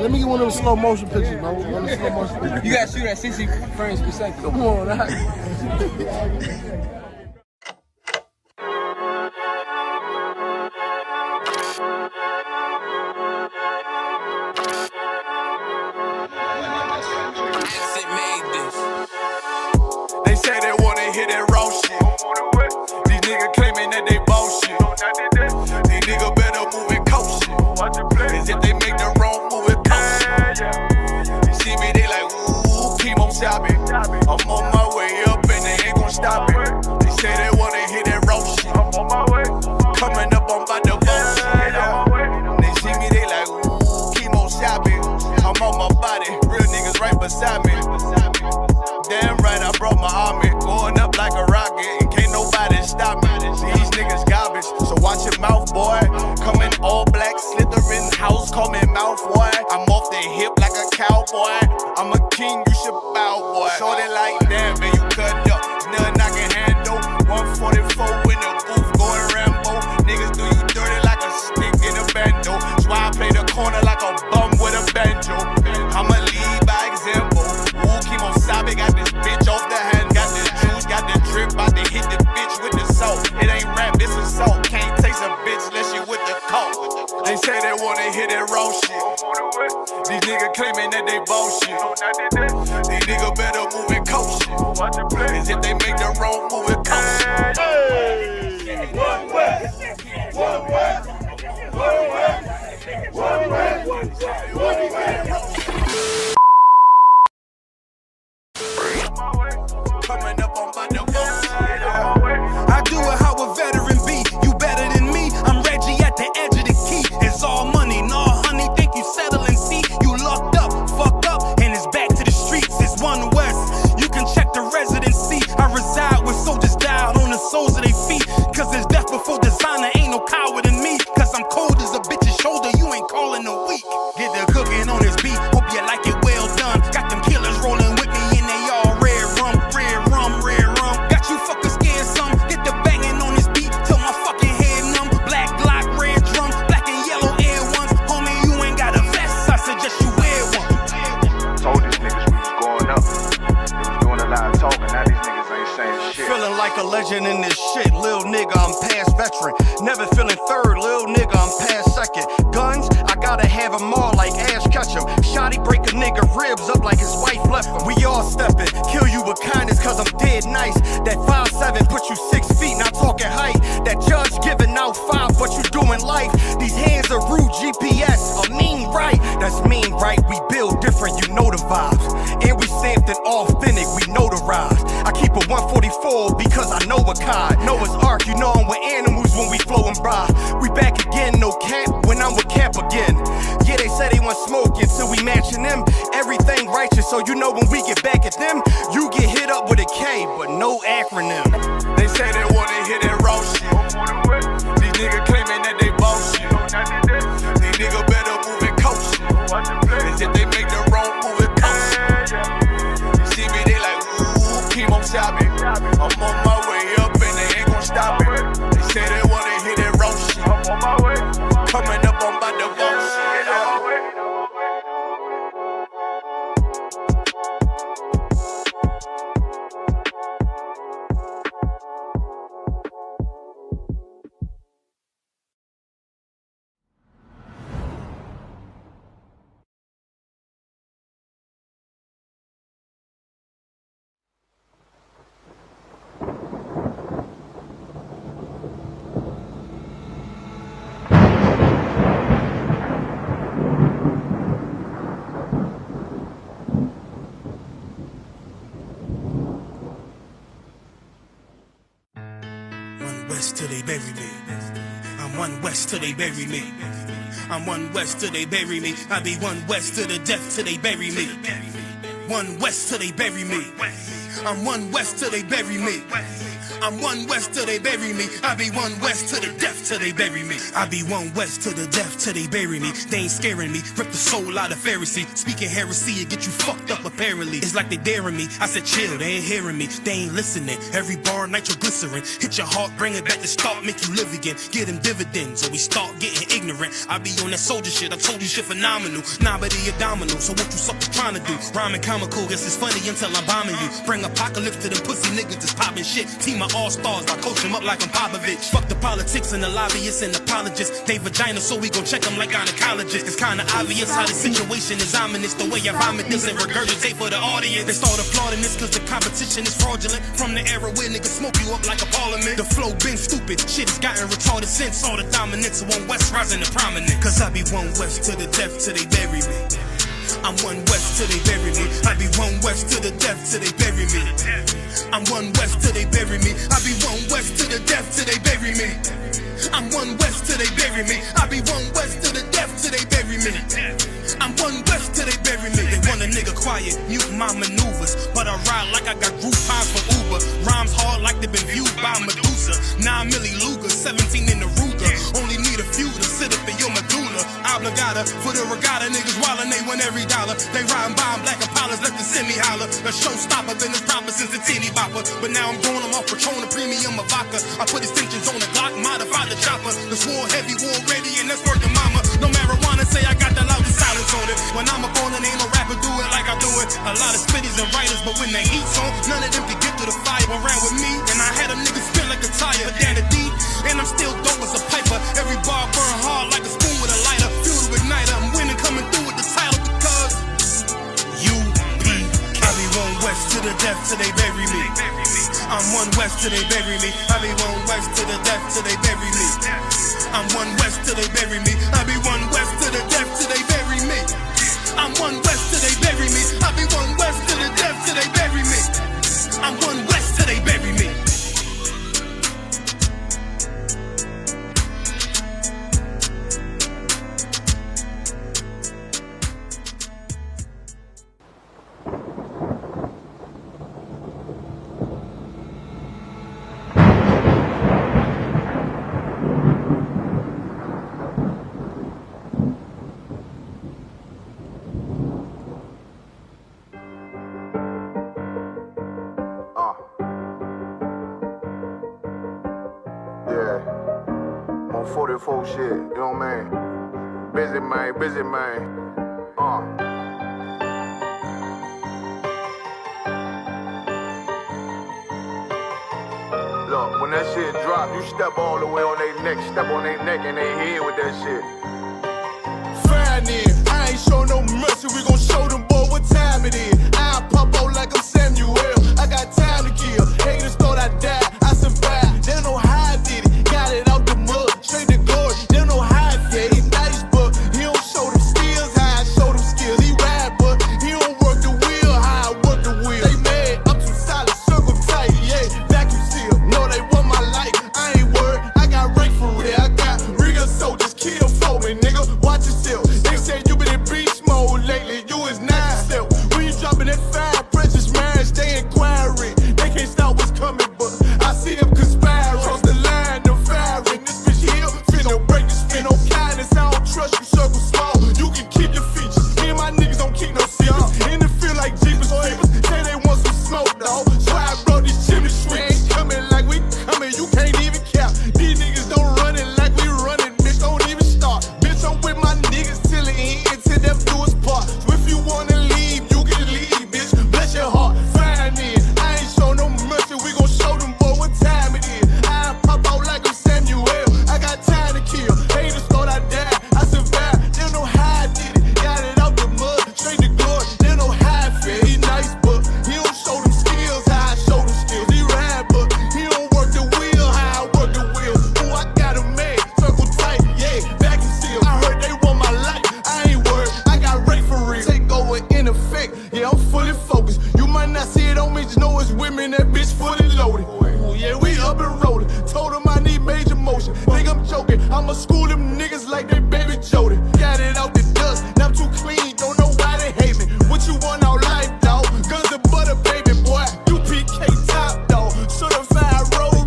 Let me get one of them slow motion pictures, bro. One of the slow motion pictures. You gotta shoot at 60 frames per second. Come on, that. They say they wanna hear that raw shit. These niggas claiming that they bullshit. These niggas better move and coach shit. As if they make the wrong move and coach shit. You see me, they like, ooh, keep on shopping. I'm on my way up and they ain't gon' stop it. They say they wanna hear that raw shit. Coming up, I'm about to bullshit. They see me, they like, ooh, keep on shopping. I'm on my body, real niggas right beside me. Damn right, I brought my army, going up like a rocket, and can't nobody stop me. These niggas garbage, so watch your mouth, boy. Coming all black, slithering house, call me mouth, boy. I'm off the hip like a cowboy. I'm a king, you should bow, boy. Shorty like that, man, you cut up, nothing I can handle. 144 in the booth, going Rambo. Niggas do you dirty like a stick in a bando. That's why I play the corner like a bum with a banjo. I'ma lead by example. Sabe got this bitch off the hand, got this juice, got the drip, about to hit the bitch with the salt. It ain't rap, it's assault. Can't taste a bitch unless you with the coke. They say they wanna hear that raw shit. These niggas claiming that they bullshit. These niggas better move and coach shit. As if they make the wrong move and coach shit. Hey. One way, one way, one way, one way, one way. Coming up on my I do it how a veteran be. You better than me. I'm Reggie at the edge of the key. It's all money, no honey. Think you settling? See, you locked up, fucked up, and it's back to the streets. It's One West. You can check the residency. I reside with soldiers died on the soles of their feet. Cause there's death before designer. Ain't no coward in me. Cause I'm cold as a bitch's shoulder. You ain't calling a week. Get the cooking on this beat. Hope you like it well done. Got them killers rolling with me and they all red rum. Got you fuckers scared some. Get the banging on this beat till my fucking head numb. Black Glock, red drum, black and yellow air ones. Homie, you ain't got a vest. I suggest you wear one. Told these niggas we was going up. They was doing a lot of talking. Now these niggas ain't saying shit. Feeling like a legend in this shit. Lil nigga, I'm past veteran. Never feeling third. Lil nigga, I'm past second. Guns, I gotta have them all like Ash Ketchum. Shotty break a nigga ribs up like his wife left him. We all stepping. Kill you with kindness cause I'm dead nice. That 5'7" put you 6 feet, not talking height. That judge giving out 5, but you doing life. These hands are rude GPS, a mean right. That's mean right, we build different, you know the vibes. And we stamped it authentic, we notarized. I keep a 144 because I know a kind. Noah's Ark, you know I'm with animals when we flowing by. We back again, no cap, when I'm with Cap again. Yeah, they say they want smoking till we matching them. Everything righteous, so you know when we get back at them, you get hit up with a K, but no acronym. They say they wanna hear that raw shit. These niggas claiming that they bullshit. These niggas better move and coach shit. As if they make the wrong move and coach shit. You see me, they like, ooh, keep on shopping. I'm on my way up and they ain't gon' stop it. They say they wanna hear that raw shit. Coming up, I'm about to bullshit. West till they bury me. I'm One West till they bury me. I'm One West till they bury me. I be One West to the death till they bury me. One West till they bury me. I'm One West till they bury me. I'm one West till they bury me. I be one West to the death till they bury me. I be one West to the death till they bury me. They ain't scaring me. Rip the soul out of Pharisee. Speaking heresy, it get you fucked up apparently. It's like they daring me. I said chill, they ain't hearing me. They ain't listening. Every bar nitroglycerin. Hit your heart, bring it back to start, make you live again. Get them dividends or we start getting ignorant. I be on that soldier shit. I told you shit phenomenal. Nah, but he a domino. So what you suckers trying to do? Rhyming comical, guess it's funny until I'm bombing you. Bring apocalypse to them pussy niggas that's popping shit. Team of all-stars, I coach them up like I'm Popovich. Fuck the politics and the lobbyists and apologists. They vagina, so we gon' check them like gynecologists. It's kinda obvious how the situation is ominous. The way I vomit this and regurgitate for the audience. They start applauding this cause the competition is fraudulent. From the era where niggas smoke you up like a parliament. The flow been stupid, shit has gotten retarded since. All the dominance of one West rising to prominent. Cause I be one West to the death till they bury me. I'm one West till they bury me. I be one West to the death till they bury me. I'm one West till they bury me. I be one West to the death till they bury me. I'm one West till they bury me. I be one West to the death till they bury me. I'm one West till they bury me. They want a nigga quiet, mute my maneuvers, but I ride like I got Groupons for Uber. Rhymes hard like they been viewed by Medusa. 9 milli Luger, 17 in the Ruger. Only need a few to sit up in your medulla. Obligata for the regatta, niggas wildin', they win every dollar. They riding by in black Impalas, let the semi holler. A showstopper, been as proper since the teeny bopper. But now I'm going them off Patron, a premium of vodka. I put extensions on the Glock, modified the chopper. The war heavy, war ready, and that's working mama. No marijuana, say I got the loudest silence on it. When I'm up on it, ain't no rapper do it like I do it. A lot of spitties and writers, but when the heat's on, none of them can get to the fire around with me. And I had a nigga spin like a tire, but down the D, and I'm still dope as a piper. Every bar burn hard like a spoon with a lighter. Fuel to igniter, I'm winning, coming through with the title because U.P.K. I be one West to the death till they bury me. I'm one West till they bury me. I be one West to the death till they bury me. I'm one West till they bury me. I be one West to the death till they bury me. I'm one West till they bury me. I be one West to the death till they bury me. I'm one West till they bury me. Yeah, on 44 shit, you know what I mean? Busy man. Look, when that shit drop, you step all the way on their neck, step on their neck and their head with that shit. Fine then, I ain't show no mercy, we gon' show them boy what time it is. I pop out like I'm Samuel, I got time to kill. Haters thought I died, I survived. They don't know how I did it, got it out the mud, straight to glory. They don't know how I feel. He nice, but he don't show them skills, how I show them skills. He ride, but he don't work the wheel, how I work the wheel. They mad, I'm too solid, circle tight, yeah, vacuum seal. No, they want my life, I ain't worried. I got rank for real, I got real soldiers, kill for me, nigga. Watch yourself. They say you been in beast mode lately, you is not yourself. When you dropping that fire, precious marriage, they inquiring. They can't stop what's coming, but I see them conspiring. Cross the line, them firing. This bitch here, finna break the spin on kindness. I don't trust you, circle small. You can keep your features. Me and my niggas don't keep no secrets. And it feel like Jeepers Creepers. Say they want some smoke, dawg. So I brought these chimney sweeps. Coming like we coming, you can't even cap. These niggas don't run it like we running, bitch. Don't even start. Bitch, I'm with my niggas till the end, till death do us part. So if you wanna leave, you can leave, bitch. Bless your heart, fine then. I ain't show no mercy, we gon' show them boy what time it is. I pop out like I'm Samuel, I got time to kill. Haters thought I died, I survived. They don't know how I did it, got it out the mud, straight to glory. They don't know how I feel. He nice, but he don't show them skills, how I show them skills. He ride, but he don't work the wheel, how I work the wheel. Ooh, I got him mad, circle tight, yeah, vacuum seal. I heard they want my life, I ain't worried, I got rate for real. Take over in effect, yeah, I'm fully focused. You might not see it on me, just know it's women, that bitch fully loaded. Ooh, yeah, we up and rolling. Told him I need major motion. Think I'm joking, I'ma school them niggas like they baby Jody. Got it out the dust, now I'm too clean, don't know why they hate me. What you want out life, dawg? Guns and butter, baby boy. U.P.K top, dawg. Certified road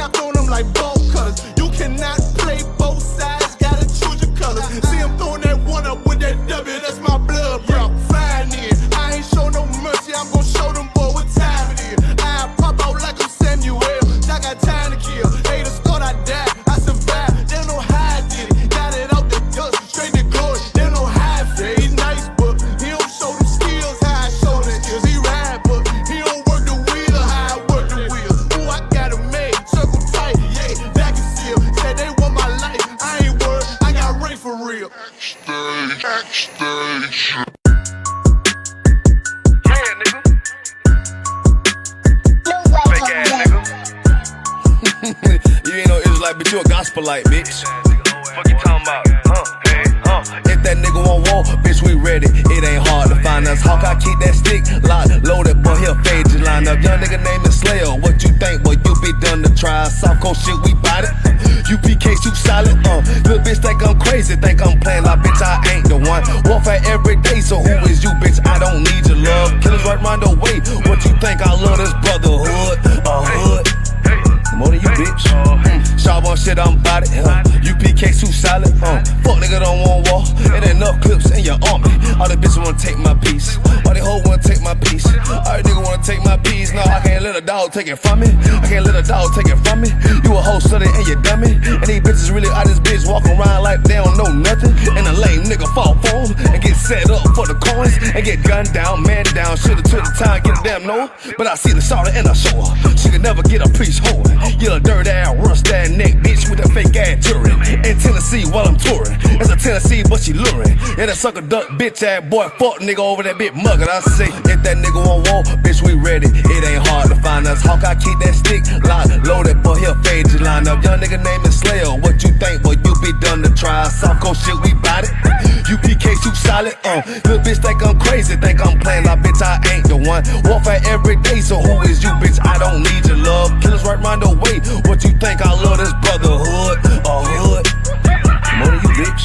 strapped on them like bolt cutters. You cannot play both sides, gotta choose your colors. See him throwing that one up with that W, that's my blood, bro. Fine in. I ain't show no mercy, I'm gon' show them boy what time it is. I pop out like I'm Samuel, I got time to kill. Haters thought I died, I survived. They don't know how I did it. Got it out the dust, straight to glory. They don't know how I feel. He's nice, but he don't show them skills how I show them skills. He ride, but he don't work the wheel how I work the wheel. Ooh, I got it made, circle tight, yeah, back and seal. Said they want my life, I ain't worried, I got Ray for real. You ain't no Israelite, but you a gospelite, bitch. Fuck you talking about? If that nigga won't walk, bitch, we ready. It ain't hard to find us. Hawk, I keep that stick locked, loaded, boy, he'll fade your line up. Young nigga name is Slayer. What you think, boy? You be done to try. Soft coast shit, we bout it. UPK soup solid. Little bitch think I'm crazy, think I'm playing like bitch, I ain't the one. Warfare every day, so who is you, bitch? I don't need your love. Killers right round the way. What you think? I love this brotherhood. Hood. More than you, bitch. Sharp on shit, I'm bout it. UPK soup solid. Fuck nigga don't want war. It ain't enough clips in your army. All the bitches wanna take my piece. All they hoes wanna take my piece. All the nigga wanna take my piece. No, I can't let a dog take it from me. I can't let a dog take it from me. You a hoe study and you dummy. And these bitches really out this bitch walking around like they don't know nothing. And a lame nigga fall for them and get set up for the coins and get gunned down, man down. Shoulda took the time, get a damn no. But I see the shawty and I show her. She could never get a piece whole. You a dirt ass, rust ass neck bitch with a fake ass jewelry. In Tennessee while I'm touring. It's a Tennessee, but she luring. Yeah, that sucker duck bitch ass boy, fuck nigga over that bit muggin'. I say, if that nigga won't walk, bitch, we ready. It ain't hard to find us. Hawk, I keep that stick locked, loaded, boy, he'll fade your line up. Young nigga name is Slayer. What you think, boy? You be done to try. Soft coast shit, we bout it. UPK soup solid. Little bitch think I'm crazy, think I'm playing like bitch, I ain't the one. Warfare every day, so who is you, bitch? I don't need your love. Killers right round the way. What you think? I love this brotherhood. Hood. More than you, bitch.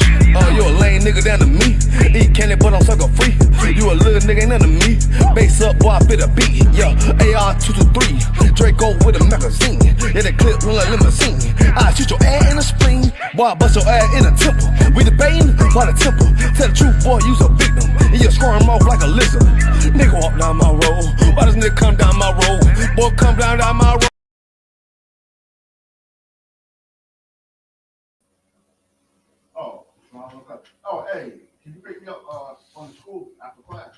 You a lame nigga down to me. Eat candy, but I'm sucker free. You a little nigga, ain't nothing to me. Bass up, boy, I fit a beat. Yeah, AR-223. Draco with a magazine. Yeah, the clip run like limousine. I shoot your ass in the spleen. Boy, I bust your ass in the temple. We debating by the temple. Tell the truth, boy, you's a victim. And you squirm off like a lizard. Nigga walk down my road. Why does nigga come down my road? Boy, come down my road. Oh, hey, can you pick me up on the school after class?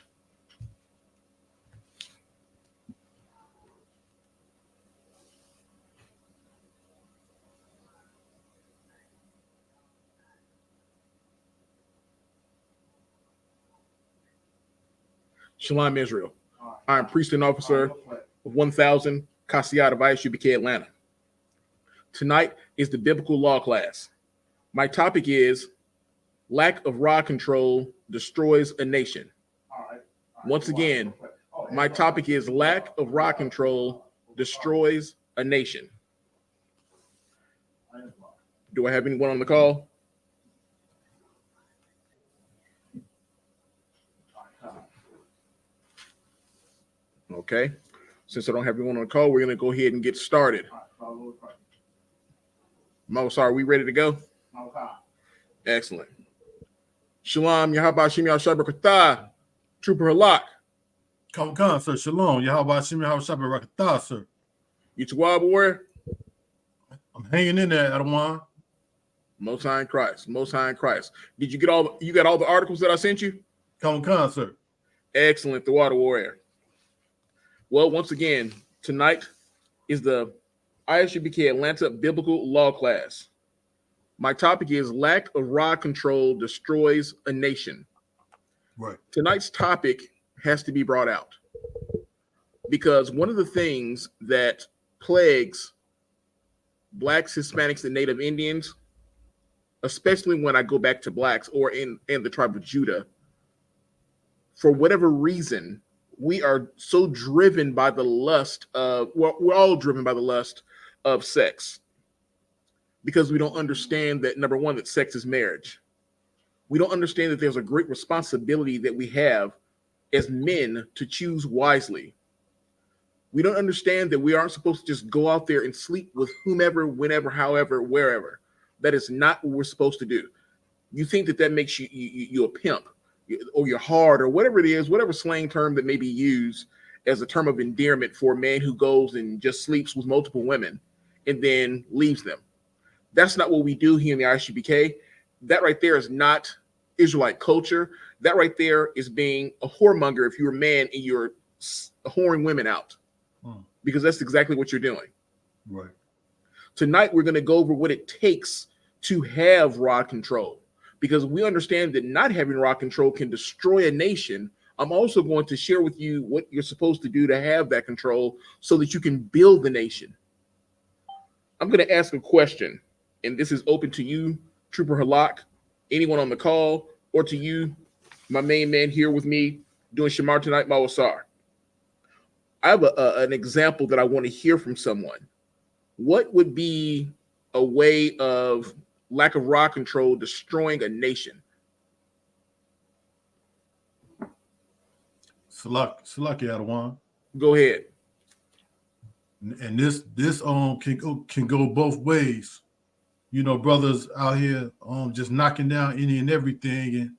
Shalom, Israel. I'm priest and officer of 1000 Kasiyat of I.S.U.P.K. Atlanta. Tonight is the biblical law class. My topic is lack of rod control destroys a nation. Once again, my topic is lack of rod control destroys a nation. Do I have anyone on the call? Okay. Since I don't have anyone on the call, we're going to go ahead and get started. Mo, sorry, we ready to go? Excellent. Shalom, Yahweh Shem Yahshua Barakatah, Trooper Halak. Come, sir. Shalom. Yahweh Shem Yahshua Barakatah, sir. You Tawab warrior? I'm hanging in there, Adawan. Most High in Christ. Most High in Christ. Did you get you got all the articles that I sent you? Come, sir. Excellent, the water warrior. Well, once again, tonight is the I.S.U.P.K. Atlanta Biblical Law class. My topic is lack of rod control destroys a nation. Right. Tonight's topic has to be brought out because one of the things that plagues Blacks, Hispanics, and Native Indians, especially when I go back to Blacks or in the tribe of Judah, for whatever reason, we are so driven by the lust of, well, we're all driven by the lust of sex because we don't understand that, number one, that sex is marriage. We don't understand that there's a great responsibility that we have as men to choose wisely. We don't understand that we aren't supposed to just go out there and sleep with whomever, whenever, however, wherever. That is not what we're supposed to do. You think that makes you a pimp, or you're hard, or whatever it is, whatever slang term that may be used as a term of endearment for a man who goes and just sleeps with multiple women and then leaves them. That's not what we do here in the I.S.U.P.K. That right there is not Israelite culture. That right there is being a whoremonger if you're a man and you're whoring women out, because that's exactly what you're doing. Right. Tonight, we're going to go over what it takes to have rod control, because we understand that not having rod control can destroy a nation. I'm also going to share with you what you're supposed to do to have that control so that you can build the nation. I'm going to ask a question, and this is open to you, Trooper Halak, anyone on the call, or to you, my main man here with me doing Shamar tonight, Mawasar. I have an example that I want to hear from someone. What would be a way of lack of rod control destroying a nation? Salaki Adawan. Go ahead. And this can go both ways. You know, brothers out here just knocking down any and everything,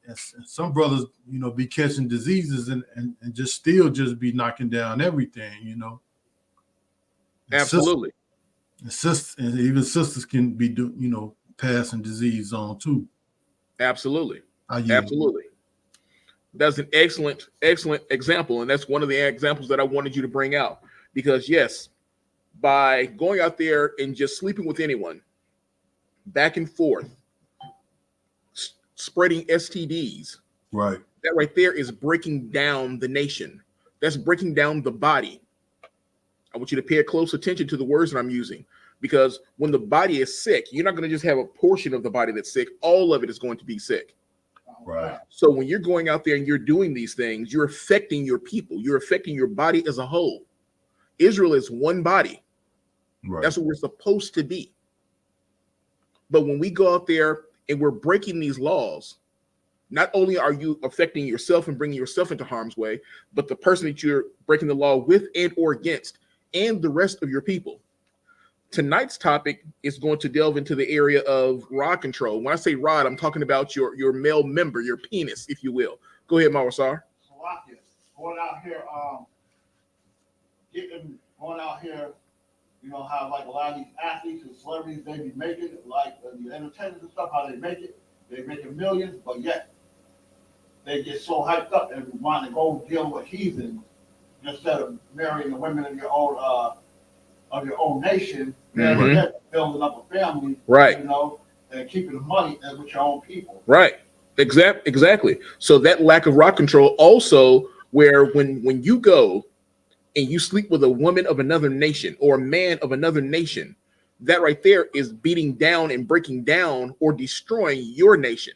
and some brothers, you know, be catching diseases and just still just be knocking down everything, you know. And absolutely. And even sisters can be passing disease on too. Absolutely. Absolutely. That's an excellent example, and that's one of the examples that I wanted you to bring out, because yes, by going out there and just sleeping with anyone, back and forth, spreading STDs, right? That right there is breaking down the nation. That's breaking down the body. I want you to pay close attention to the words that I'm using, because when the body is sick, you're not going to just have a portion of the body that's sick. All of it is going to be sick. Right. So when you're going out there and you're doing these things, you're affecting your people. You're affecting your body as a whole. Israel is one body. Right. That's what we're supposed to be. But when we go out there and we're breaking these laws, not only are you affecting yourself and bringing yourself into harm's way, but the person that you're breaking the law with and or against, and the rest of your people. Tonight's topic is going to delve into the area of rod control. When I say rod, I'm talking about your male member, your penis, if you will. Go ahead, Mawasar. Going out here, going out here, you know how like a lot of these athletes and celebrities, they be making it, like the entertainers and stuff, how they make it. They making millions, but yet they get so hyped up and want to go deal with heathens instead of marrying the women of your own nation, building up a family, right? You know, and keeping the money with your own people, right? Exactly. So that lack of rod control also, where when you go and you sleep with a woman of another nation or a man of another nation, that right there is beating down and breaking down or destroying your nation.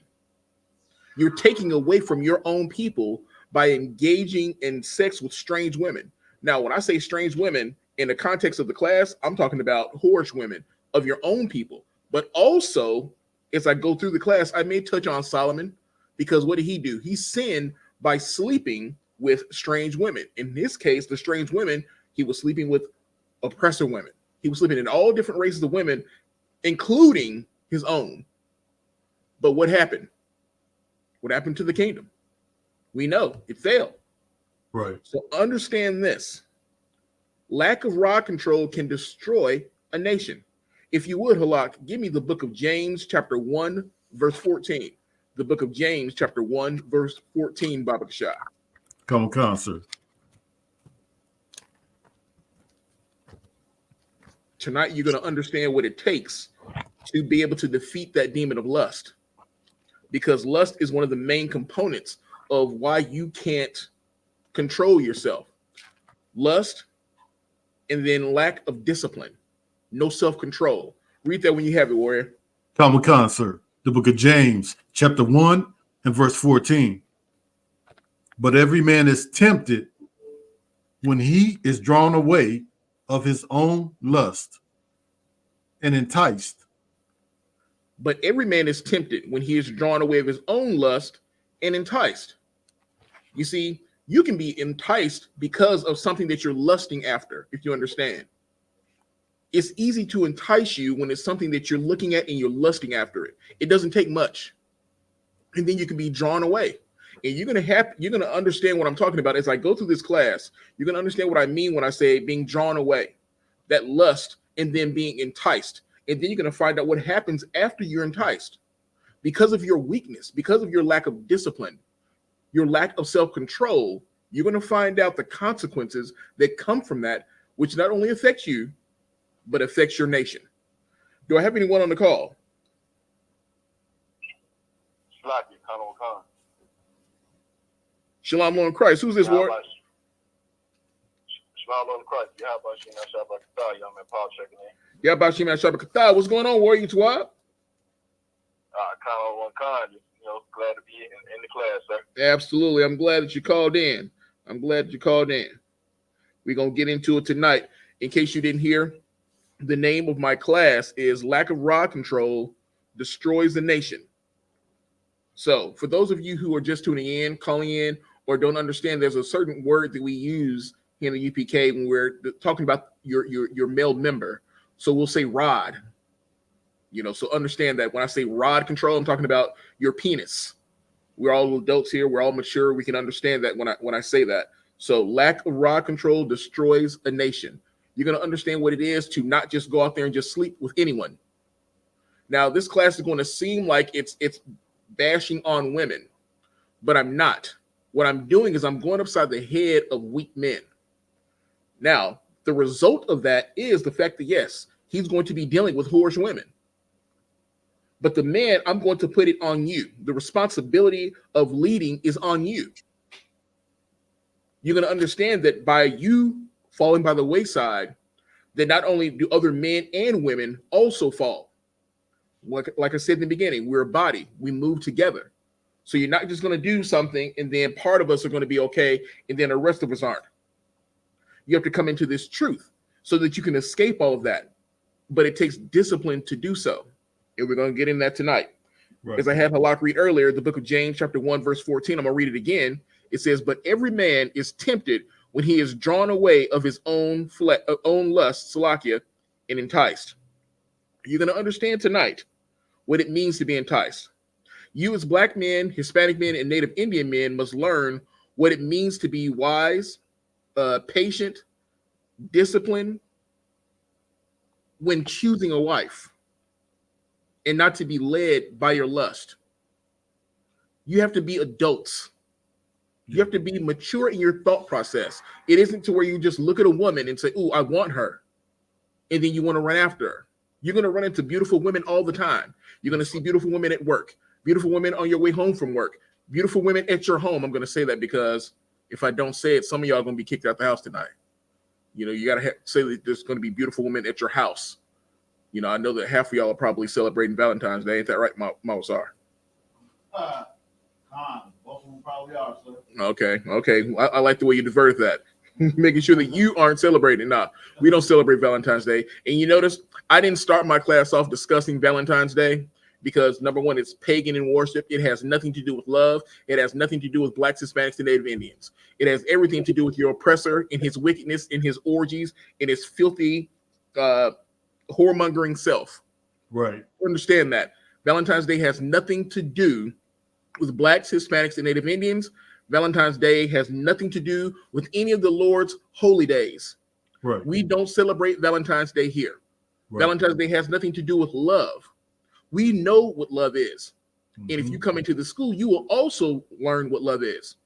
You're taking away from your own people by engaging in sex with strange women. Now, when I say strange women in the context of the class, I'm talking about whorish women of your own people. But also, as I go through the class, I may touch on Solomon, because what did he do? He sinned by sleeping with strange women. In this case, the strange women, he was sleeping with oppressor women. He was sleeping in all different races of women, including his own. But what happened? What happened to the kingdom? We know it failed. Right. So understand this. Lack of rod control can destroy a nation. If you would, Halak, give me the book of James, chapter 1, verse 14. The book of James, chapter 1, verse 14, Baba Shah. Come on, sir. Tonight, you're going to understand what it takes to be able to defeat that demon of lust, because lust is one of the main components of why you can't control yourself. Lust, and then lack of discipline, no self-control. Read that when you have it, warrior. Come on, sir. The book of James, chapter 1 and verse 14. But every man is tempted when he is drawn away of his own lust and enticed. But every man is tempted when he is drawn away of his own lust and enticed. You see, You can be enticed because of something that you're lusting after, if you understand. It's easy to entice you when it's something that you're looking at and you're lusting after it. It doesn't take much. And then you can be drawn away. And you're gonna understand what I'm talking about as I go through this class. You're gonna understand what I mean when I say being drawn away, that lust, and then being enticed. And then you're gonna find out what happens after you're enticed. Because of your weakness, because of your lack of discipline, your lack of self-control, you're gonna find out the consequences that come from that, which not only affects you, but affects your nation. Do I have anyone on the call? Shalom on Christ. Who's this, Lord? Shalom on Christ. YAHANNA. What's going on, Warrior Twab? Glad to be in the class, sir. Absolutely. I'm glad that you called in. We're going to get into it tonight. In case you didn't hear, the name of my class is Lack of Rod Control Destroys the Nation. So for those of you who are just tuning in, calling in, or don't understand, there's a certain word that we use here in the UPK when we're talking about your male member. So we'll say rod. So understand that when I say rod control, I'm talking about your penis. We're all adults here. We're all mature. We can understand that when I say that. So lack of rod control destroys a nation. You're going to understand what it is to not just go out there and just sleep with anyone. Now, this class is going to seem like it's bashing on women, but I'm not. What I'm doing is I'm going upside the head of weak men. Now, the result of that is the fact that, yes, he's going to be dealing with whorish women. But the man, I'm going to put it on you. The responsibility of leading is on you. You're going to understand that by you falling by the wayside, that not only do other men and women also fall. Like I said in the beginning, we're a body. We move together. So you're not just going to do something and then part of us are going to be okay and then the rest of us aren't. You have to come into this truth so that you can escape all of that. But it takes discipline to do so. And we're going to get in that tonight. Right. As I had Halak read earlier, the book of James, chapter 1, verse 14, I'm going to read it again. It says, but every man is tempted when he is drawn away of his own lust, Salakia, and enticed. You're going to understand tonight what it means to be enticed. You as black men, Hispanic men, and Native Indian men must learn what it means to be wise, patient, disciplined when choosing a wife, and not to be led by your lust. You have to be adults. You have to be mature in your thought process. It isn't to where you just look at a woman and say, "Ooh, I want her," and then you want to run after her. You're going to run into beautiful women all the time. You're going to see beautiful women at work, beautiful women on your way home from work, beautiful women at your home. I'm going to say that because if I don't say it, some of y'all are going to be kicked out the house tonight. You got to say that there's going to be beautiful women at your house. I know that half of y'all are probably celebrating Valentine's Day. Ain't that right, Mawasar? Most of them probably are, sir. Okay. I like the way you diverted that. Making sure that you aren't celebrating. Nah, we don't celebrate Valentine's Day. And you notice I didn't start my class off discussing Valentine's Day because, number one, it's pagan in worship. It has nothing to do with love. It has nothing to do with blacks, Hispanics, and Native Indians. It has everything to do with your oppressor and his wickedness and his orgies and his filthy whoremongering self. Right. Understand that. Valentine's Day has nothing to do with blacks, Hispanics, and Native Indians. Valentine's Day has nothing to do with any of the Lord's holy days. Right. We don't celebrate Valentine's Day here. Right. Valentine's Day has nothing to do with love. We know what love is. Mm-hmm. And if you come into the school, you will also learn what love is.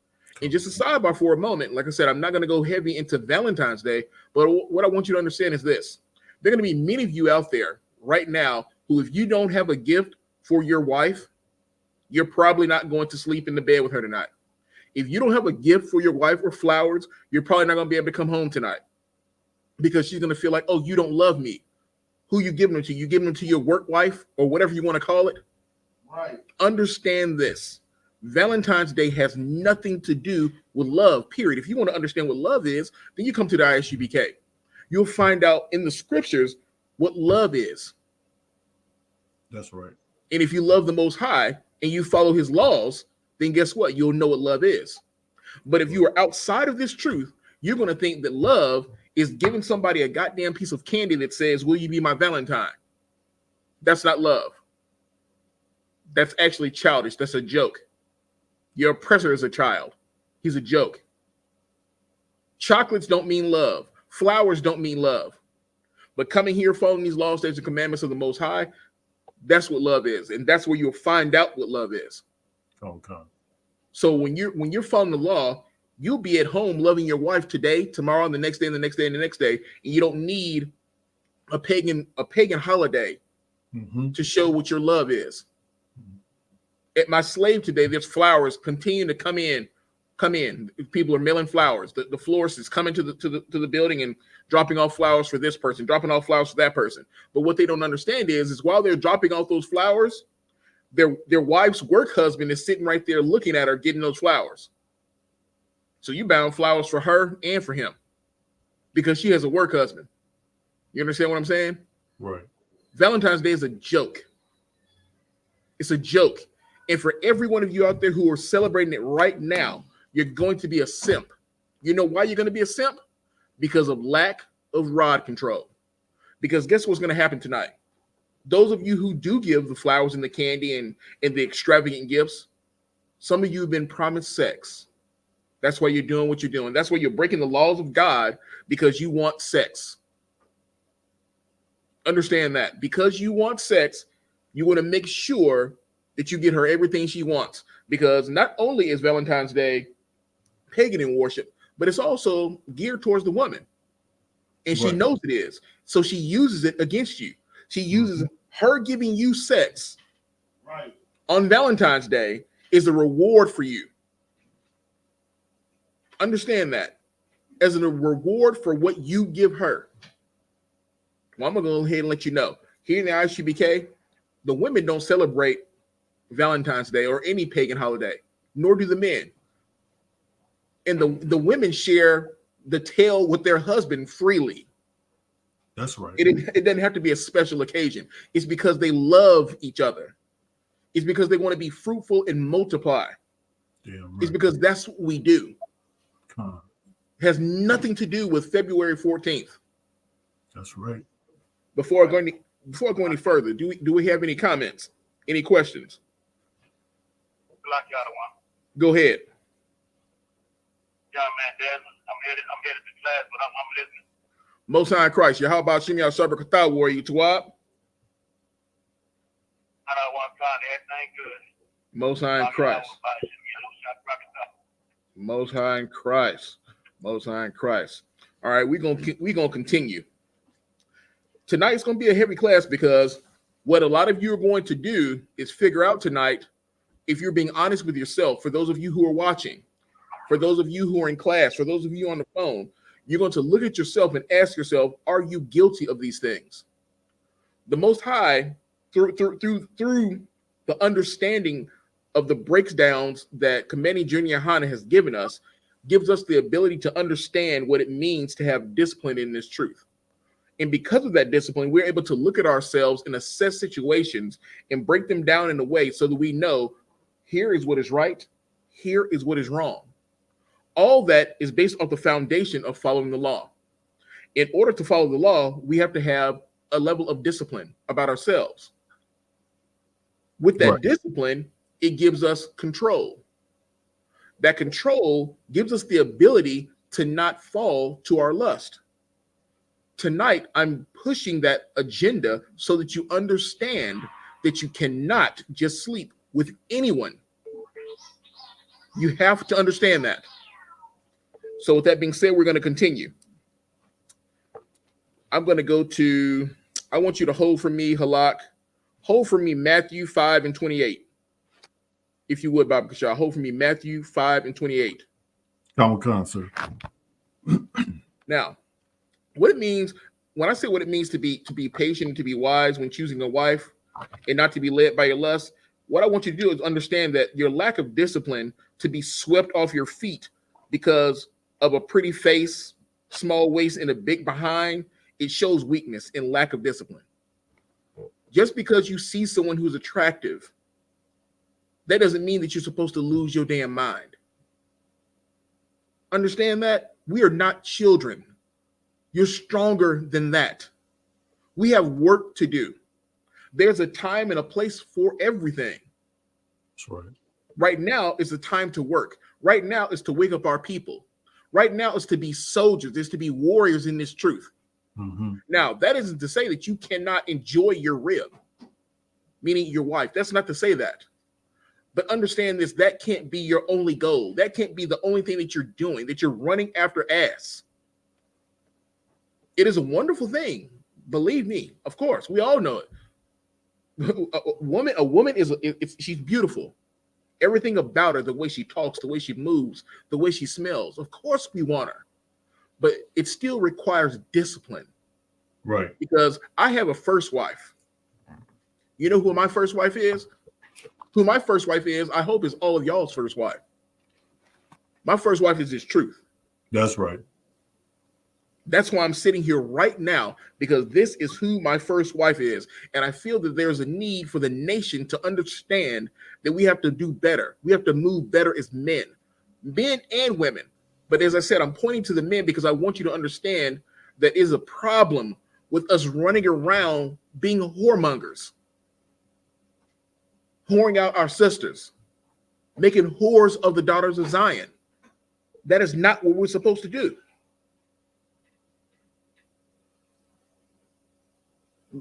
And just a sidebar for a moment, like I said, I'm not going to go heavy into Valentine's Day, but what I want you to understand is this. There are going to be many of you out there right now who, if you don't have a gift for your wife, you're probably not going to sleep in the bed with her tonight. If you don't have a gift for your wife or flowers, you're probably not going to be able to come home tonight because she's going to feel like, oh, you don't love me. Who you giving them to? You giving them to your work wife or whatever you want to call it? Right. Understand this. Valentine's Day has nothing to do with love, period. If you want to understand what love is, then you come to the I.S.U.P.K. You'll find out in the scriptures what love is. That's right. And if you love the Most High and you follow his laws, then guess what? You'll know what love is. But if you are outside of this truth, you're going to think that love is giving somebody a goddamn piece of candy that says, will you be my Valentine? That's not love. That's actually childish. That's a joke. Your oppressor is a child. He's a joke. Chocolates don't mean love. Flowers don't mean love. But coming here, following these laws, statutes, and commandments of the Most High, that's what love is. And that's where you'll find out what love is. Okay. So when you're following the law, you'll be at home loving your wife today, tomorrow, and the next day, and the next day, and the next day. And you don't need a pagan holiday to show what your love is. At my slave today, there's flowers continue to come in. People are mailing flowers. The florist is coming to the building and dropping off flowers for this person, dropping off flowers for that person. But what they don't understand is while they're dropping off those flowers, their wife's work husband is sitting right there looking at her, getting those flowers. So you bound flowers for her and for him because she has a work husband. You understand what I'm saying? Right. Valentine's Day is a joke. It's a joke. And for every one of you out there who are celebrating it right now, you're going to be a simp. You know why you're going to be a simp? Because of lack of rod control. Because guess what's going to happen tonight? Those of you who do give the flowers and the candy and the extravagant gifts, some of you have been promised sex. That's why you're doing what you're doing. That's why you're breaking the laws of God because you want sex. Understand that. Because you want sex, you want to make sure that you get her everything she wants. Because not only is Valentine's Day pagan in worship, but it's also geared towards the woman. And she knows it is. So she uses it against you. She uses her giving you sex on Valentine's Day is a reward for you. Understand that. As a reward for what you give her. Well, I'm going to go ahead and let you know. Here in the I.S.U.P.K, the women don't celebrate Valentine's Day or any pagan holiday, nor do the men. And the women share the tale with their husband freely. That's right. It doesn't have to be a special occasion. It's because they love each other. It's because they want to be fruitful and multiply. Damn right. It's because that's what we do. Come on. It has nothing to do with February 14th. That's right. Before I go any further, do we have any comments? Any questions? Go ahead. Yeah, man, Dad, I'm headed to class, but I'm listening. Most High in Christ. How about Shimmy Al-Sabra Katha Warrior Tawab? Most High in Christ. Most High in Christ. Most High in Christ. All right, we're gonna continue. Tonight's gonna be a heavy class because what a lot of you are going to do is figure out tonight if you're being honest with yourself. For those of you who are watching, for those of you who are in class, for those of you on the phone, you're going to look at yourself and ask yourself, are you guilty of these things? The Most High, through the understanding of the breakdowns that Commanding Junior YAHANNA has given us, gives us the ability to understand what it means to have discipline in this truth. And because of that discipline, we're able to look at ourselves and assess situations and break them down in a way so that we know here is what is right, here is what is wrong. All that is based off the foundation of following the law. In order to follow the law, we have to have a level of discipline about ourselves. With that discipline, it gives us control. That control gives us the ability to not fall to our lust. Tonight, I'm pushing that agenda so that you understand that you cannot just sleep with anyone. You have to understand that. So with that being said, we're going to continue. I'm going to go to, I want you to hold for me, Halak. Hold for me Matthew 5:28. If you would, Bob Kashaw, hold for me Matthew 5:28. Come on, sir. Now, what it means, when I say what it means to be patient, to be wise when choosing a wife and not to be led by your lust, what I want you to do is understand that your lack of discipline to be swept off your feet because of a pretty face, small waist, and a big behind, it shows weakness and lack of discipline. Just because you see someone who's attractive, that doesn't mean that you're supposed to lose your damn mind. Understand that? We are not children. You're stronger than that. We have work to do. There's a time and a place for everything. That's right. Right now is the time to work. Right now is to wake up our people. Right now is to be soldiers. Is to be warriors in this truth. Mm-hmm. Now, that isn't to say that you cannot enjoy your rib, meaning your wife. That's not to say that. But understand this, that can't be your only goal. That can't be the only thing that you're doing, that you're running after ass. It is a wonderful thing. Believe me, of course, we all know it. A woman is she's beautiful. Everything about her, the way she talks, the way she moves, the way she smells. Of course, we want her, but it still requires discipline. Right. Because I have a first wife. You know who my first wife is? Who my first wife is, I hope is all of y'all's first wife. My first wife is this truth. That's right. That's why I'm sitting here right now, because this is who my first wife is. And I feel that there's a need for the nation to understand that we have to do better. We have to move better as men and women. But as I said, I'm pointing to the men because I want you to understand that is a problem with us running around being whoremongers, whoring out our sisters, making whores of the daughters of Zion. That is not what we're supposed to do.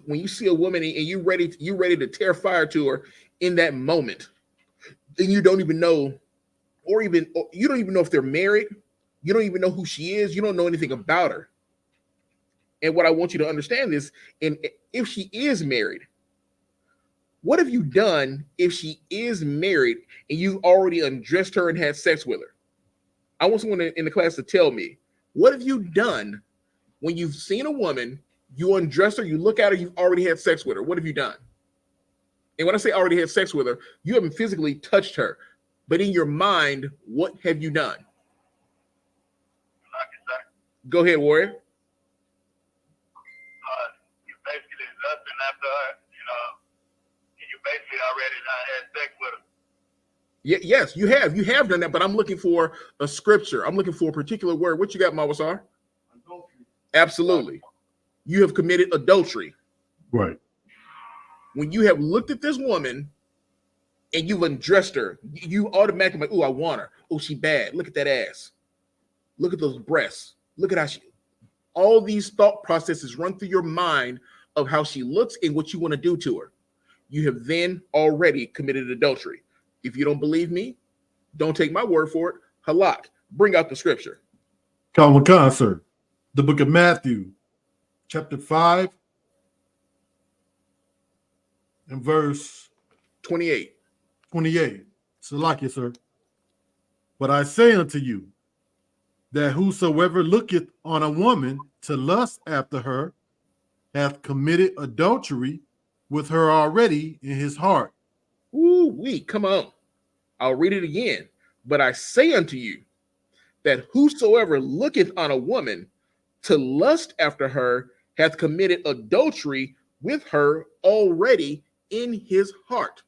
When you see a woman and you're ready to tear fire to her in that moment, and you don't even know, or you don't even know if they're married, you don't even know who she is, you don't know anything about her. And what I want you to understand is, and if she is married, what have you done if she is married and you've already undressed her and had sex with her? I want someone in the class to tell me, what have you done when you've seen a woman, you undress her, you look at her, you've already had sex with her? What have you done? And when I say already had sex with her, you haven't physically touched her, but in your mind, what have you done? Go ahead, Warrior. You basically lusting after her, you basically already had sex with her. Yes, you have done that, but I'm looking for a scripture. I'm looking for a particular word. What you got, Mawasar? Adultery. Absolutely. You have committed adultery. Right. When you have looked at this woman and you've undressed her, you automatically like, oh, I want her. Oh, she bad. Look at that ass. Look at those breasts. Look at how she, all these thought processes run through your mind of how she looks and what you want to do to her. You have then already committed adultery. If you don't believe me, don't take my word for it. Halak, bring out the scripture. Common concert. The book of Matthew, chapter 5, and verse 28. 28. Salakia, sir. But I say unto you, that whosoever looketh on a woman to lust after her hath committed adultery with her already in his heart. Ooh-wee, come on. I'll read it again. But I say unto you, that whosoever looketh on a woman to lust after her hath committed adultery with her already in his heart.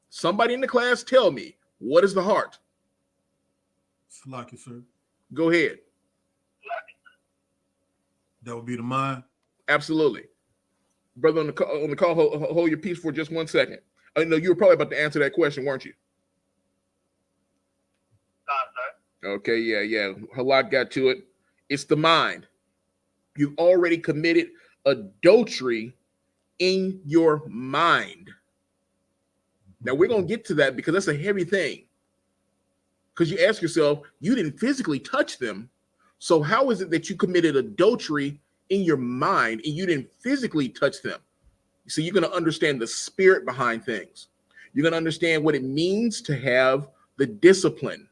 Somebody in the class tell me, what is the heart? Salakia, sir. Go ahead. That would be the mind. Absolutely. Brother on the call, hold your peace for just 1 second. I know you were probably about to answer that question, weren't you? Okay, yeah. Halak got to it. It's the mind. You've already committed adultery in your mind. Now, we're going to get to that because that's a heavy thing. Because you ask yourself, you didn't physically touch them. So how is it that you committed adultery in your mind and you didn't physically touch them? So you're going to understand the spirit behind things. You're going to understand what it means to have the discipline.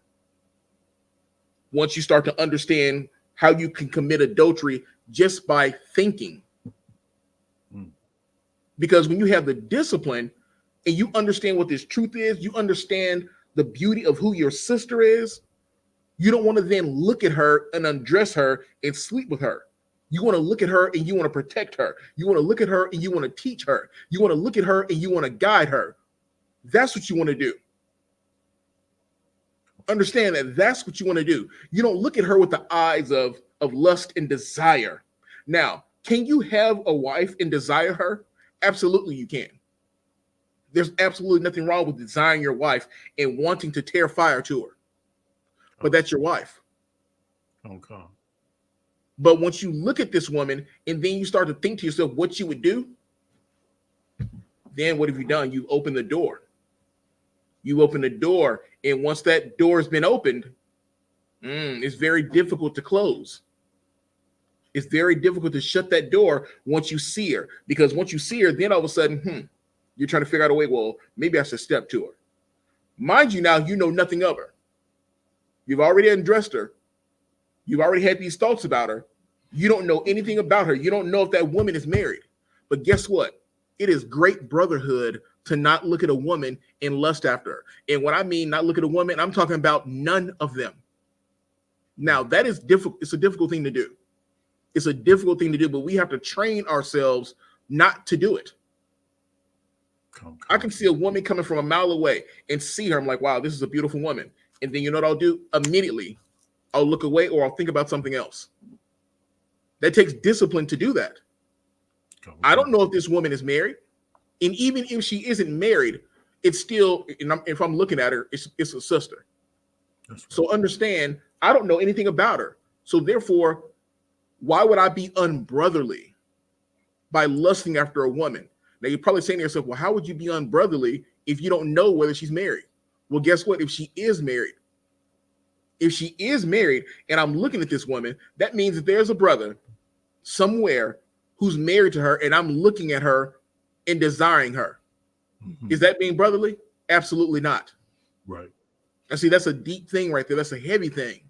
Once you start to understand how you can commit adultery just by thinking. Because when you have the discipline and you understand what this truth is, you understand the beauty of who your sister is, you don't want to then look at her and undress her and sleep with her. You want to look at her and you want to protect her. You want to look at her and you want to teach her. You want to look at her and you want to guide her. That's what you want to do. Understand that that's what you want to do. You don't look at her with the eyes of lust and desire. Now, can you have a wife and desire her? Absolutely, you can. There's absolutely nothing wrong with desiring your wife and wanting to tear fire to her. But that's your wife. Okay. But once you look at this woman and then you start to think to yourself what you would do, then what have you done? You open the door. You open the door, and once that door has been opened, it's very difficult to close. It's very difficult to shut that door once you see her, because once you see her, then all of a sudden, you're trying to figure out a way, well, maybe I should step to her. Mind you, now you know nothing of her. You've already undressed her. You've already had these thoughts about her. You don't know anything about her. You don't know if that woman is married. But guess what? It is great brotherhood to not look at a woman and lust after her. And when I mean not look at a woman, I'm talking about none of them. Now, that is difficult. It's a difficult thing to do. It's a difficult thing to do, but we have to train ourselves not to do it. I can see a woman coming from a mile away and see her. I'm like, wow, this is a beautiful woman. And then you know what I'll do? Immediately, I'll look away or I'll think about something else. That takes discipline to do that. I don't know if this woman is married. And even if she isn't married, it's still, if I'm looking at her, it's a sister. Right. So understand, I don't know anything about her. So therefore, why would I be unbrotherly by lusting after a woman? Now you're probably saying to yourself, well, how would you be unbrotherly if you don't know whether she's married? Well, guess what? If she is married and I'm looking at this woman, that means that there's a brother somewhere who's married to her and I'm looking at her and desiring her. Mm-hmm. Is that being brotherly? Absolutely not. Right. And see, that's a deep thing right there. That's a heavy thing,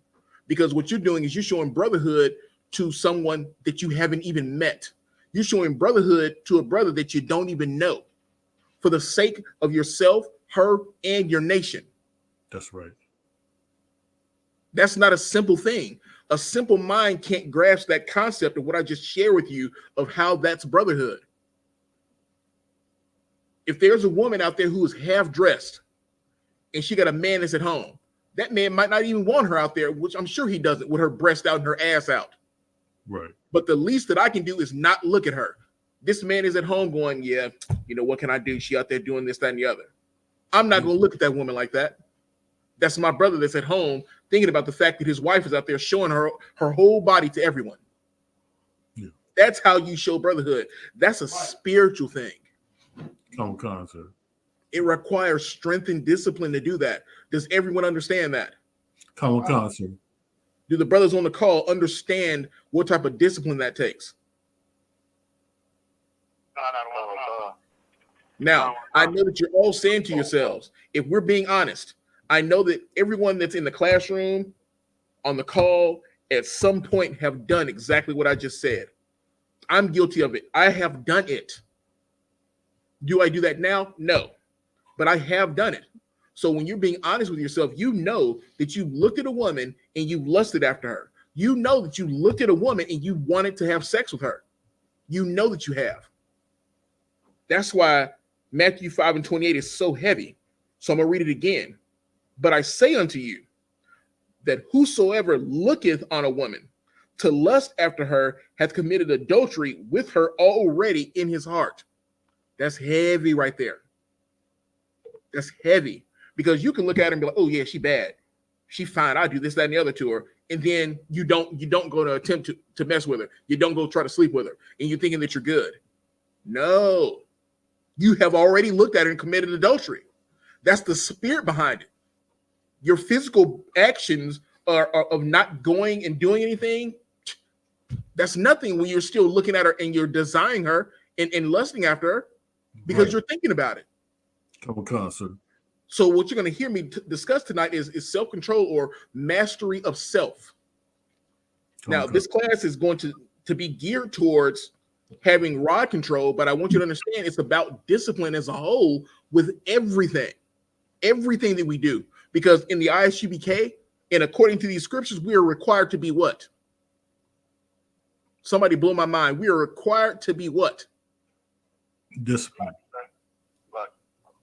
because what you're doing is you're showing brotherhood to someone that you haven't even met. You're showing brotherhood to a brother that you don't even know for the sake of yourself, her, and your nation. That's right. That's not a simple thing. A simple mind can't grasp that concept of what I just shared with you of how that's brotherhood. If there's a woman out there who is half dressed and she got a man that's at home, that man might not even want her out there, which I'm sure he doesn't, with her breast out and her ass out. Right. But the least that I can do is not look at her. This man is at home going, yeah, you know, what can I do? She out there doing this, that, and the other. I'm not going to look at that woman like that. That's my brother that's at home thinking about the fact that his wife is out there showing her whole body to everyone. Yeah. That's how you show brotherhood. That's a spiritual thing. Common concept. It requires strength and discipline to do that. Does everyone understand that? Common concept. Do the brothers on the call understand what type of discipline that takes? Now, I know that you're all saying to yourselves, if we're being honest, I know that everyone that's in the classroom, on the call, at some point have done exactly what I just said. I'm guilty of it. I have done it. Do I do that now? No, but I have done it. So when you're being honest with yourself, you know that you looked at a woman and you lusted after her. You know that you looked at a woman and you wanted to have sex with her. You know that you have. That's why Matthew 5:28 is so heavy. So I'm going to read it again. But I say unto you that whosoever looketh on a woman to lust after her hath committed adultery with her already in his heart. That's heavy right there. That's heavy, because you can look at her and be like, oh yeah, she bad. She fine. I do this, that, and the other to her. And then you don't go to attempt to mess with her. You don't go try to sleep with her. And you're thinking that you're good. No, you have already looked at her and committed adultery. That's the spirit behind it. Your physical actions are of not going and doing anything. That's nothing when you're still looking at her and you're desiring her and lusting after her because you're thinking about it. Couple concept. So what you're going to hear me discuss tonight is self-control or mastery of self. Now, this class is going to be geared towards having rod control, but I want you to understand it's about discipline as a whole with everything that we do. Because in the I.S.U.P.K, and according to these scriptures, we are required to be what? Somebody blow my mind. We are required to be what? Discipline.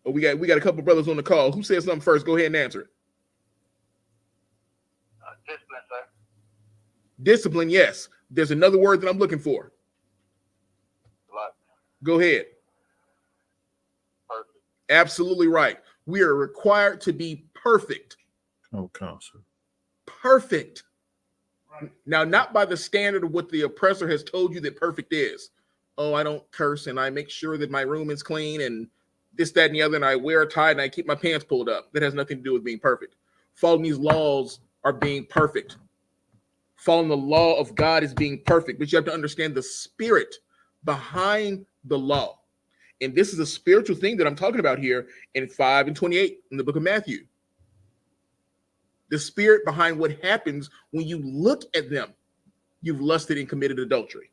Oh, we got a couple brothers on the call. Who said something first? Go ahead and answer it. Discipline, yes. There's another word that I'm looking for. Go ahead. Perfect. Absolutely right. We are required to be perfect. Oh, counsel. Perfect. Now, not by the standard of what the oppressor has told you that perfect is. Oh, I don't curse and I make sure that my room is clean and this, that, and the other, and I wear a tie and I keep my pants pulled up. That has nothing to do with being perfect. Following these laws are being perfect. Following the law of God is being perfect, but you have to understand the spirit behind the law. And this is a spiritual thing that I'm talking about here in 5 and 28 in the book of Matthew. The spirit behind what happens when you look at them. You've lusted and committed adultery.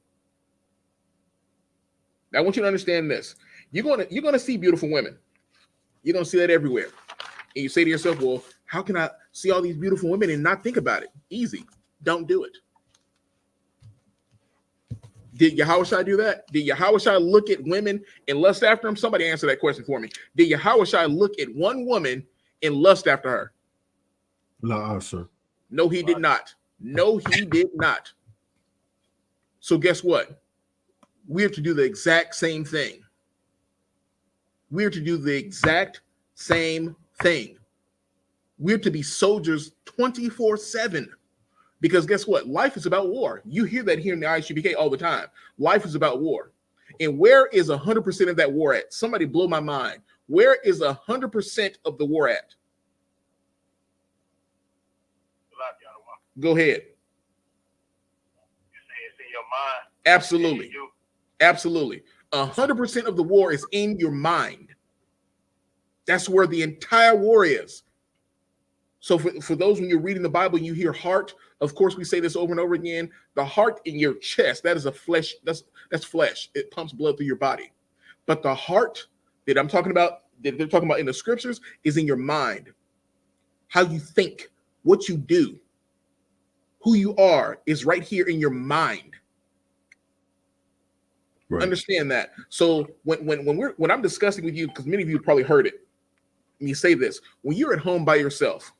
Now, I want you to understand this. You're gonna see beautiful women. You're gonna see that everywhere. And you say to yourself, well, how can I see all these beautiful women and not think about it? Easy. Don't do it. Did Yahushua do that? Did Yahushua look at women and lust after them? Somebody answer that question for me. Did Yahushua look at one woman and lust after her? La, sir. No, he did not. No, he did not. So guess what? We are to do the exact same thing. We are to do the exact same thing. We're to be soldiers 24/7. Because guess what? Life is about war. You hear that here in the I.S.U.P.K all the time. Life is about war. And where is 100% of that war at? Somebody blow my mind. Where is 100% of the war at? Go ahead. You say it's in your mind. Absolutely. You. Absolutely. 100% of the war is in your mind. That's where the entire war is. So for those, when you're reading the Bible and you hear heart, of course, we say this over and over again, the heart in your chest, that is a flesh, that's flesh. It pumps blood through your body. But the heart that I'm talking about, that they're talking about in the scriptures, is in your mind. How you think, what you do, who you are is right here in your mind. Right. Understand that. So when I'm discussing with you, because many of you probably heard it, and you say this, when you're at home by yourself,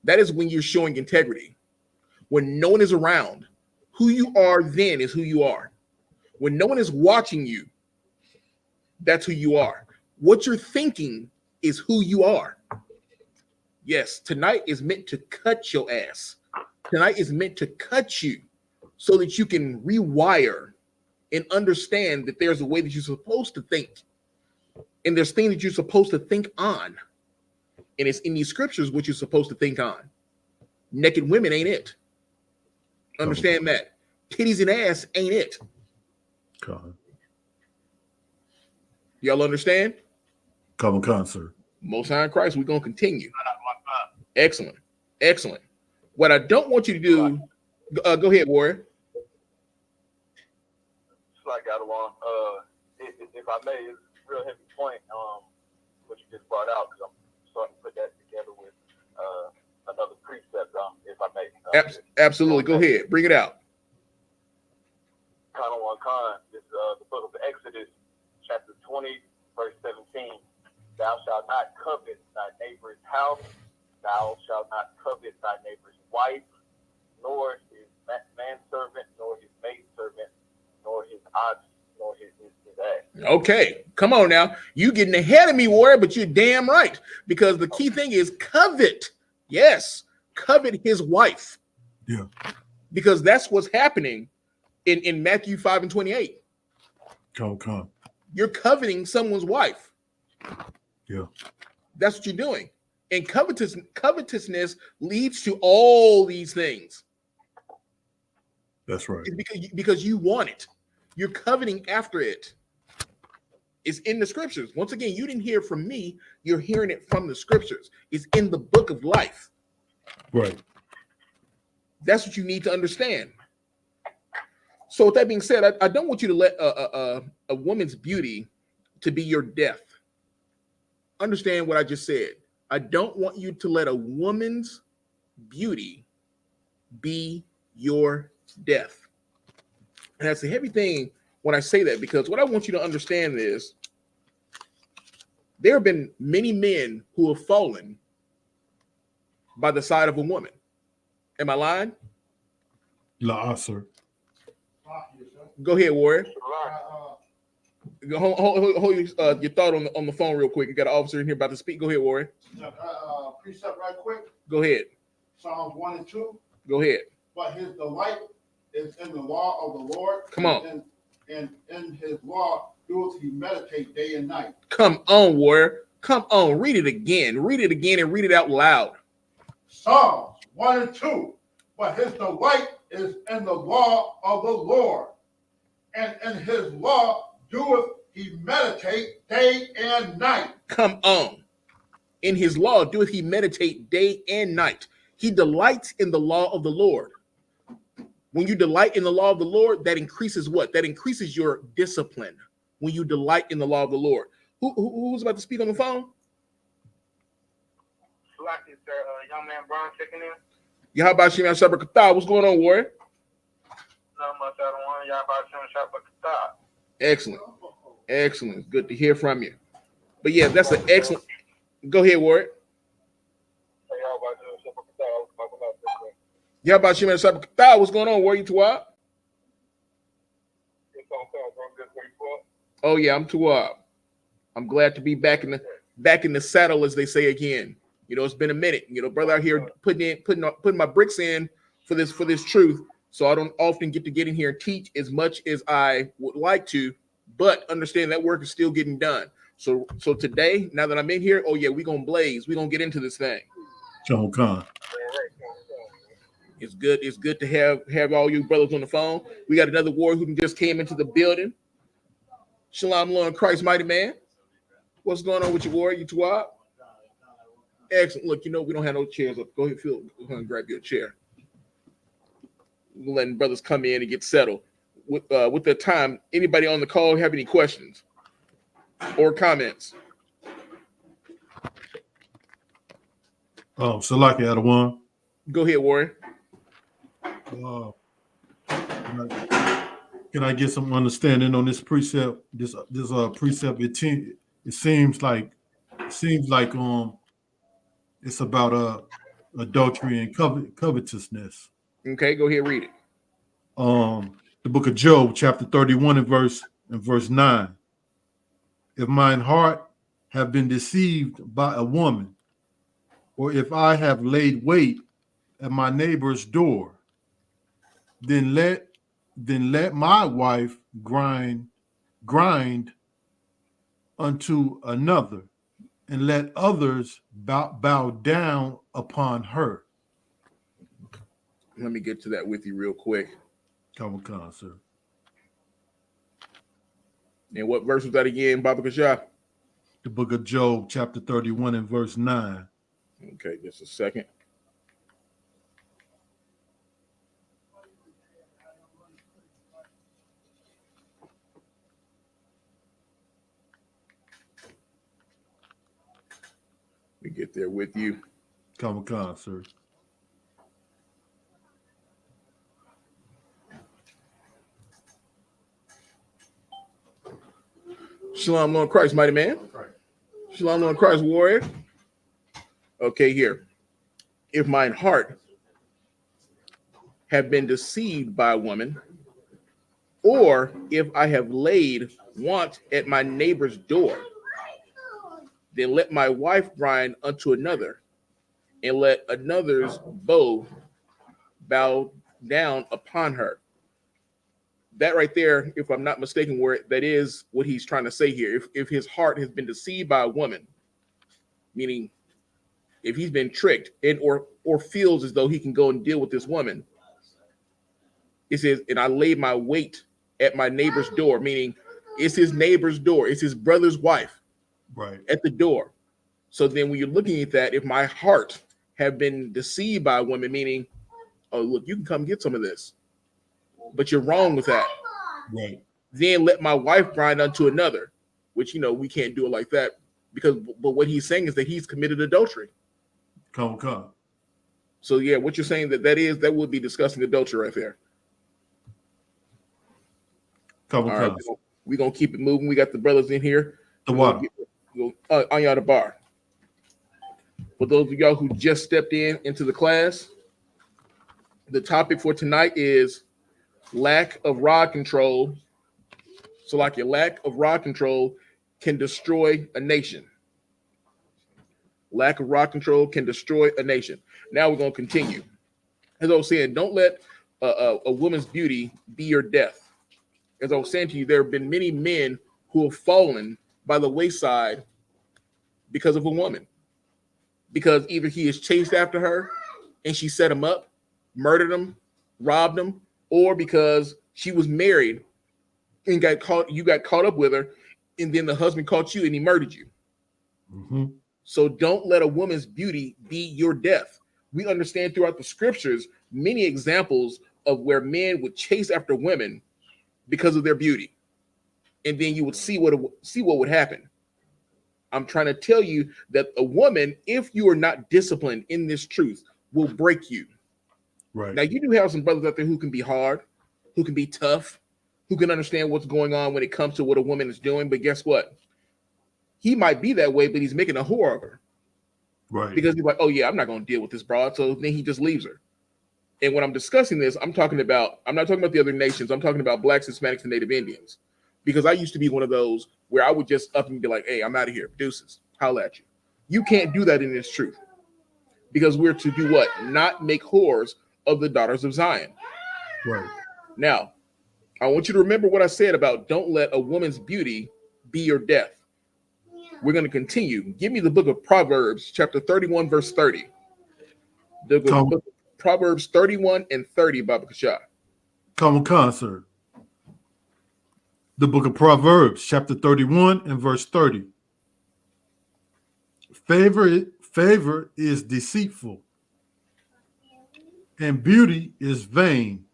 that is when you're showing integrity. When no one is around, who you are then is who you are. When no one is watching you, that's who you are. What you're thinking is who you are. Yes, tonight is meant to cut your ass. Tonight is meant to cut you so that you can rewire and understand that there's a way that you're supposed to think. And there's things that you're supposed to think on. And it's in these scriptures what you're supposed to think on. Naked women ain't it. Understand that. Titties and ass ain't it. God. Y'all understand? Common concert. Most High in Christ, we're going to continue. Excellent. Excellent. What I don't want you to do, go ahead, Warrior. So I got along. If I may, it's a real heavy point, what you just brought out, because I'm starting to put that together with another precept, if I may. Absolutely. Go ahead. Bring it out. This the book of Exodus, chapter 20, verse 17. Thou shalt not covet thy neighbor's house. Thou shalt not covet thy neighbor's wife, nor his manservant, nor his maidservant, nor his ox, nor his ass. Okay, come on now. You getting ahead of me, Warrior, but you're damn right. Because the key thing is covet. Yes, covet his wife. Yeah. Because that's what's happening in Matthew 5 and 28. Come. You're coveting someone's wife. Yeah. That's what you're doing. And covetousness leads to all these things. That's right. It's because you want it. You're coveting after it. It's in the scriptures. Once again, you didn't hear it from me. You're hearing it from the scriptures. It's in the book of life. Right. That's what you need to understand. So with that being said, I don't want you to let a woman's beauty to be your death. Understand what I just said. I don't want you to let a woman's beauty be your death. And that's a heavy thing when I say that, because what I want you to understand is there have been many men who have fallen by the side of a woman. Am I lying? La sir. Go ahead, Warrior. Right. Hold your thought on the phone real quick. You got an officer in here about to speak. Go ahead, Warrior. Precept right quick. Go ahead. Psalms 1 and 2. Go ahead. But his delight is in the law of the Lord. Come on. And in his law doeth he meditate day and night. Come on, Warrior. Come on. Read it again. Read it again and read it out loud. Psalms 1 and 2. But his delight is in the law of the Lord. And in his law doeth he meditate day and night. Come on. In his law doeth he meditate day and night. He delights in the law of the Lord. When you delight in the law of the Lord, that increases what? That increases your discipline. When you delight in the law of the Lord. Who's about to speak on the phone? Lucky, sir. Young man Brian checking in. Yeah, how about you, man? SHALAM. What's going on, Warrior? Not much. I don't want y'all about SHALAM. Excellent. Excellent. Good to hear from you. But yeah, that's an excellent. Go ahead, Warrior. Yeah, how about you, man? SHALAM. What's going on, Warrior? Tuwab? Oh yeah, I'm Tuwab. I'm glad to be back in the saddle, as they say again. You know, it's been a minute. You know, brother out here putting my bricks in for this truth. So I don't often get in here and teach as much as I would like to, but understand that work is still getting done. So today, now that I'm in here, oh yeah, we're gonna blaze. We're gonna get into this thing. John Khan. It's good to have all you brothers on the phone. We got another warrior who just came into the building. Shalom, Lord Christ, mighty man. What's going on with you, warrior? You Tuwab? Excellent. Look, you know we don't have no chairs up. Go ahead, Phil. Go ahead and grab your chair. We're letting brothers come in and get settled. With the time, anybody on the call have any questions or comments? Salaki Adawan. Go ahead, warrior. Can I get some understanding on this precept? This precept. It seems like it's about adultery and covetousness. Okay, go ahead, read it. The book of Job, chapter 31 and verse 9. If mine heart have been deceived by a woman, or if I have laid wait at my neighbor's door, then let my wife grind unto another, and let others bow down upon her. Let me get to that with you real quick. Come on, sir. And what verse was that again, Baba Kasha? The book of Job, chapter 31 and verse 9. Okay, just a second. Let me get there with you. Come on, sir. Shalom, Lord Christ, mighty man. Shalom, Lord Christ, warrior. Okay, here. If mine heart have been deceived by a woman, or if I have laid want at my neighbor's door, then let my wife grind unto another, and let another's bow down upon her. That right there, if I'm not mistaken, where that is what he's trying to say here. If his heart has been deceived by a woman, meaning if he's been tricked and or feels as though he can go and deal with this woman, it says, and I laid my weight at my neighbor's door, meaning it's his neighbor's door, it's his brother's wife, right, at the door. So then when you're looking at that, if my heart have been deceived by a woman, meaning, oh, look, you can come get some of this, but you're wrong with that. Right. Then let my wife grind unto another, which, you know, we can't do it like that, because, but what he's saying is that he's committed adultery. Come. So yeah, what you're saying that would be discussing adultery right there. Come. Right, we're gonna keep it moving. We got the brothers in here. The water. On y'all the bar. For those of y'all who just stepped into the class, The topic for tonight is lack of rod control. So, like your lack of rod control can destroy a nation. Lack of rod control can destroy a nation. Now we're going to continue. As I was saying, don't let a woman's beauty be your death. As I was saying to you, there have been many men who have fallen by the wayside because of a woman. Because either he is chased after her and she set him up, murdered him, robbed him, or because she was married and you got caught up with her, and then the husband caught you and he murdered you. Mm-hmm. So don't let a woman's beauty be your death. We understand throughout the scriptures many examples of where men would chase after women because of their beauty, and then you would see what would happen. I'm trying to tell you that a woman, if you are not disciplined in this truth, will break you. Right. Now, you do have some brothers out there who can be hard, who can be tough, who can understand what's going on when it comes to what a woman is doing. But guess what? He might be that way, but he's making a whore of her. Right. Because he's like, oh yeah, I'm not going to deal with this broad. So then he just leaves her. And when I'm discussing this, I'm not talking about the other nations. I'm talking about blacks, Hispanics, and Native Indians. Because I used to be one of those where I would just up and be like, hey, I'm out of here. Deuces. Holla at you. You can't do that in this truth. Because we're to do what? Not make whores of the daughters of Zion. Right. Now, I want you to remember what I said about don't let a woman's beauty be your death. We're going to continue. Give me the book of Proverbs, chapter 31, verse 30. The book of Proverbs 31 and 30, Baba Kasha. Common concert. The book of Proverbs, chapter 31 and verse 30. Favor is deceitful, and beauty is vain.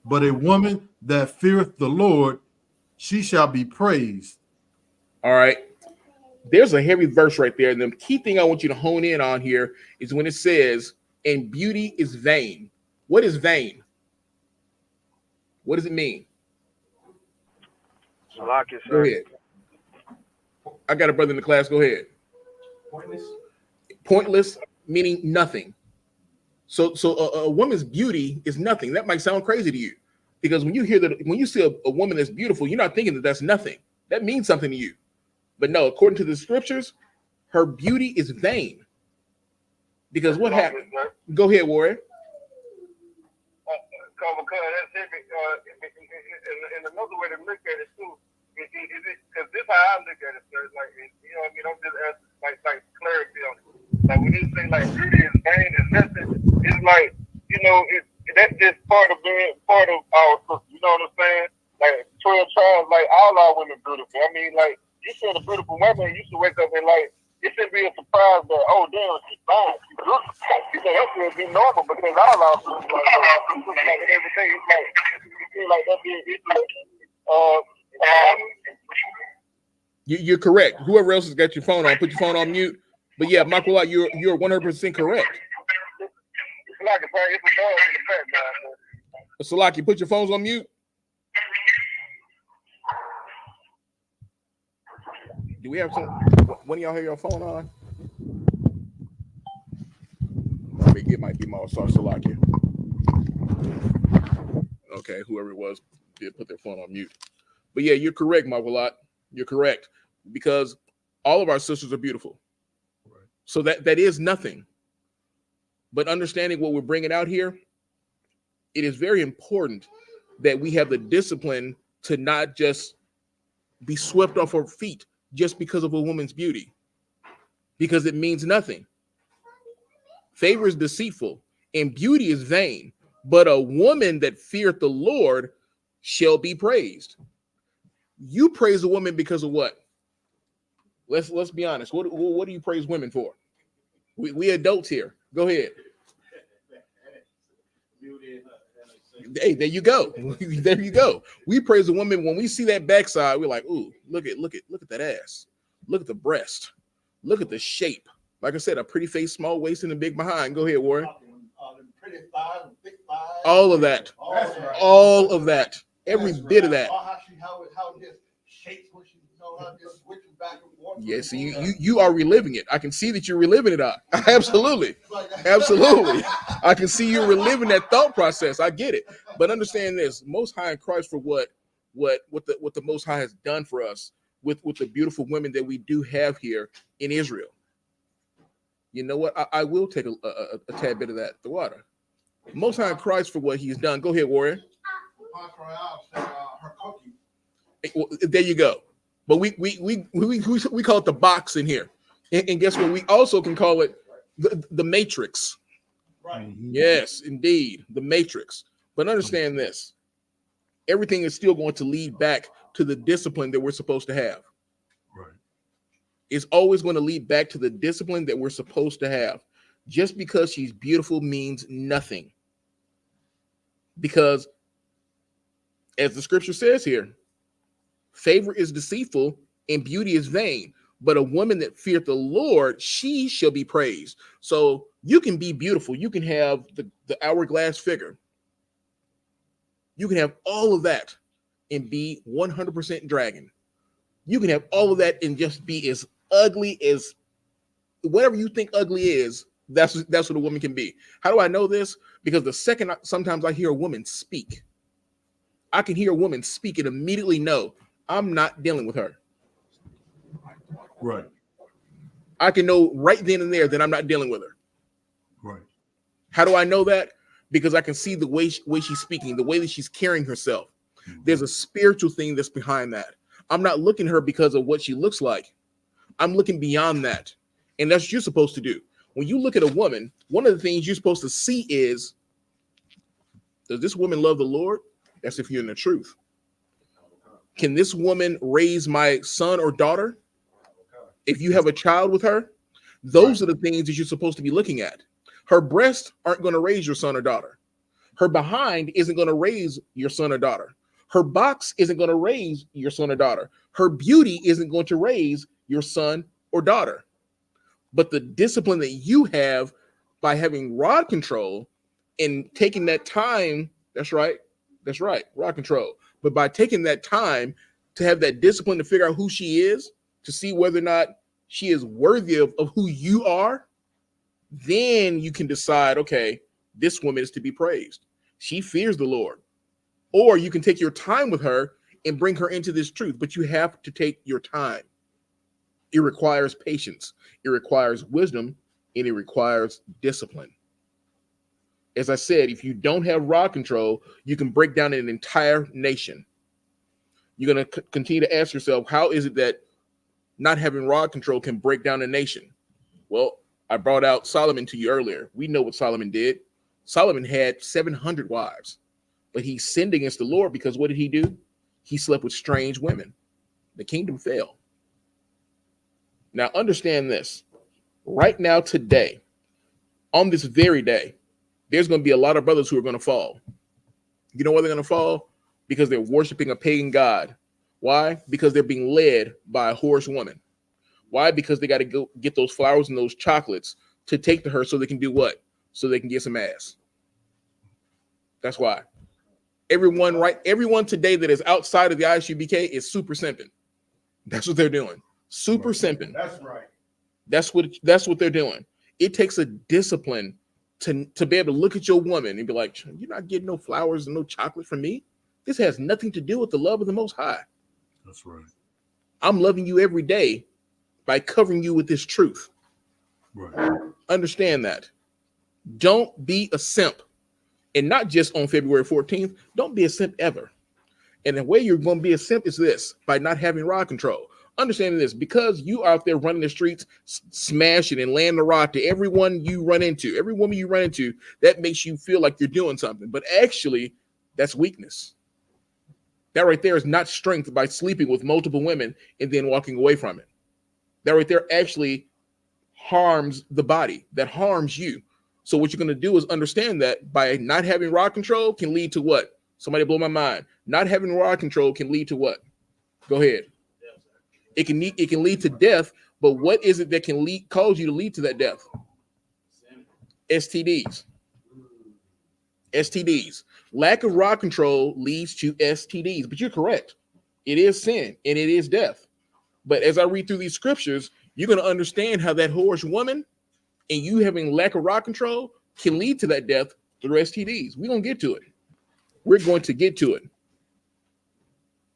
But a woman that feareth the Lord, she shall be praised. All right. There's a heavy verse right there. And the key thing I want you to hone in on here is when it says, and beauty is vain. What is vain? What does it mean? Go ahead. I got a brother in the class. Go ahead. Pointless, meaning nothing. So a woman's beauty is nothing. That might sound crazy to you, because when you hear that, when you see a woman that's beautiful, you're not thinking that that's nothing. That means something to you. But no, according to the scriptures, her beauty is vain. Because what happened? Go ahead, Warren. Because that's it. And another way to look at it too is because this is how I look at it. So it's like, you know what I mean? I'm just asking like clarity on it. Like when you say like beauty is vain is nothing, it's like, you know, that's just part of our sister. You know what I'm saying? Like 12 tribes, like all our women beautiful. I mean, like you said, a beautiful woman used to wake up and like it shouldn't be a surprise that, oh damn, she's fine, she's beautiful. You know, that should be normal because all our women like every day. It's like you feel like that being You're correct. Whoever else has got your phone on, put your phone on mute. But yeah, Michael, you're 100% correct. Salaki, put your phones on mute. Do we have some? When y'all hear your phone on? It might be my Salaki. Okay, whoever it was did put their phone on mute. But yeah, you're correct, Michael. You're correct, because all of our sisters are beautiful. Right. So that is nothing. But understanding what we're bringing out here, it is very important that we have the discipline to not just be swept off our feet just because of a woman's beauty, because it means nothing. Favor is deceitful and beauty is vain, but a woman that feareth the Lord shall be praised. You praise a woman because of what? Let's be honest. What do you praise women for? We adults here. Go ahead. Hey, there you go. There you go. We praise a woman when we see that backside. We're like, ooh, look at that ass. Look at the breast. Look at the shape. Like I said, a pretty face, small waist, and a big behind. Go ahead, Warren. All of that. All of that. Every bit of that. shakes when she, you know, her just switching back and forth. Yes, you are reliving it. I can see that you're reliving it. Absolutely. Absolutely. I can see you reliving that thought process. I get it. But understand this, Most High in Christ for what the Most High has done for us with the beautiful women that we do have here in Israel. You know what? I will take a tad bit of that, the water. Most High in Christ for what he's done. Go ahead, Warrior. Her cookie. Well, there you go. But we call it the box in here. And guess what? We also can call it the matrix. Right. Yes, indeed, the matrix. But understand this. Everything is still going to lead back to the discipline that we're supposed to have. Right. It's always going to lead back to the discipline that we're supposed to have. Just because she's beautiful means nothing. Because as the scripture says here, favor is deceitful and beauty is vain, but a woman that feareth the Lord, she shall be praised. So you can be beautiful. You can have the hourglass figure. You can have all of that and be 100% dragon. You can have all of that and just be as ugly as whatever you think ugly is. That's what a woman can be. How do I know this? Because the second sometimes I hear a woman speak, I can hear a woman speak and immediately know I'm not dealing with her. Right. I can know right then and there that I'm not dealing with her. Right. How do I know that? Because I can see the way she's speaking, the way that she's carrying herself. There's a spiritual thing that's behind that. I'm not looking at her because of what she looks like. I'm looking beyond that. And that's what you're supposed to do. When you look at a woman, one of the things you're supposed to see is, does this woman love the Lord? That's if you're in the truth. Can this woman raise my son or daughter? If you have a child with her, those are the things that you're supposed to be looking at. Her breasts aren't going to raise your son or daughter. Her behind isn't going to raise your son or daughter. Her box isn't going to raise your son or daughter. Her beauty isn't going to raise your son or daughter. But the discipline that you have by having rod control and taking that time, that's right, rod control. But by taking that time to have that discipline to figure out who she is, to see whether or not she is worthy of who you are, then you can decide, okay, this woman is to be praised. She fears the Lord. Or you can take your time with her and bring her into this truth, but you have to take your time. It requires patience. It requires wisdom, and it requires discipline. As I said, if you don't have rod control, you can break down an entire nation. You're going to continue to ask yourself, how is it that not having rod control can break down a nation? Well, I brought out Solomon to you earlier. We know what Solomon did. Solomon had 700 wives, but he sinned against the Lord because what did he do? He slept with strange women. The kingdom fell. Now understand this. Right now, today, on this very day, there's going to be a lot of brothers who are going to fall. You know why they're going to fall? Because they're worshiping a pagan god. Why? Because they're being led by a whorish woman. Why? Because they got to go get those flowers and those chocolates to take to her so they can do what? So they can get some ass. That's why. Everyone today that is outside of the I.S.U.P.K is super simping. That's what they're doing. Super simping. That's right. That's what they're doing. It takes a discipline to be able to look at your woman and be like, you're not getting no flowers and no chocolate from me. This has nothing to do with the love of the Most High. That's right. I'm loving you every day by covering you with this truth. Right. Understand that. Don't be a simp. And not just on February 14th. Don't be a simp ever. And the way you're going to be a simp is this, by not having rod control. Understanding this, because you are out there running the streets, smashing and laying the rod to everyone you run into, every woman you run into, that makes you feel like you're doing something. But actually, that's weakness. That right there is not strength by sleeping with multiple women and then walking away from it. That right there actually harms the body. That harms you. So what you're going to do is understand that by not having rod control can lead to what? Somebody blow my mind. Not having rod control can lead to what? Go ahead. It can lead to death, but what is it that can cause you to lead to that death? STDs. STDs. Lack of rod control leads to STDs. But you're correct. It is sin and it is death. But as I read through these scriptures, you're going to understand how that whorish woman and you having lack of rod control can lead to that death through STDs. We're going to get to it. We're going to get to it.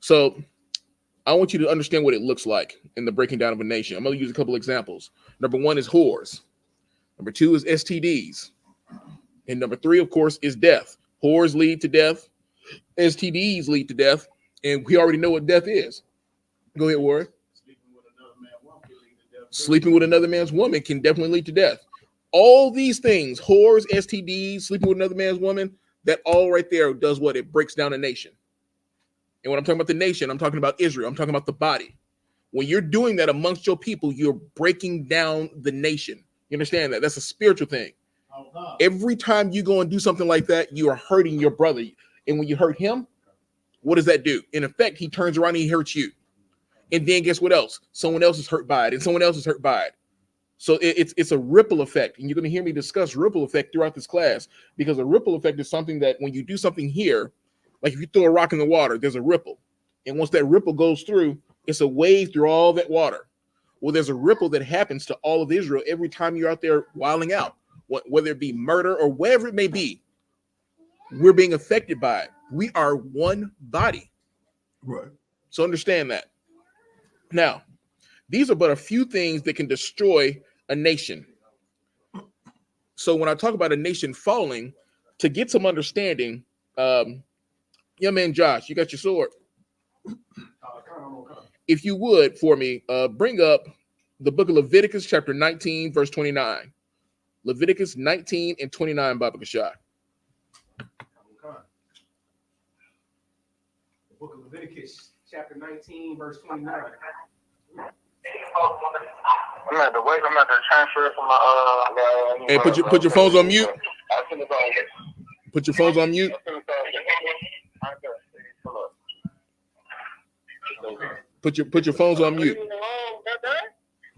So I want you to understand what it looks like in the breaking down of a nation. I'm going to use a couple examples. Number one is whores. Number two is STDs. And number three, of course, is death. Whores lead to death. STDs lead to death. And we already know what death is. Go ahead, Warren. Sleeping with another man's woman can definitely lead to death. All these things, whores, STDs, sleeping with another man's woman, that all right there does what? It breaks down a nation. And when I'm talking about the nation, I'm talking about Israel. I'm talking about the body. When you're doing that amongst your people, you're breaking down the nation. You understand that? That's a spiritual thing. Every time you go and do something like that, you are hurting your brother. And when you hurt him, what does that do? In effect, he turns around and he hurts you. And then guess what else? Someone else is hurt by it, and someone else is hurt by it. So it's a ripple effect. And you're going to hear me discuss ripple effect throughout this class, because a ripple effect is something that when you do something here, like if you throw a rock in the water, there's a ripple. And once that ripple goes through, it's a wave through all that water. Well, there's a ripple that happens to all of Israel every time you're out there wilding out, whether it be murder or whatever it may be. We're being affected by it. We are one body. Right. So understand that. Now, these are but a few things that can destroy a nation. So when I talk about a nation falling, to get some understanding, young man Josh, you got your sword? If you would, for me, bring up the book of Leviticus, chapter 19, verse 29. Leviticus 19 and 29, Baba Kashai. The book of Leviticus, chapter 19, verse 29. I'm at the wait. I'm at the transfer from my Hey, put your phones on mute. Put your phones on mute. Put your phones on mute.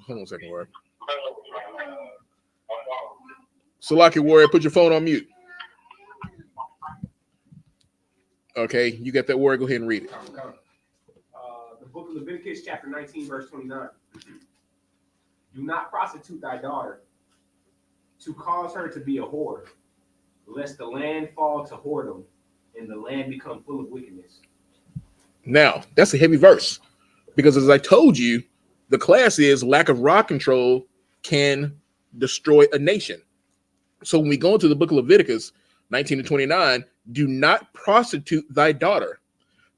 Hold on a second, Warrior. Salaki Warrior, put your phone on mute. Okay, you got that, Warrior. Go ahead and read it. The book of Leviticus, chapter 19, verse 29. Do not prostitute thy daughter to cause her to be a whore, lest the land fall to whoredom and the land become full of wickedness. Now, that's a heavy verse, because as I told you, the class is lack of rod control can destroy a nation. So when we go into the book of Leviticus 19 to 29, do not prostitute thy daughter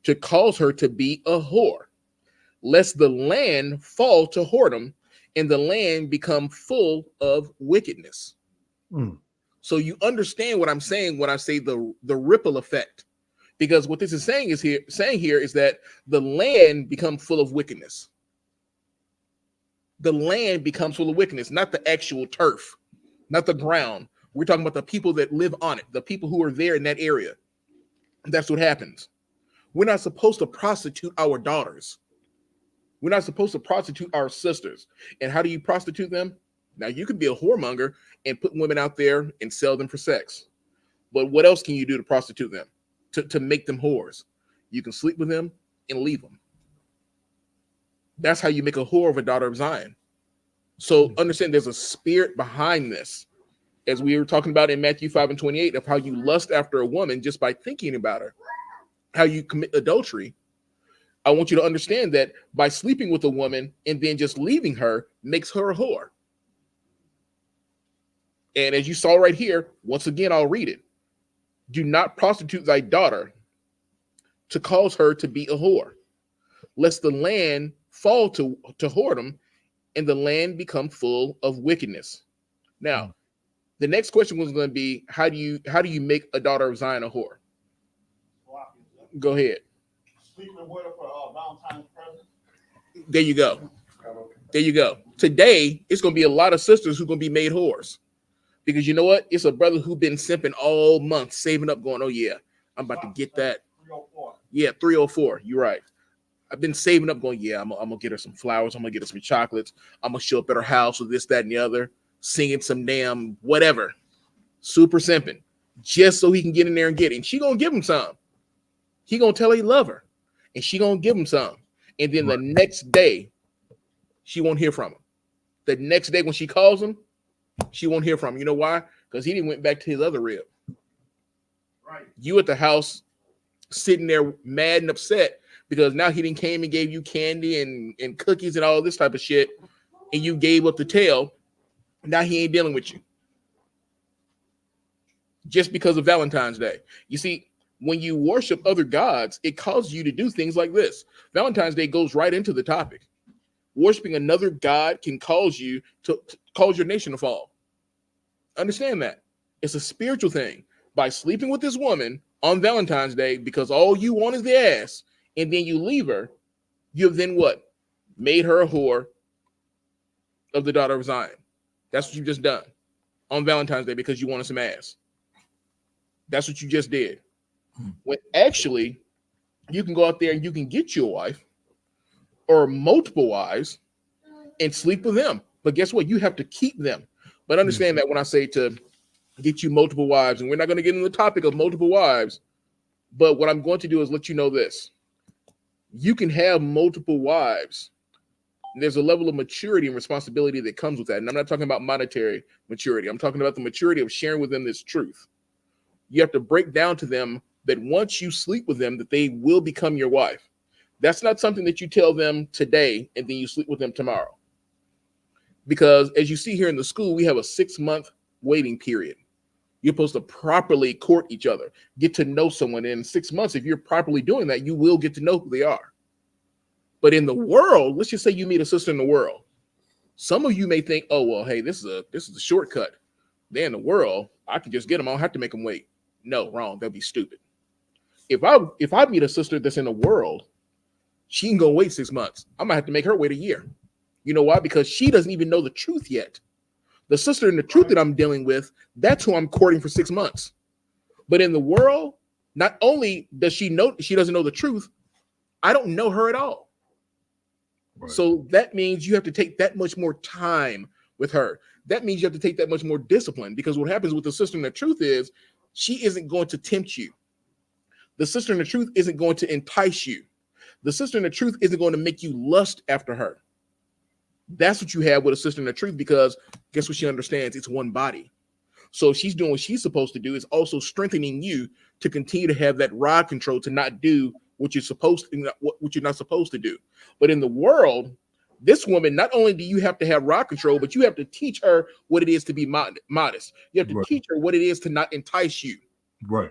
to cause her to be a whore, lest the land fall to whoredom and the land become full of wickedness. So you understand what I'm saying when I say the ripple effect, because what this is saying here is that the land becomes full of wickedness. The land becomes full of wickedness, not the actual turf, not the ground. We're talking about the people that live on it, the people who are there in that area. That's what happens. We're not supposed to prostitute our daughters. We're not supposed to prostitute our sisters. And how do you prostitute them? Now, you could be a whoremonger and put women out there and sell them for sex. But what else can you do to prostitute them? To make them whores? You can sleep with them and leave them. That's how you make a whore of a daughter of Zion. So understand there's a spirit behind this. As we were talking about in Matthew 5 and 28, of how you lust after a woman just by thinking about her, how you commit adultery. I want you to understand that by sleeping with a woman and then just leaving her makes her a whore. And as you saw right here, once again, I'll read it. Do not prostitute thy daughter to cause her to be a whore, lest the land fall to whoredom and the land become full of wickedness. Now, the next question was going to be, how do you make a daughter of Zion a whore? Go ahead. Sleeping with her for Valentine's present. There you go. There you go. Today, it's going to be a lot of sisters who are going to be made whores. Because you know what? It's a brother who's been simping all month, saving up, going, oh, yeah, I'm about to get that. 304. Yeah, 304. You're right. I've been saving up, going, yeah, I'm going to get her some flowers. I'm going to get her some chocolates. I'm going to show up at her house with this, that, and the other, singing some damn whatever. Super simping. Just so he can get in there and get it. And she going to give him some. He going to tell her he love her. and she gonna give him some. And then the Right. next day, she won't hear from him. The next day when she calls him, she won't hear from him. You know why? Because he didn't went back to his other rib. Right. You at the house sitting there mad and upset because now he didn't came and gave you candy and cookies and all this type of shit, and you gave up the tail. Now he ain't dealing with you just because of Valentine's Day. You see, when you worship other gods, it causes you to do things like this. Valentine's Day goes right into the topic. Worshiping another god can cause you to cause your nation to fall. Understand that. It's a spiritual thing. By sleeping with this woman on Valentine's Day because all you want is the ass, and then you leave her, you've then what? Made her a whore of the daughter of Zion. That's what you just done on Valentine's Day because you wanted some ass. That's what you just did. When actually, you can go out there and you can get you a wife or multiple wives and sleep with them. But guess what? You have to keep them. But understand that when I say to get you multiple wives, and we're not going to get into the topic of multiple wives, but what I'm going to do is let you know this. You can have multiple wives. There's a level of maturity and responsibility that comes with that. And I'm not talking about monetary maturity. I'm talking about the maturity of sharing with them this truth. You have to break down to them that once you sleep with them, that they will become your wife. That's not something that you tell them today and then you sleep with them tomorrow. Because as you see here in the school, we have a 6-month waiting period. You're supposed to properly court each other, get to know someone. In 6 months, if you're properly doing that, you will get to know who they are. But in the world, let's just say you meet a sister in the world. Some of you may think, oh, well, hey, this is a shortcut. They're in the world. I can just get them. I don't have to make them wait. No, wrong. That'd be stupid. If I meet a sister that's in the world, she can go wait 6 months. I might have to make her wait a year. You know why? Because she doesn't even know the truth yet. The sister in the truth that I'm dealing with, that's who I'm courting for 6 months. But in the world, not only does she know she doesn't know the truth, I don't know her at all. Right. So that means you have to take that much more time with her. That means you have to take that much more discipline, because what happens with the sister in the truth is she isn't going to tempt you. The sister in the truth isn't going to entice you. The sister in the truth isn't going to make you lust after her. That's what you have with a sister in the truth, because guess what she understands? It's one body. So she's doing what she's supposed to do, is also strengthening you to continue to have that rod control, to not do what you're supposed to, what you're not supposed to do. But in the world, this woman, not only do you have to have rod control, but you have to teach her what it is to be modest. You have to teach her what it is to not entice you. Right.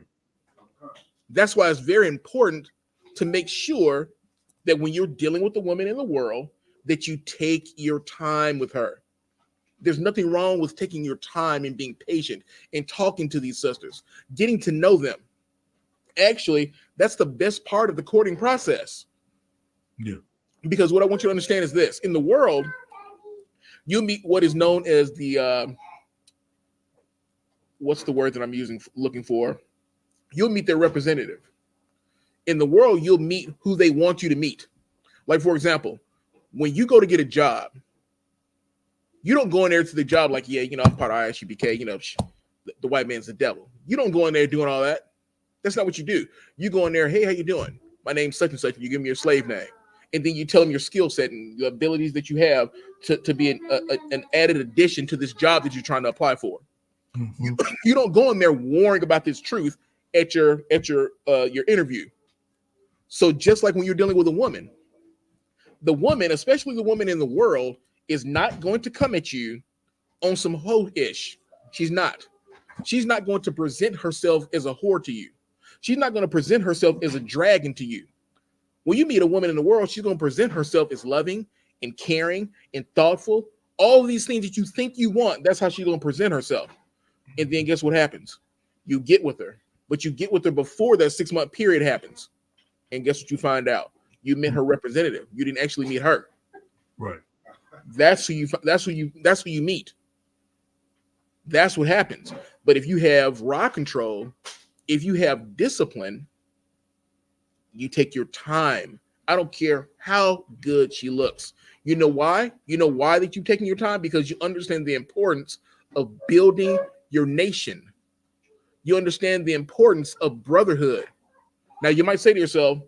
That's why it's very important to make sure that when you're dealing with the woman in the world, that you take your time with her. There's nothing wrong with taking your time and being patient and talking to these sisters, getting to know them. Actually, that's the best part of the courting process. Yeah. Because what I want you to understand is this: in the world, you meet what is known as the what's the word that I'm looking for? You'll meet their representative. In the world, you'll meet who they want you to meet. Like, for example, when you go to get a job, you don't go in there to the job like, yeah, I'm part of I.S.U.P.K, the white man's the devil. You don't go in there doing all that. That's not what you do. You go in there, hey, how you doing? My name's such and such, and you give me your slave name. And then you tell them your skill set and the abilities that you have to be an added addition to this job that you're trying to apply for. Mm-hmm. You don't go in there worrying about this truth at your interview. So just like when you're dealing with a woman, the woman, especially the woman in the world, is not going to come at you on some hoe-ish. She's not. She's not going to present herself as a whore to you. She's not going to present herself as a dragon to you. When you meet a woman in the world, she's going to present herself as loving and caring and thoughtful. All of these things that you think you want, that's how she's going to present herself. And then guess what happens? You get with her, but you get with her before that 6-month period happens. And guess what you find out? You met her representative. You didn't actually meet her. Right. That's who you meet. That's what happens. But if you have rod control, if you have discipline, you take your time. I don't care how good she looks. You know why? You know why that you're taking your time? Because you understand the importance of building your nation. You understand the importance of brotherhood. Now you might say to yourself,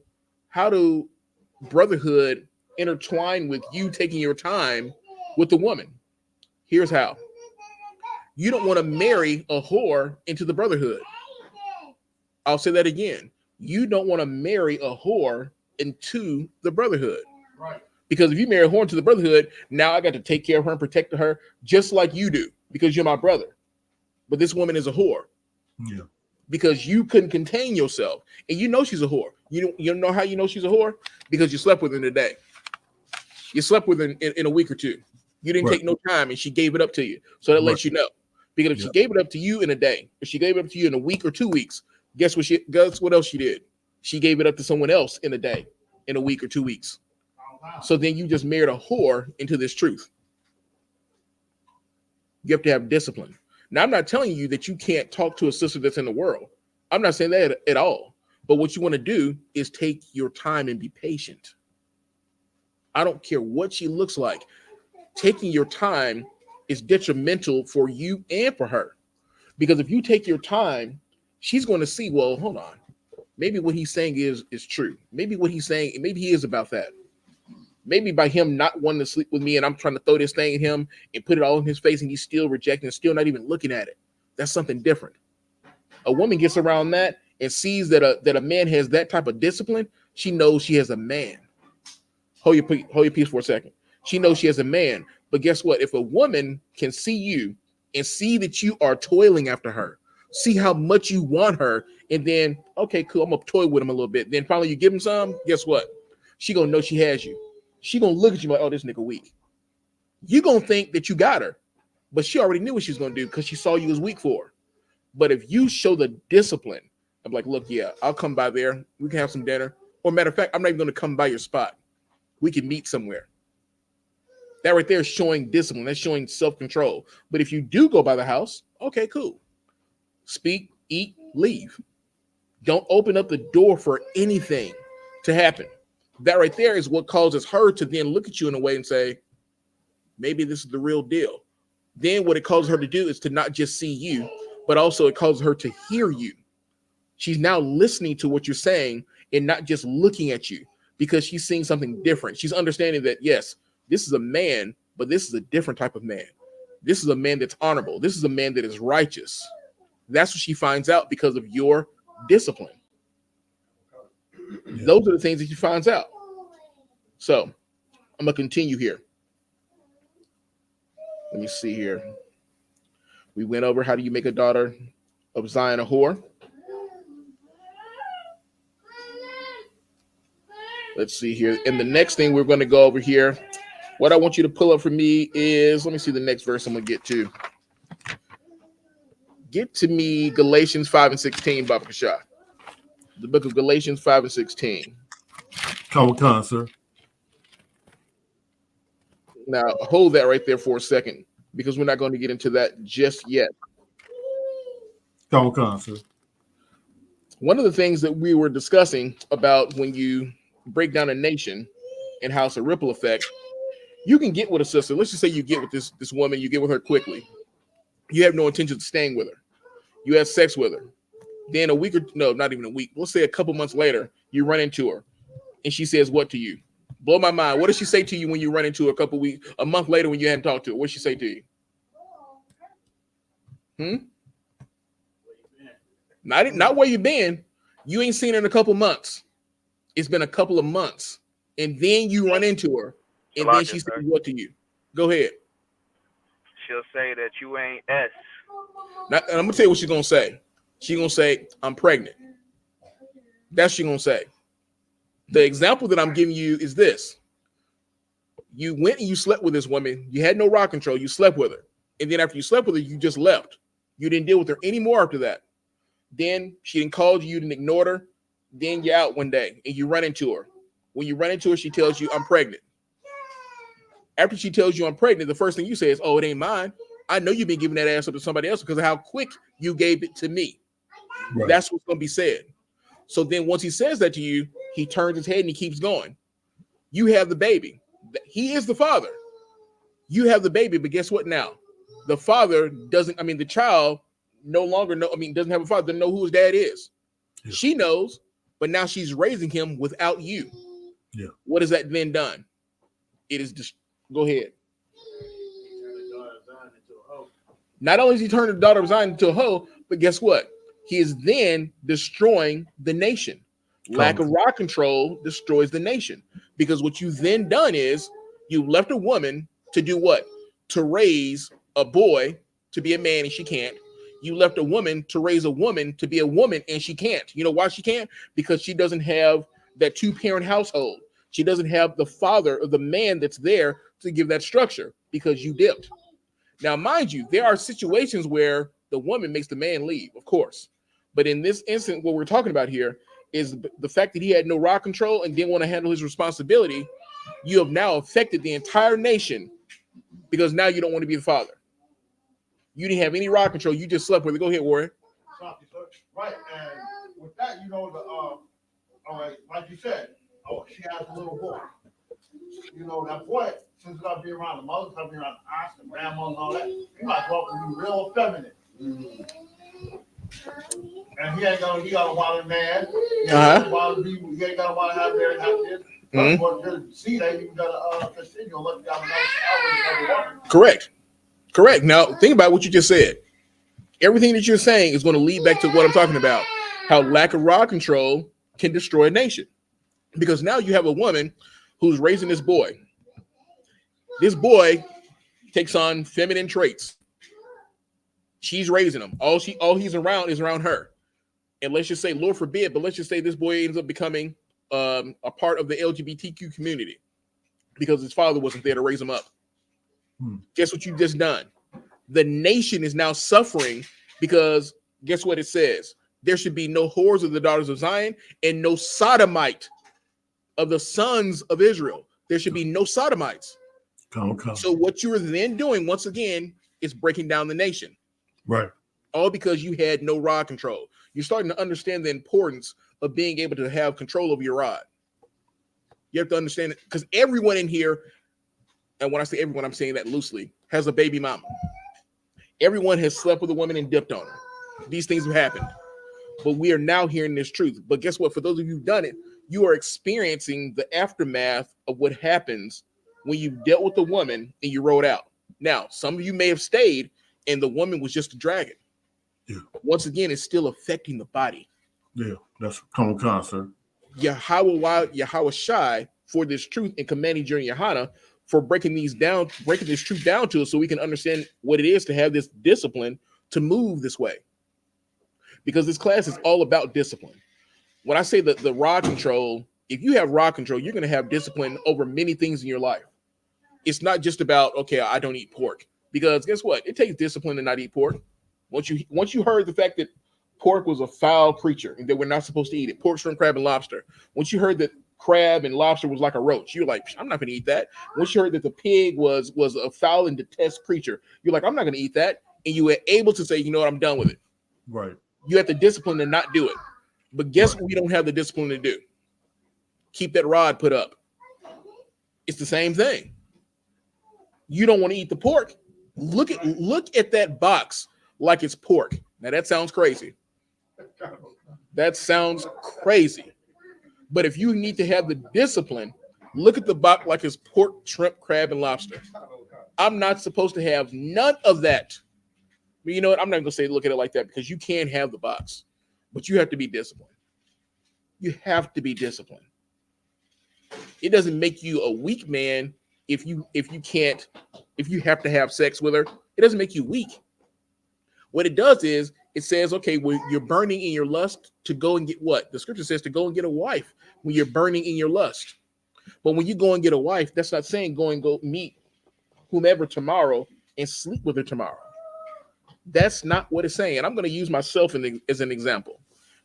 how do brotherhood intertwine with you taking your time with the woman? Here's how. You don't want to marry a whore into the brotherhood. I'll say that again. You don't want to marry a whore into the brotherhood. Right. Because if you marry a whore into the brotherhood, now I got to take care of her and protect her just like you do because you're my brother. But this woman is a whore. Yeah. Because you couldn't contain yourself. And you know she's a whore. You don't know how you know she's a whore? Because you slept with her in a day. You slept with her in a week or two. You didn't take no time and she gave it up to you. So that lets you know. Because if she gave it up to you in a day, if she gave it up to you in a week or 2 weeks, guess what else she did? She gave it up to someone else in a day, in a week or 2 weeks. So then you just married a whore into this truth. You have to have discipline. Now, I'm not telling you that you can't talk to a sister that's in the world. I'm not saying that at all. But what you want to do is take your time and be patient. I don't care what she looks like. Taking your time is detrimental for you and for her. Because if you take your time, she's going to see, well, hold on. Maybe what he's saying is true. Maybe what he's saying, maybe he is about that. Maybe by him not wanting to sleep with me and I'm trying to throw this thing at him and put it all in his face and he's still rejecting, still not even looking at it. That's something different. A woman gets around that and sees that a man has that type of discipline. She knows she has a man. Hold your peace for a second. She knows she has a man. But guess what? If a woman can see you and see that you are toiling after her, see how much you want her, and then, okay, cool, I'm going to toy with him a little bit. Then finally you give him some, guess what? She going to know she has you. She going to look at you like, oh, this nigga weak. You going to think that you got her, but she already knew what she was going to do because she saw you as weak for her. But if you show the discipline, I'm like, look, yeah, I'll come by there. We can have some dinner. Or matter of fact, I'm not even going to come by your spot. We can meet somewhere. That right there is showing discipline. That's showing self-control. But if you do go by the house, okay, cool. Speak, eat, leave. Don't open up the door for anything to happen. That right there is what causes her to then look at you in a way and say, maybe this is the real deal. Then what it causes her to do is to not just see you, but also it causes her to hear you. She's now listening to what you're saying and not just looking at you because she's seeing something different. She's understanding that, yes, this is a man, but this is a different type of man. This is a man that's honorable. This is a man that is righteous. That's what she finds out because of your discipline. Yeah. Those are the things that she finds out. So I'm going to continue here. Let me see here. We went over how do you make a daughter of Zion a whore. Let's see here. And the next thing we're going to go over here, what I want you to pull up for me is, let me see the next verse I'm going to get to. Get to me Galatians 5 and 16, Baba Kasha. The book of Galatians 5 and 16. Come on, sir. Now, hold that right there for a second, because we're not going to get into that just yet. Come on, sir. One of the things that we were discussing about when you break down a nation and how it's a ripple effect, you can get with a sister. Let's just say you get with this woman, you get with her quickly. You have no intention of staying with her. You have sex with her. Then a week or no, not even a week. Let's say a couple months later, you run into her and she says what to you? Blow my mind. What does she say to you when you run into her a month later when you hadn't talked to her? What does she say to you? Not where you been. You ain't seen her in a couple months. It's been a couple of months. And then you run into her and then she says what to you? Go ahead. She'll say that you ain't S. Now, I'm going to tell you what she's going to say. She's going to say, I'm pregnant. That's what she's going to say. The example that I'm giving you is this. You went and you slept with this woman. You had no rock control. You slept with her. And then after you slept with her, you just left. You didn't deal with her anymore after that. Then she didn't call you, didn't ignore her. Then you're out one day and you run into her. When you run into her, she tells you, I'm pregnant. After she tells you I'm pregnant, the first thing you say is, oh, it ain't mine. I know you've been giving that ass up to somebody else because of how quick you gave it to me. Right. That's what's going to be said. So then once he says that to you, he turns his head and he keeps going. You have the baby. He is the father. You have the baby, but guess what now? The father doesn't, the child no longer doesn't have a father, doesn't know who his dad is. Yeah. She knows, but now she's raising him without you. Yeah. What has that then done? It is just go ahead. Not only is he turning the daughter of Zion into a hoe, but guess what? He is then destroying the nation. Lack of rod control destroys the nation, because what you've then done is you left a woman to do what? To raise a boy to be a man, and she can't. You left a woman to raise a woman to be a woman, and she can't. You know why she can't? Because she doesn't have that two-parent household. She doesn't have the father or the man that's there to give that structure, because you dipped. Now, mind you, there are situations where the woman makes the man leave, of course. But in this instance, what we're talking about here is the fact that he had no rod control and didn't want to handle his responsibility. You have now affected the entire nation, because now you don't want to be the father. You didn't have any rod control. You just slept with it. Go ahead, Warren. Right, and with that, all right, like you said, she has a little boy. That boy, since it's got to be around the mother, it's got to be around the aunts and grandmas and all that, he might grow up and be real feminine. And he got a wild man. He ain't got to want to have married, have kids. See, they even got to continue and let you down another woman. Correct. Now, think about what you just said. Everything that you're saying is going to lead back to what I'm talking about, how lack of rod control can destroy a nation. Because now you have a woman who's raising this boy. This boy takes on feminine traits. She's raising him. All he's around is around her. And let's just say, Lord forbid, but let's just say this boy ends up becoming a part of the LGBTQ community because his father wasn't there to raise him up. Guess what you've just done? The nation is now suffering because guess what it says? There should be no whores of the daughters of Zion and no sodomite of the sons of Israel. There should be no sodomites. Come. So what you're then doing, once again, is breaking down the nation. Right. All because you had no rod control. You're starting to understand the importance of being able to have control over your rod. You have to understand it because everyone in here, and when I say everyone, I'm saying that loosely, has a baby mama. Everyone has slept with a woman and dipped on her. These things have happened. But we are now hearing this truth. But guess what? For those of you who've done it, you are experiencing the aftermath of what happens when you dealt with the woman and you rode out. Now, some of you may have stayed and the woman was just a dragon. Yeah. Once again, it's still affecting the body. Yeah, that's come on, sir. Yahweh Shai for this truth and commanding during YAHANNA for breaking this truth down to us so we can understand what it is to have this discipline to move this way. Because this class is all about discipline. When I say that the rod control, if you have rod control, you're going to have discipline over many things in your life. It's not just about, okay, I don't eat pork. Because guess what? It takes discipline to not eat pork. Once you heard the fact that pork was a foul creature and that we're not supposed to eat it, pork, shrimp, crab, and lobster. Once you heard that crab and lobster was like a roach, you're like, I'm not going to eat that. Once you heard that the pig was a foul and detest creature, you're like, I'm not going to eat that. And you were able to say, you know what, I'm done with it. Right. You have the discipline to not do it. But guess what we don't have the discipline to do? Keep that rod put up. It's the same thing. You don't want to eat the pork. Look at that box like it's pork. Now that sounds crazy. That sounds crazy. But if you need to have the discipline, look at the box like it's pork, shrimp, crab, and lobster. I'm not supposed to have none of that. But you know what? I'm not going to say look at it like that because you can have the box, but you have to be disciplined. You have to be disciplined. It doesn't make you a weak man if you have to have sex with her. It doesn't make you weak. What it does is it says, okay, well, you're burning in your lust to go and get what? The scripture says to go and get a wife when you're burning in your lust. But when you go and get a wife, that's not saying go meet whomever tomorrow and sleep with her tomorrow. That's not what it's saying. And I'm going to use myself as an example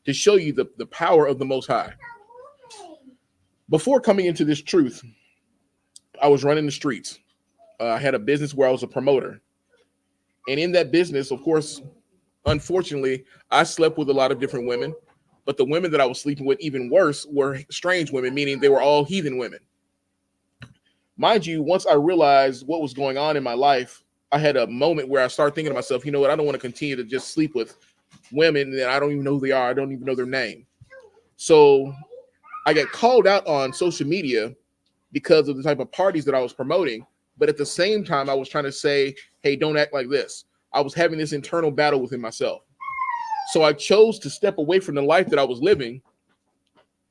to show you the power of the Most High. Before coming into this truth, I was running the streets. I had a business where I was a promoter. And in that business, of course, unfortunately, I slept with a lot of different women. But the women that I was sleeping with, even worse, were strange women, meaning they were all heathen women. Mind you, once I realized what was going on in my life, I had a moment where I started thinking to myself, you know what, I don't want to continue to just sleep with women that I don't even know who they are. I don't even know their name. So I got called out on social media because of the type of parties that I was promoting. But at the same time, I was trying to say, hey, don't act like this. I was having this internal battle within myself. So I chose to step away from the life that I was living.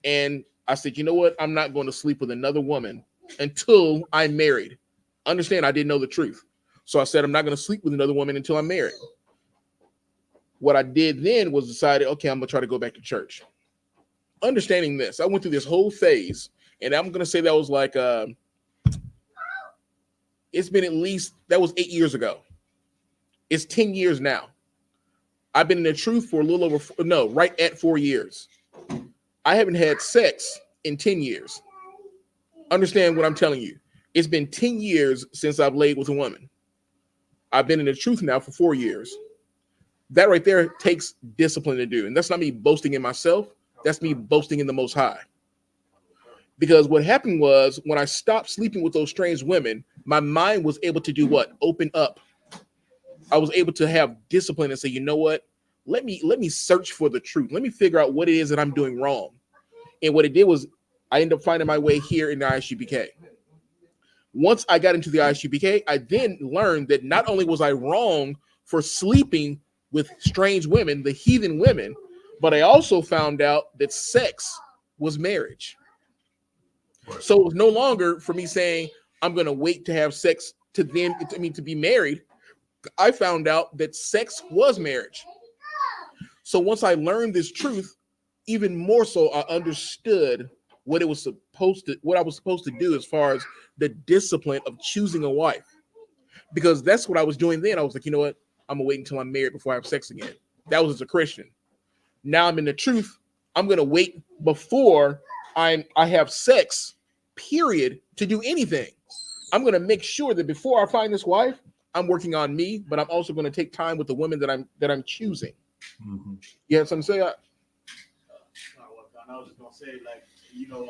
And I said, you know what? I'm not going to sleep with another woman until I'm married. Understand, I didn't know the truth. So I said, I'm not going to sleep with another woman until I'm married. What I did then was decided, okay, I'm going to try to go back to church. Understanding this, I went through this whole phase, and I'm going to say that was like, it's been at least, that was 8 years ago. It's 10 years now. I've been in the truth for a little over, right at 4 years. I haven't had sex in 10 years. Understand what I'm telling you. It's been 10 years since I've laid with a woman. I've been in the truth now for 4 years. That right there takes discipline to do. And that's not me boasting in myself. That's me boasting in the Most High. Because what happened was when I stopped sleeping with those strange women, my mind was able to do what? Open up. I was able to have discipline and say, you know what? Let me search for the truth. Let me figure out what it is that I'm doing wrong. And what it did was I ended up finding my way here in the I.S.U.P.K. Once I got into the I.S.U.P.K, I then learned that not only was I wrong for sleeping with strange women, the heathen women, but I also found out that sex was marriage. So it was no longer for me saying, I'm going to wait to have sex to be married. I found out that sex was marriage. So once I learned this truth, even more so, I understood what I was supposed to do as far as the discipline of choosing a wife. Because that's what I was doing then. I was like, you know what? I'm gonna wait until I'm married before I have sex again. That was as a Christian. Now I'm in the truth. I'm gonna wait before I have sex, period, to do anything. I'm gonna make sure that before I find this wife, I'm working on me, but I'm also gonna take time with the women that I'm choosing. Mm-hmm. You have something to say? I was just gonna say, like, you know,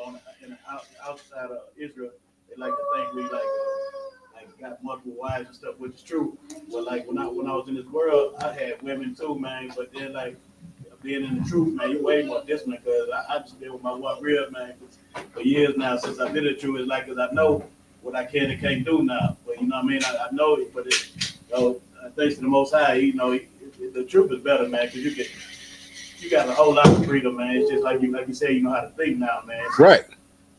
outside of Israel, they like to think we like got multiple wives and stuff, which is true. But like when I was in this world, I had women too, man. But then like being in the truth, man, you're way more disciplined because I just been with my one real man for years now since I did the truth. It's like because I know what I can and can't do now. But you know what I mean? I know it, but thanks to the Most High, you know, the truth is better, man, because you got a whole lot of freedom, man. It's just like you say, you know how to think now, man. So, right.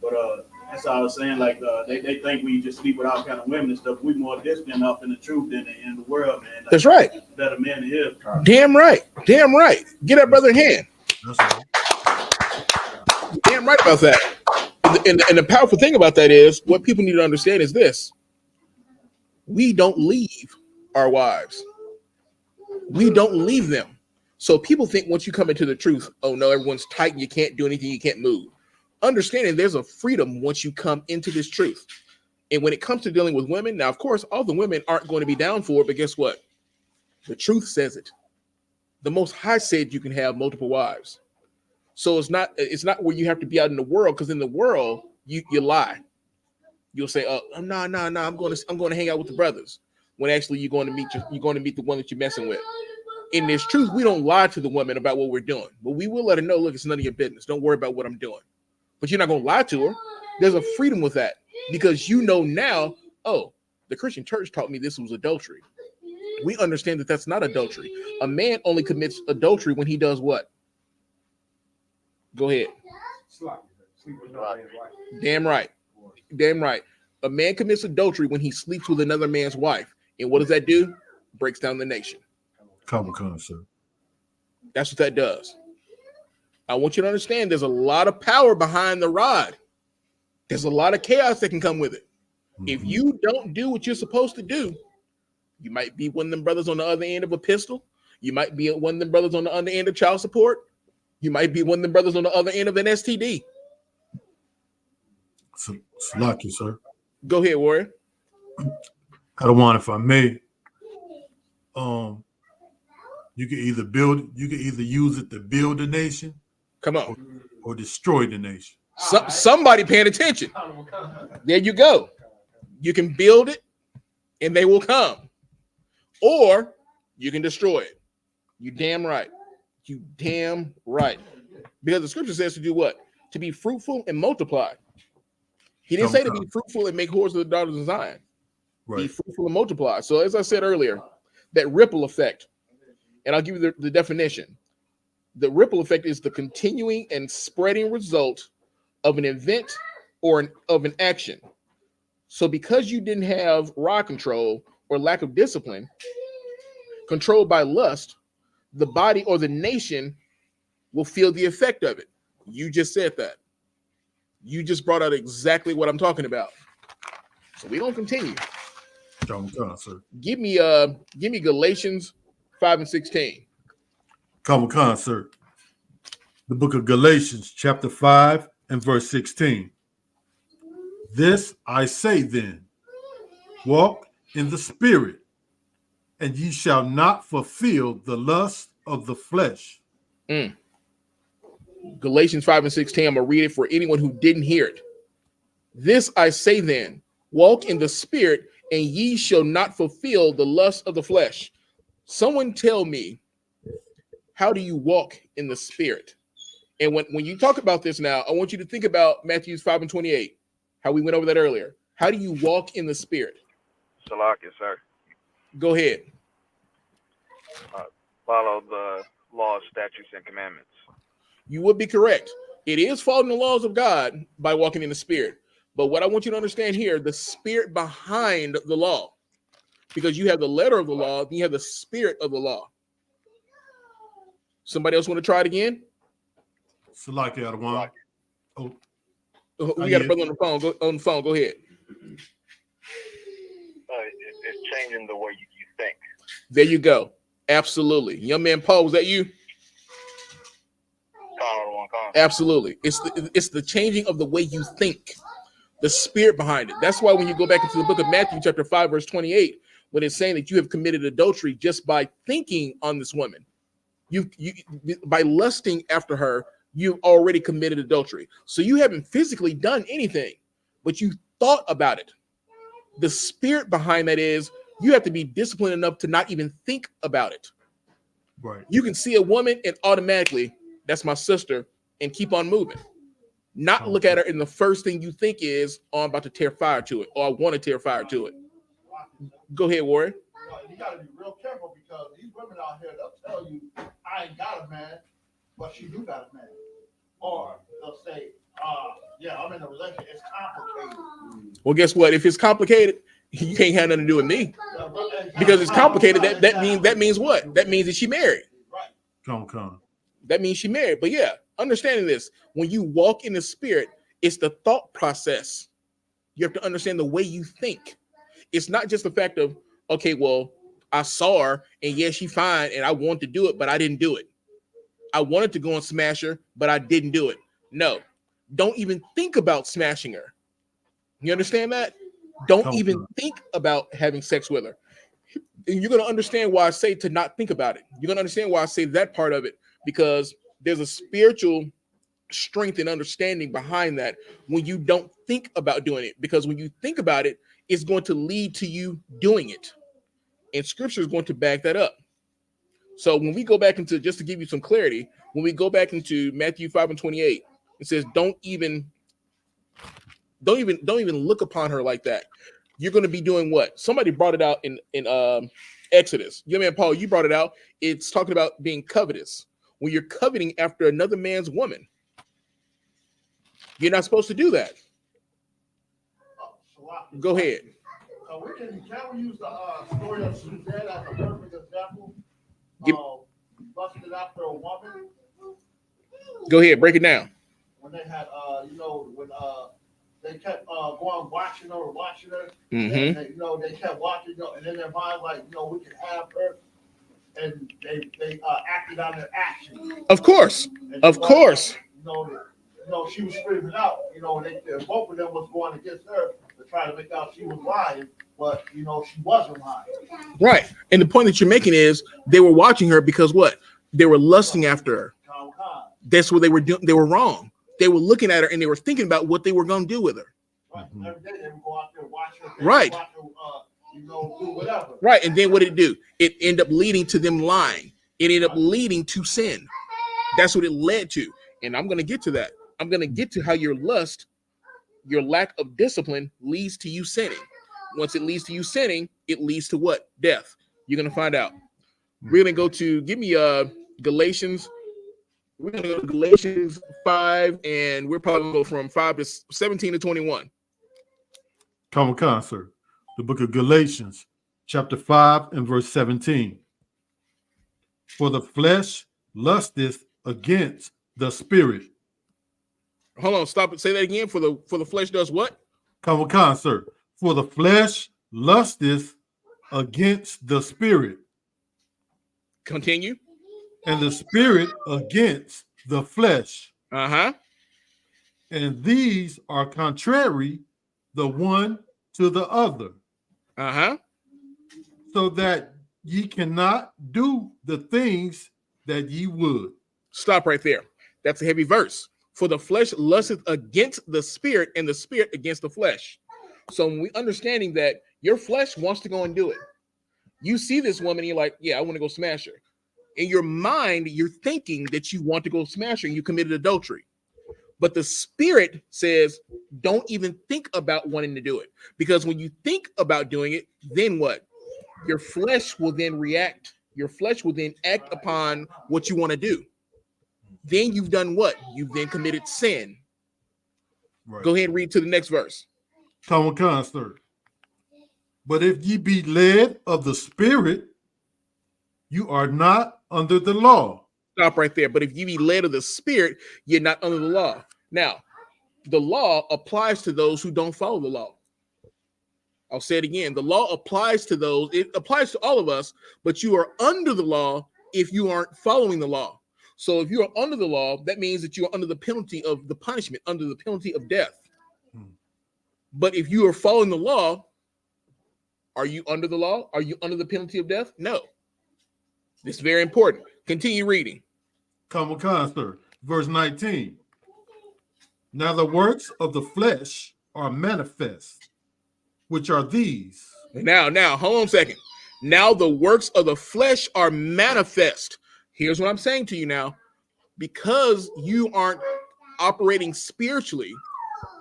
But that's all I was saying. Like they think we just sleep with all kind of women and stuff. We more disciplined up in the truth than in the world, man. Like, that's right. Better man than him. Damn right. Damn right. Get that brother in hand. Damn right about that. And the powerful thing about that is what people need to understand is this: we don't leave our wives. We don't leave them. So people think once you come into the truth, oh no, everyone's tight and you can't do anything, you can't move. Understanding there's a freedom once you come into this truth. And when it comes to dealing with women, now, of course, all the women aren't going to be down for it, but guess what? The truth says it. The Most High said you can have multiple wives. So it's not where you have to be out in the world, because in the world, you lie. You'll say, oh, no, I'm going to hang out with the brothers. When actually you're going to meet the one that you're messing with. In this truth, we don't lie to the women about what we're doing, but we will let her know, look, it's none of your business. Don't worry about what I'm doing. But you're not going to lie to her. There's a freedom with that because you know now, oh, the Christian church taught me this was adultery. We understand that that's not adultery. A man only commits adultery when he does what? Go ahead. Damn right. Damn right. A man commits adultery when he sleeps with another man's wife. And what does that do? Breaks down the nation. Come on, sir. That's what that does. I want you to understand there's a lot of power behind the rod. There's a lot of chaos that can come with it. Mm-hmm. If you don't do what you're supposed to do, you might be one of them brothers on the other end of a pistol. You might be one of them brothers on the other end of child support. You might be one of them brothers on the other end of an STD. Lucky, sir. Go ahead, Warrior. I don't want, if I may. You can either use it to build a nation. Come on. Or destroy the nation. Somebody paying attention. There you go. You can build it and they will come. Or you can destroy it. You damn right. You damn right. because the scripture says to do what? To be fruitful and multiply. He didn't say to be fruitful and make whores of the daughters of Zion. Right. Be fruitful and multiply. So as I said earlier, that ripple effect, and I'll give you the definition. The ripple effect is the continuing and spreading result of an event or of an action. So because you didn't have rod control or lack of discipline, controlled by lust, the body or the nation will feel the effect of it. You just said that. You just brought out exactly what I'm talking about. So we don't continue. Come on, sir. Give me Galatians 5:16. Come on, sir. The book of Galatians, chapter 5 and verse 16. This I say then, walk in the spirit, and ye shall not fulfill the lust of the flesh. Galatians 5:16. I'm gonna read it for anyone who didn't hear it. This I say then, walk in the spirit, and ye shall not fulfill the lust of the flesh. Someone tell me, how do you walk in the spirit? And when you talk about this now, I want you to think about Matthew 5:28, how we went over that earlier. How do you walk in the spirit? Salakia, sir. Go ahead. Follow the laws, statutes, and commandments. You would be correct. It is following the laws of God by walking in the spirit. But what I want you to understand here, the spirit behind the law, because you have the letter of the law, and you have the spirit of the law. Somebody else want to try it again? Salaki Adawan. Oh, we got a brother on the phone. Go ahead. It's changing the way you think. There you go. Absolutely. Young man Paul, was that you? Absolutely. It's the changing of the way you think, the spirit behind it. That's why when you go back into the book of Matthew chapter 5 verse 28, when it's saying that you have committed adultery just by thinking on this woman, you by lusting after her, you've already committed adultery. So you haven't physically done anything, but you thought about it. The spirit behind that is you have to be disciplined enough to not even think about it. right. You can see a woman and automatically, that's my sister, and keep on moving. Not look at her and the first thing you think is, oh, I'm about to tear fire to it, or I want to tear fire to it. Go ahead, Warren. You got to be real careful because these women out here, they'll tell you, I ain't got a man, but she do got a man. Or they'll say, yeah, I'm in a relationship. It's complicated. Well, guess what? If it's complicated, you can't have nothing to do with me. Because it's complicated. That means what? That means that she married. Right. Come. That means she married. But yeah, understanding this, when you walk in the spirit, it's the thought process. You have to understand the way you think. It's not just the fact of, okay, well, I saw her and yeah, she fine and I wanted to do it, but I didn't do it. I wanted to go and smash her, but I didn't do it. No, don't even think about smashing her. You understand that? Don't even think about having sex with her. And you're going to understand why I say to not think about it. You're going to understand why I say that part of it, because there's a spiritual strength and understanding behind that when you don't think about doing it. Because when you think about it, it's going to lead to you doing it. And scripture is going to back that up. So when we go back into, just to give you some clarity, when we go back into Matthew 5:28, it says, don't even look upon her like that. You're going to be doing what? Somebody brought it out in Exodus. Your man Paul, you brought it out. It's talking about being covetous. When you're coveting after another man's woman, you're not supposed to do that. Go ahead. Can we use the story of Suzanne as a perfect example? Busted after a woman. Go ahead, break it down. When they had, when they kept going watching her, Mm-hmm. and they kept watching, and in their mind, like, we can have her, and they acted on their actions. Of course, She was screaming out. Both of them was going against her to try to make out she was lying, but she wasn't lying. Right, and the point that you're making is they were watching her because what? They were lusting after her. That's what they were doing. They were wrong. They were looking at her and they were thinking about what they were going to do with her. Right. Every day they would go out there, watch her. Right. Watch her, do whatever. Right. And then what did it do? It ended up leading to them lying. It ended up leading to sin. That's what it led to. And I'm going to get to that. I'm going to get to how your lust, your lack of discipline leads to you sinning. Once it leads to you sinning, it leads to what? Death. You're going to find out. We're going to go to, give me Galatians. We're going to go to Galatians 5, and we're probably going to go from 5 to 17 to 21. Come on, sir. The book of Galatians, chapter 5 and verse 17. For the flesh lusteth against the spirit. Hold on, stop it. Say that again. For the flesh does what? Come on, sir. For the flesh lusteth against the spirit. Continue. And the spirit against the flesh. Uh-huh. And these are contrary the one to the other. Uh-huh. So that ye cannot do the things that ye would. Stop right there. That's a heavy verse. For the flesh lusteth against the spirit, and the spirit against the flesh. So when we understanding that your flesh wants to go and do it. You see this woman, and you're like, yeah, I want to go smash her. In your mind, you're thinking that you want to go smash her and you committed adultery. But the spirit says, don't even think about wanting to do it. Because when you think about doing it, then what? Your flesh will then react. Your flesh will then act upon what you want to do. Then you've done what? You've then committed sin. Right. Go ahead and read to the next verse. Come on, sir. But if ye be led of the spirit, you are not under the law. Stop right there. But if you be led of the spirit, you're not under the law. Now, the law applies to those who don't follow the law. I'll say it again. The law applies to those. It applies to all of us, but you are under the law if you aren't following the law. So if you are under the law, that means that you are under the penalty of the punishment, under the penalty of death. But if you are following the law, are you under the law? Are you under the penalty of death? No. This is very important. Continue reading. Come on, sir. Verse 19. Now the works of the flesh are manifest, which are these. Now, hold on a second. Now the works of the flesh are manifest. Here's what I'm saying to you now. Because you aren't operating spiritually,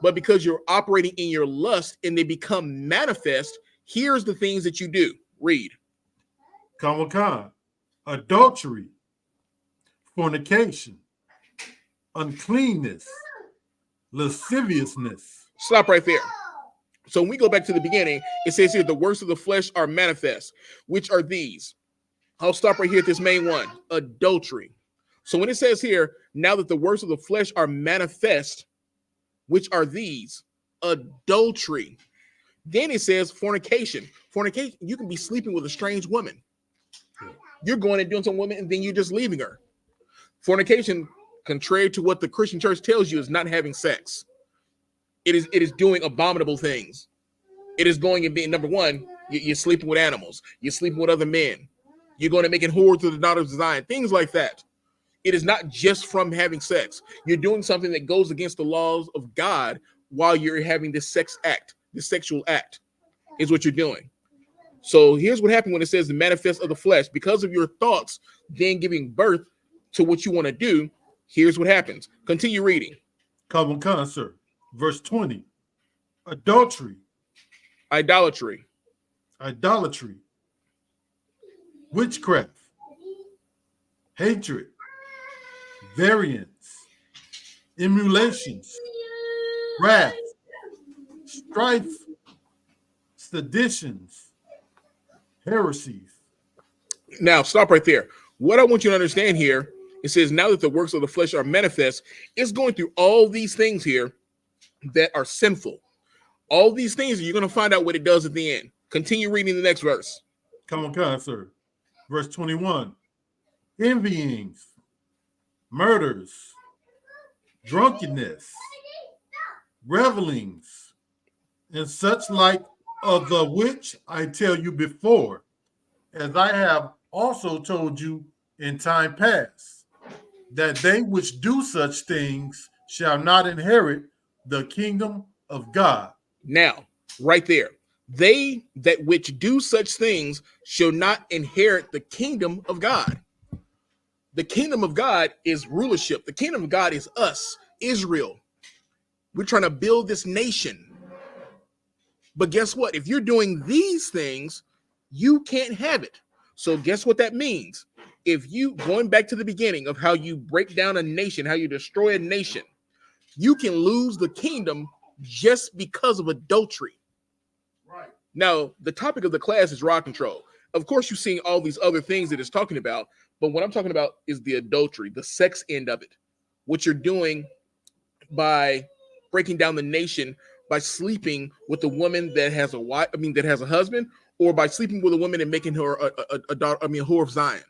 but because you're operating in your lust and they become manifest, here's the things that you do. Read. Come on. Adultery, fornication, uncleanness, lasciviousness. Stop right there. So when we go back to the beginning, it says here, the works of the flesh are manifest, which are these. I'll stop right here at this main one, adultery. So when it says here, now that the works of the flesh are manifest, which are these, adultery. Then it says fornication. Fornication, you can be sleeping with a strange woman. You're going and doing some woman, and then you're just leaving her. Fornication, contrary to what the Christian church tells you, is not having sex. It is doing abominable things. It is going and being, number one, you're sleeping with animals. You're sleeping with other men. You're going to make it whore to the daughters of Zion. Things like that. It is not just from having sex. You're doing something that goes against the laws of God while you're having this sex act, this sexual act is what you're doing. So here's what happened when it says the manifest of the flesh. Because of your thoughts then giving birth to what you want to do, here's what happens. Continue reading. Come on, sir. Verse 20. Adultery. Idolatry. Witchcraft. Hatred. Variance. Emulations. Wrath. Strife. Seditions. Heresies. Now, stop right there. What I want you to understand here, it says, now that the works of the flesh are manifest, it's going through all these things here that are sinful. All these things, you're going to find out what it does at the end. Continue reading the next verse. Come on, sir. Verse 21. Envyings, murders, drunkenness, revelings, and such like of the which I tell you before, as I have also told you in time past, that they which do such things shall not inherit the kingdom of God. Now, right there, they that which do such things shall not inherit the kingdom of God. The kingdom of God is rulership. The kingdom of God is us, Israel. We're trying to build this nation. But guess what? If you're doing these things, you can't have it. So guess what that means? If you, going back to the beginning of how you break down a nation, how you destroy a nation, you can lose the kingdom just because of adultery. Right. Now, the topic of the class is rod control. Of course, you're seeing all these other things that it's talking about, but what I'm talking about is the adultery, the sex end of it. What you're doing by breaking down the nation by sleeping with a woman that has a wife, that has a husband, or by sleeping with a woman and making her a daughter, a whore of Zion.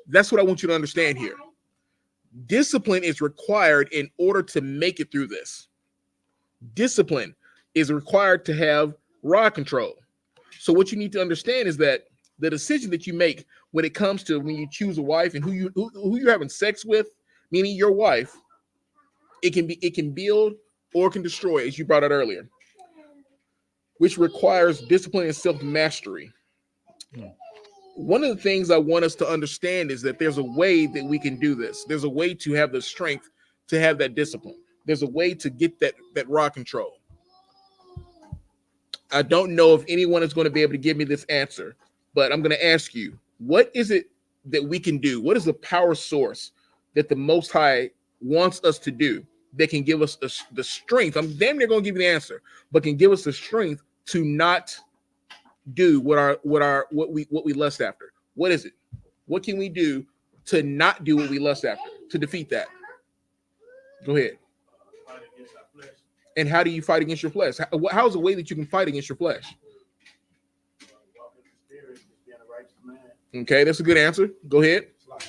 That's what I want you to understand here. Discipline is required in order to make it through this. Discipline is required to have rod control. So what you need to understand is that the decision that you make when it comes to when you choose a wife and who you're having sex with, meaning your wife, it can build or can destroy, as you brought out earlier, which requires discipline and self-mastery. One of the things I want us to understand is that there's a way that we can do this. There's a way to have the strength to have that discipline. There's a way to get that rod control. I don't know if anyone is going to be able to give me this answer, but I'm going to ask you, what is it that we can do? What is the power source that the Most High wants us to do that can give us the strength? I'm damn near going to give you the answer, but can give us the strength to not do what we lust after. What is it? What can we do to not do what we lust after, to defeat that? Go ahead. Fight against our flesh. And how do you fight against your flesh? How is a way that you can fight against your flesh? Walk in the spirit, just being a righteous man. Okay, that's a good answer. Go ahead. It's like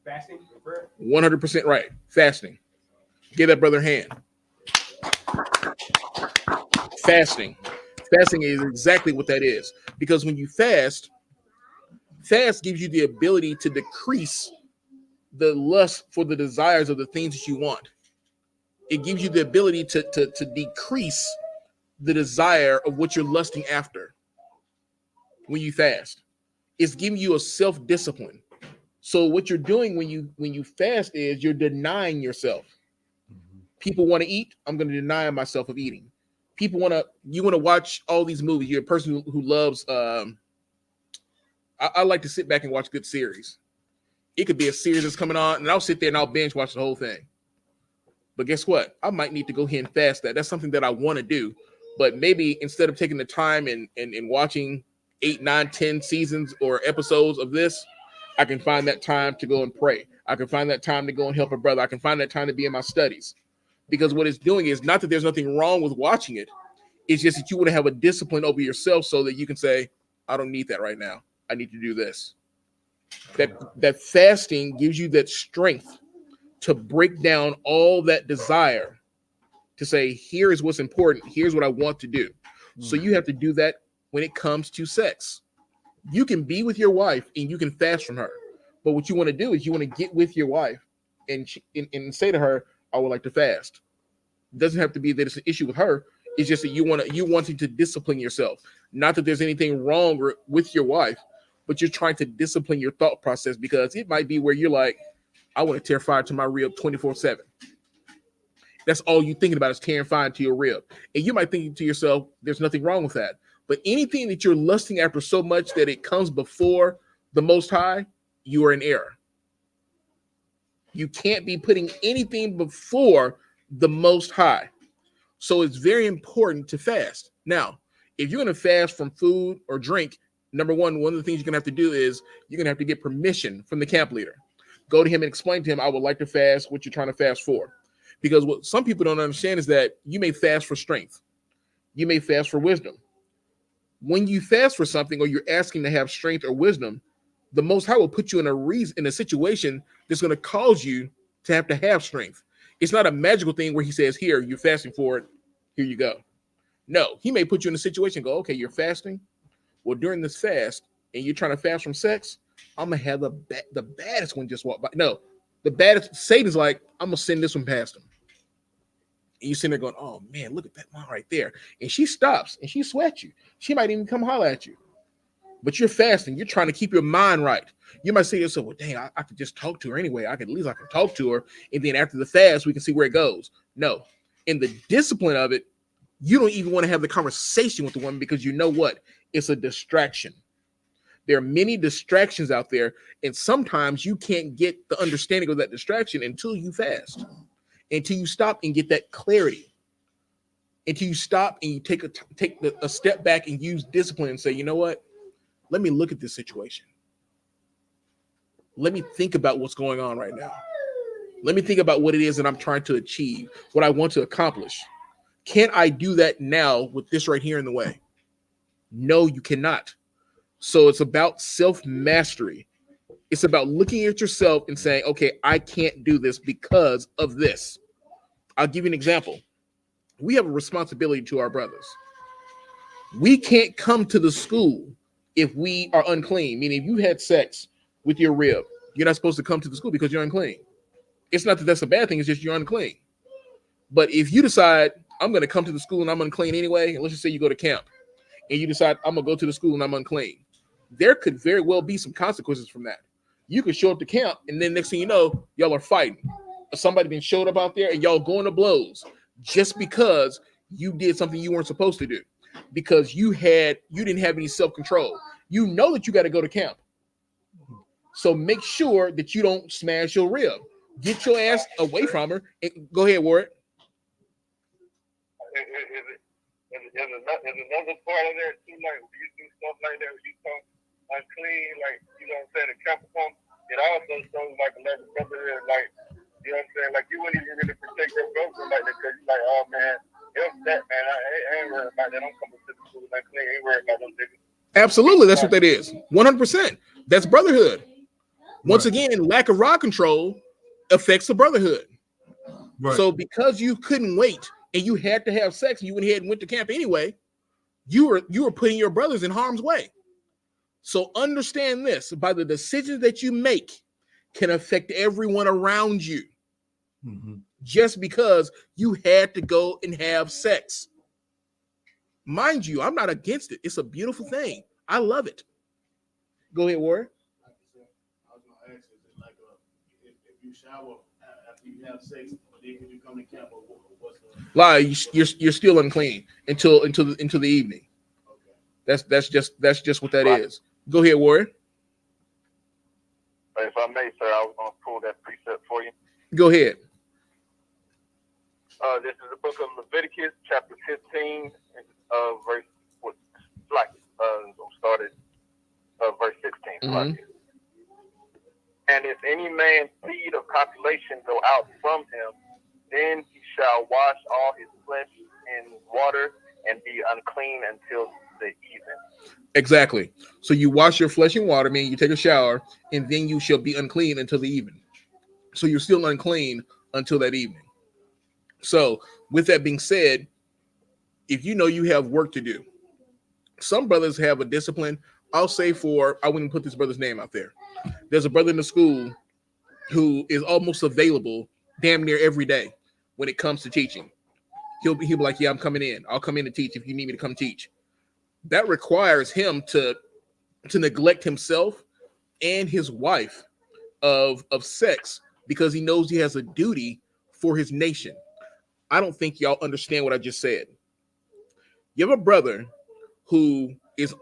Fasting and prayer. 100% right. Fasting. Give that brother a hand. Fasting. Fasting is exactly what that is. Because when you fast gives you the ability to decrease the lust for the desires of the things that you want. It gives you the ability to decrease the desire of what you're lusting after when you fast. It's giving you a self-discipline. So what you're doing when you fast is you're denying yourself. People want to eat. I'm going to deny myself of eating. You want to watch all these movies. You're a person who loves. I like to sit back and watch good series. It could be a series that's coming on, and I'll sit there and I'll binge watch the whole thing. But guess what? I might need to go ahead and fast that. That's something that I want to do. But maybe instead of taking the time and watching 8, 9, 10 seasons or episodes of this, I can find that time to go and pray. I can find that time to go and help a brother. I can find that time to be in my studies. Because what it's doing is not that there's nothing wrong with watching it. It's just that you want to have a discipline over yourself so that you can say, I don't need that right now. I need to do this. That fasting gives you that strength to break down all that desire to say, here is what's important. Here's what I want to do. So you have to do that when it comes to sex. You can be with your wife and you can fast from her. But what you want to do is you want to get with your wife and say to her, I would like to fast. It doesn't have to be that it's an issue with her. It's just that you wanting to discipline yourself. Not that there's anything wrong with your wife, but you're trying to discipline your thought process because it might be where you're like, I want to tear fire to my rib 24/7. That's all you're thinking about is tearing fire to your rib. And you might think to yourself, there's nothing wrong with that. But anything that you're lusting after so much that it comes before the Most High, you are in error. You can't be putting anything before the Most High. So it's very important to fast. Now, if you're going to fast from food or drink, number one of the things you're going to have to do is you're going to have to get permission from the camp leader. Go to him and explain to him, I would like to fast what you're trying to fast for. Because what some people don't understand is that you may fast for strength. You may fast for wisdom. When you fast for something or you're asking to have strength or wisdom, the Most High will put you in a situation that's going to cause you to have strength. It's not a magical thing where he says, here, you're fasting for it. Here you go. No, he may put you in a situation and go, okay, you're fasting. Well, during this fast and you're trying to fast from sex, I'm going to have the baddest one just walk by. No, the baddest, Satan's like, I'm going to send this one past him. And you sitting there going, oh man, look at that one right there. And she stops and she sweats you. She might even come holler at you. but you're fasting. You're trying to keep your mind right. You might say to yourself, well, dang, I could just talk to her anyway. I can talk to her. And then after the fast, we can see where it goes. No, in the discipline of it, you don't even want to have the conversation with the woman because you know what? It's a distraction. There are many distractions out there. And sometimes you can't get the understanding of that distraction until you fast, until you stop and get that clarity, until you stop and you take a step back and use discipline and say, you know what? Let me look at this situation. Let me think about what's going on right now. Let me think about what it is that I'm trying to achieve, what I want to accomplish. Can I do that now with this right here in the way? No, you cannot. So it's about self-mastery. It's about looking at yourself and saying, okay, I can't do this because of this. I'll give you an example. We have a responsibility to our brothers. We can't come to the school if we are unclean, meaning if you had sex with your rib, you're not supposed to come to the school because you're unclean. It's not that that's a bad thing. It's just you're unclean. But if you decide I'm going to come to the school and I'm unclean anyway, and let's just say you go to camp and you decide I'm going to go to the school and I'm unclean, there could very well be some consequences from that. You could show up to camp and then next thing you know, y'all are fighting. Somebody been showed up out there and y'all going to blows just because you did something you weren't supposed to do, because you didn't have any self-control. You know that you got to go to camp. So make sure that you don't smash your rib. Get your ass away from her. And go ahead, Warren. There's another part of that too, like when you do stuff like that, when you come unclean, like, you know what I'm saying, the Capricorn, it also shows like a level of brotherhood, like, you know what I'm saying, like you wouldn't even really protect your brother like that, because you're like, oh man, if that, man, I ain't worried about that. I'm coming to the school unclean, I ain't worried about those niggas. Absolutely, that's what that is. 100%. That's brotherhood. Once again, lack of rod control affects the brotherhood. Right. So because you couldn't wait and you had to have sex and you went ahead and went to camp anyway, you were putting your brothers in harm's way. So understand this: by the decisions that you make can affect everyone around you. Mm-hmm. Just because you had to go and have sex. Mind you, I'm not against it. It's a beautiful thing. I love it. Go ahead, Warren. I was gonna ask you, like, if you shower after you have sex, or then when you come to camp, or what's the lie? You're still unclean until the evening. Okay. That's just what that is. Go ahead, Warren. If I may, sir, I was gonna pull that precept for you. Go ahead. This is the book of Leviticus, chapter 15, verse started verse 16. Mm-hmm. And if any man's seed of copulation go out from him, then he shall wash all his flesh in water and be unclean until the evening. Exactly. So you wash your flesh in water, meaning you take a shower, and then you shall be unclean until the evening. So you're still unclean until that evening. So with that being said, if you know you have work to do, some brothers have a discipline. I wouldn't put this brother's name out there. There's a brother in the school who is almost available damn near every day when it comes to teaching. He'll be like, yeah, I'm coming in. I'll come in to teach if you need me to come teach. That requires him to neglect himself and his wife of sex because he knows he has a duty for his nation. I don't think y'all understand what I just said. You have a brother who is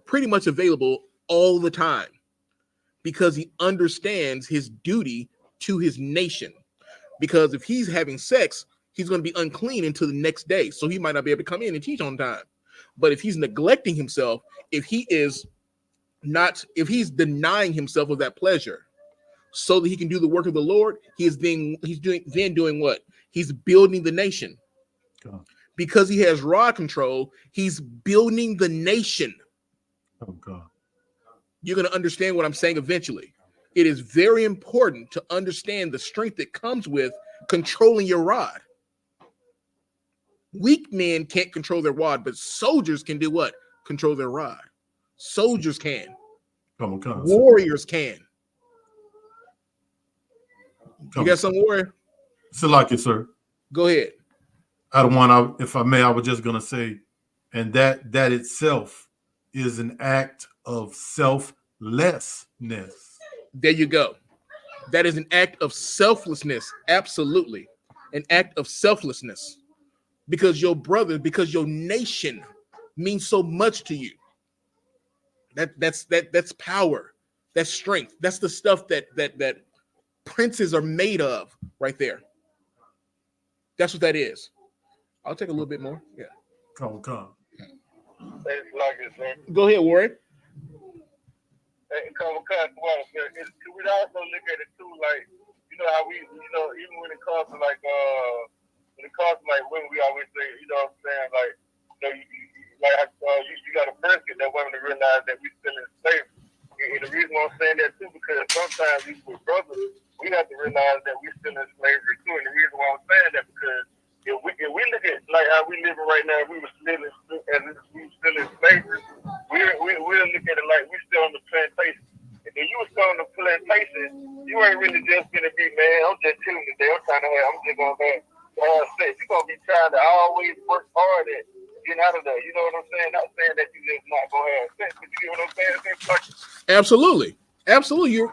pretty much available all the time because he understands his duty to his nation. Because if he's having sex, he's going to be unclean until the next day. So he might not be able to come in and teach on time. But if he's neglecting himself, if he's denying himself of that pleasure so that he can do the work of the Lord, he's doing what? He's building the nation. God. Because he has rod control, he's building the nation. Oh God. You're going to understand what I'm saying eventually. It is very important to understand the strength that comes with controlling your rod. Weak men can't control their rod, but soldiers can do what? Control their rod. Soldiers can. Warriors can. You got some warrior? Salaki, sir. Go ahead. If I may, I was just gonna say, and that itself is an act of selflessness. There you go. That is an act of selflessness. Absolutely. An act of selflessness. Because your brother, because your nation means so much to you. That's power. That's strength. That's the stuff that princes are made of right there. That's what that is. I'll take a little bit more. Yeah. Come. It's like it's Go ahead, Warren. come well, we also look at it too, like, you know how we, even when it comes to like women, we always say, you know what I'm saying, like, you got to first get that women to realize that we still in slavery. And the reason why I'm saying that too, because sometimes we with brothers, we have to realize that we still in slavery too. And the reason why I'm saying that, because if we look at like how we living right now, we were still in slavery, we'll look at it like we still on the plantation. And then you were still on the plantation, you ain't really just gonna be, man, I'm just chilling today, I'm just gonna have sex. You're gonna be trying to always work hard at getting out of there. You know what I'm saying? Not saying that you just not gonna have sex, but you get what I'm saying? Absolutely.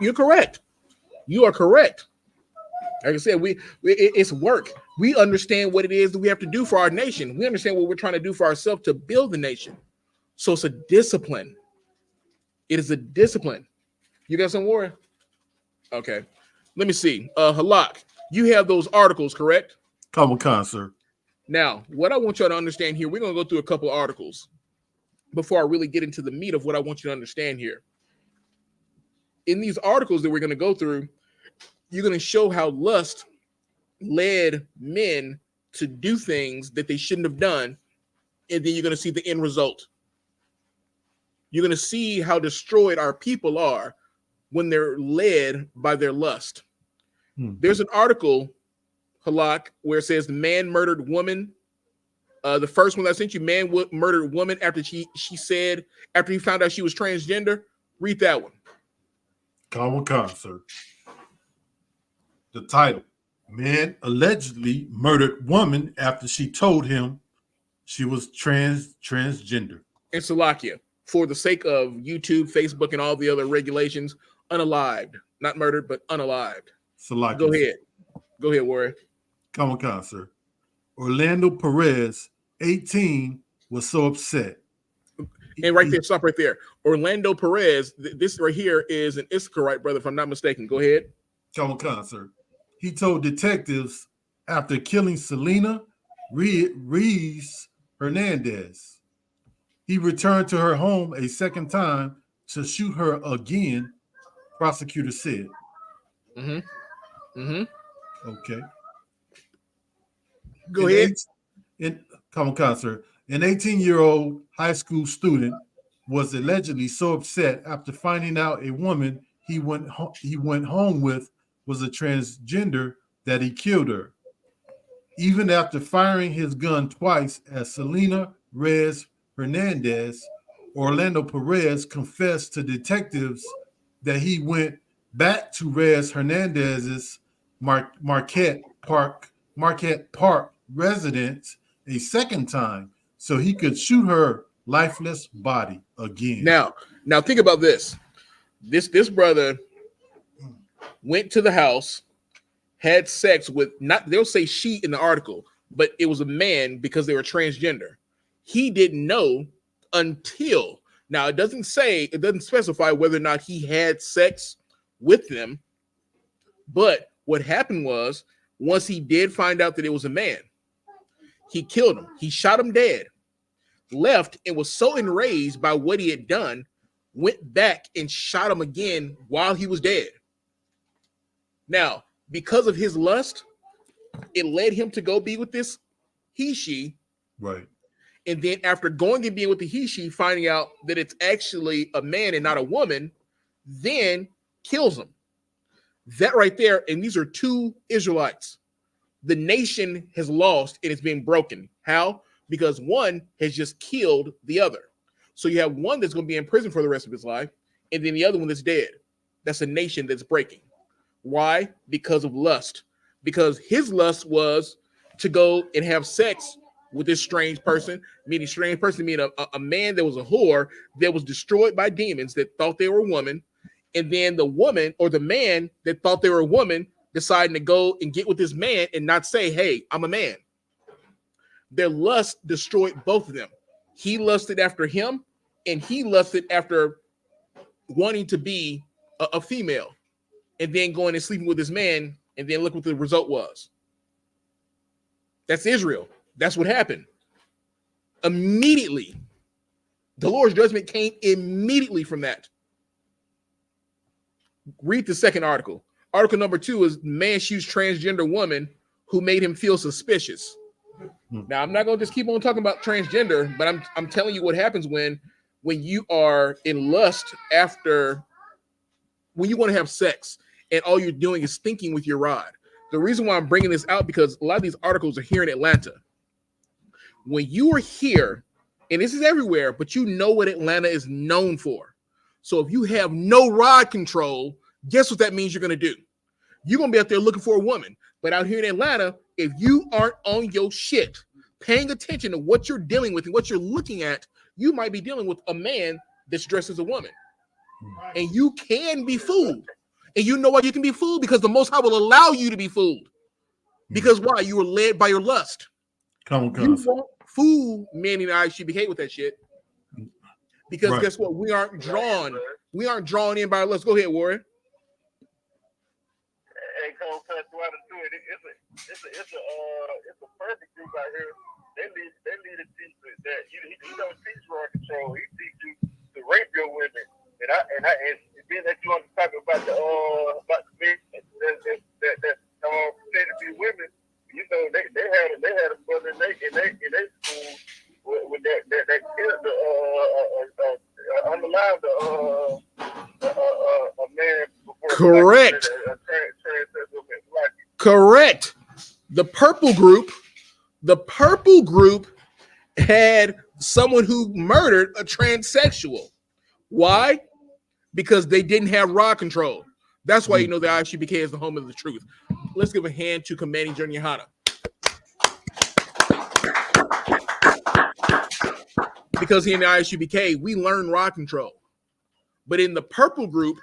You're correct. You are correct. Like I said, it's work. We understand what it is that we have to do for our nation. We understand what we're trying to do for ourselves to build the nation. So it's a discipline. It is a discipline. You got some more? Okay. Let me see. Halak, you have those articles, correct? Come, sir. Now, what I want y'all to understand here, we're going to go through a couple of articles before I really get into the meat of what I want you to understand here. In these articles that we're going to go through, you're going to show how lust led men to do things that they shouldn't have done, and then you're going to see the end result. You're going to see how destroyed our people are when they're led by their lust. There's an article, Halak, where it says man murdered woman. The first one I sent you, man murdered woman after she said, after he found out she was transgender. Read that one. Come, sir. The title: man allegedly murdered woman after she told him she was transgender. And Salakia, for the sake of YouTube, Facebook, and all the other regulations, unalived. Not murdered, but unalived. Salakia. Go ahead, Warren. Come, sir. Orlando Perez, 18, was so upset. And right there, stop right there. Orlando Perez, this right here is an Israelite brother, if I'm not mistaken. Go ahead. Come, sir. He told detectives after killing Selena Reese Hernandez, he returned to her home a second time to shoot her again, prosecutor said. Okay. Go ahead. Come, sir. An 18-year-old high school student was allegedly so upset after finding out a woman he went home with was a transgender that he killed her. Even after firing his gun twice at Selena Reyes Hernandez, Orlando Perez confessed to detectives that he went back to Reyes Hernandez's Marquette Park residence a second time so he could shoot her lifeless body again. Now think about this. This brother went to the house, had sex with, they'll say she in the article, but it was a man because they were transgender. He didn't know until, now it doesn't specify whether or not he had sex with them, but what happened was, once he did find out that it was a man, he killed him. He shot him dead, left, and was so enraged by what he had done, went back and shot him again while he was dead. Now, because of his lust, it led him to go be with this she. Right. And then after going and being with the she, finding out that it's actually a man and not a woman, then kills him. That right there, and these are two Israelites. The nation has lost and it's being broken. How? Because one has just killed the other. So you have one that's going to be in prison for the rest of his life, and then the other one that's dead. That's a nation that's breaking. Why? Because of lust. Because his lust was to go and have sex with this strange person, meaning a man that was a whore that was destroyed by demons that thought they were a woman, and then the woman or the man that thought they were a woman deciding to go and get with this man and not say, hey, I'm a man. Their lust destroyed both of them. He lusted after him, and he lusted after wanting to be a female, and then going and sleeping with this man, and then look what the result was. That's Israel. That's what happened. Immediately, the Lord's judgment came immediately from that. Read the second article. Article number 2 is man shoots transgender woman who made him feel suspicious. Now, I'm not going to just keep on talking about transgender, but I'm telling you what happens when you are in lust after, when you want to have sex and all you're doing is thinking with your rod. The reason why I'm bringing this out, because a lot of these articles are here in Atlanta. When you are here, and this is everywhere, but you know what Atlanta is known for. So if you have no rod control, guess what that means you're going to do? You're going to be out there looking for a woman. But out here in Atlanta, if you aren't on your shit, paying attention to what you're dealing with and what you're looking at, you might be dealing with a man that's dressed as a woman. And you can be fooled. And you know why you can be fooled? Because the Most High will allow you to be fooled. Because why? You were led by your lust. You won't fool men in I.S.U.P.K with that shit. Because guess what? We aren't drawn in by our lust. Go ahead, Warren. Hey, Cole, cut throughout the two. It's a perfect group out here. They lead a teacher that he don't teach raw control. He teach you to rape your women. And being that you want to talk about the men that pretend to be women, you know they had a brother in they school with that killed unalive a man before. Correct. Correct. The purple group had someone who murdered a transsexual. Why? Because they didn't have rod control. That's why you know the I.S.U.P.K is the home of the truth. Let's give a hand to Commanding General YAHANNA. Because here in the I.S.U.P.K, we learn rod control. But in the purple group,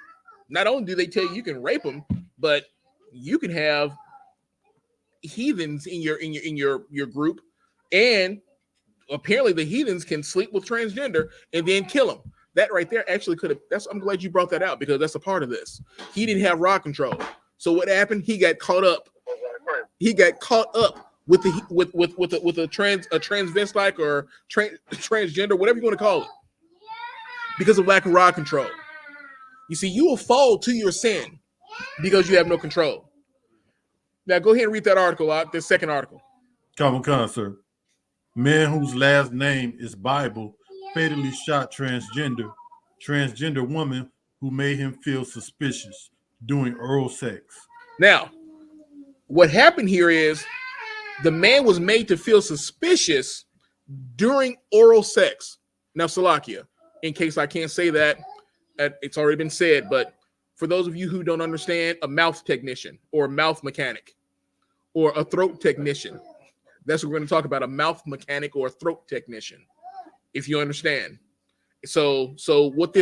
not only do they tell you can rape them, but you can have heathens in your group, and apparently the heathens can sleep with transgender and then kill them. That right there actually could have. I'm glad you brought that out, because that's a part of this. He didn't have rod control, so what happened? He got caught up. He got caught up with a transvestite or transgender, whatever you want to call it, because of lack of rod control. You see, you will fall to your sin because you have no control. Now go ahead and read that article out. The second article. Come on, sir. Man whose last name is Bible fatally shot transgender woman who made him feel suspicious during oral sex. Now, what happened here is the man was made to feel suspicious during oral sex. Now, Salakia, in case I can't say that, it's already been said, but for those of you who don't understand, a mouth technician or a mouth mechanic or a throat technician, that's what we're going to talk about, a mouth mechanic or a throat technician, if you understand. So what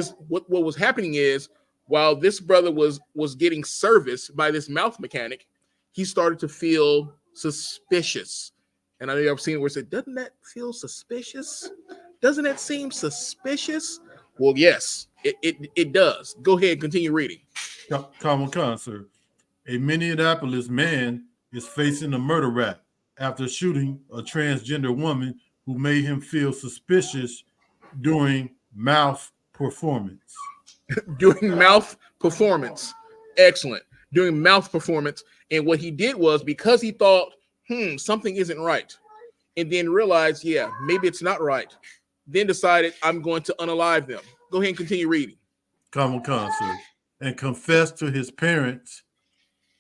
was happening is, while this brother was getting service by this mouth mechanic, he started to feel suspicious. And I know I've seen where it said, doesn't that feel suspicious? Doesn't that seem suspicious? Well, yes, it does. Go ahead and continue reading. Come on, sir. A Minneapolis man is facing a murder rap after shooting a transgender woman who made him feel suspicious during mouth performance. During mouth performance. Excellent. During mouth performance. And what he did was, because he thought, something isn't right, and then realized, yeah, maybe it's not right, then decided, I'm going to unalive them. Go ahead and continue reading. Come on, sir. And confessed to his parents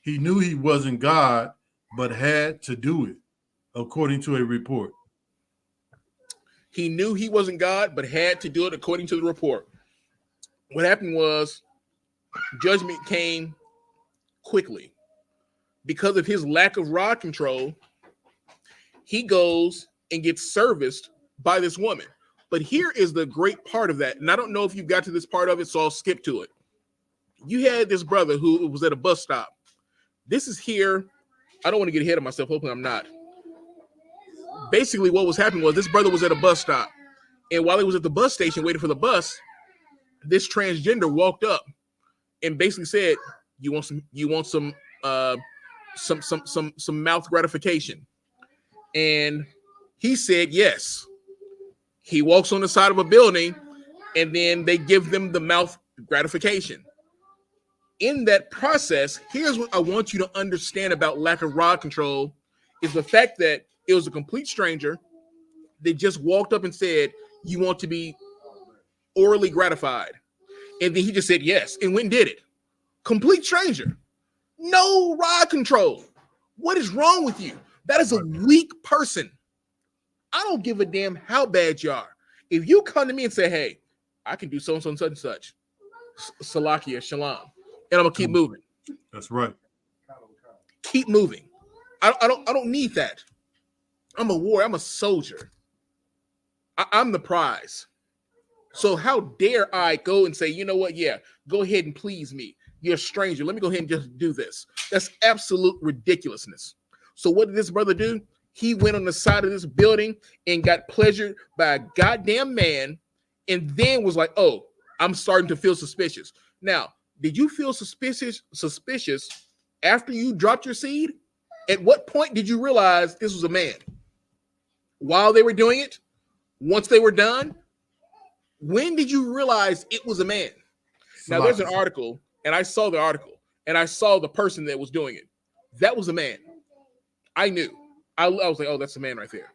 he knew he wasn't God, but had to do it, according to a report. He knew he wasn't God, but had to do it according to the report. What happened was, judgment came quickly. Because of his lack of rod control, he goes and get serviced by this woman. But here is the great part of that. And I don't know if you got to this part of it, so I'll skip to it. You had this brother who was at a bus stop. This is here. I don't want to get ahead of myself. Hopefully I'm not. Basically, what was happening was this brother was at a bus stop. And while he was at the bus station waiting for the bus, this transgender walked up and basically said, you want some mouth gratification? And he said yes. He walks on the side of a building, and then they give them the mouth gratification. In that process, here's what I want you to understand about lack of rod control is the fact that it was a complete stranger. They just walked up and said, you want to be orally gratified. And then he just said yes and went and did it. Complete stranger. No rod control. What is wrong with you? That is a weak person. I don't give a damn how bad you are. If you come to me and say, hey, I can do so and so and such and such, Salakia, Shalom, and I'm gonna keep moving. That's right. Keep moving. I don't need that. I'm a warrior. I'm a soldier. I'm the prize. So how dare I go and say, you know what? Yeah, go ahead and please me. You're a stranger. Let me go ahead and just do this. That's absolute ridiculousness. So what did this brother do? He went on the side of this building and got pleasured by a goddamn man, and then was like, oh, I'm starting to feel suspicious. Now, did you feel suspicious after you dropped your seed? At what point did you realize this was a man? While they were doing it? Once they were done? When did you realize it was a man? Now, there's an article, and I saw the article, and I saw the person that was doing it. That was a man. I knew. I was like, oh, that's a man right there.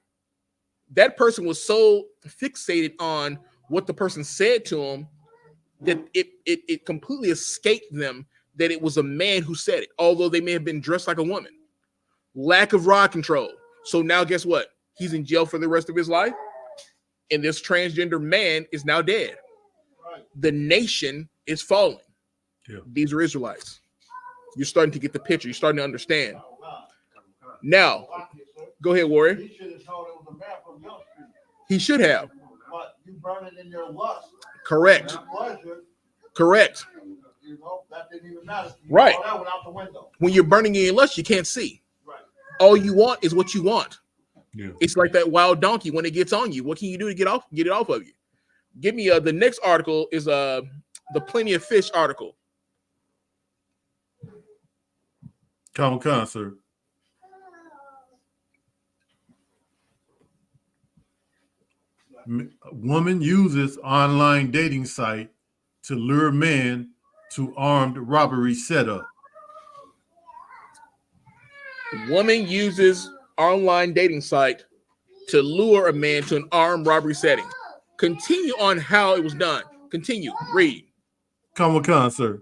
That person was so fixated on what the person said to him that it completely escaped them that it was a man who said it, although they may have been dressed like a woman. Lack of rod control. So now guess what? He's in jail for the rest of his life, and this transgender man is now dead. The nation is falling. Yeah. These are Israelites. You're starting to get the picture. You're starting to understand. Now, go ahead, Warrior. He should have told it was a man from your street. He should have. But you burn it in your lust. Correct. And pleasure, Correct. you know, that didn't even matter. Right. All that went out the window. When you're burning in your lust, you can't see. Right. All you want is what you want. Yeah. It's like that wild donkey when it gets on you. What can you do to get it off of you? Give me the next article is the Plenty of Fish article. Come on, sir. Woman uses online dating site to lure man to armed robbery setup. Woman uses online dating site to lure a man to an armed robbery setting. Continue on how it was done. Continue. Read. Come on, sir.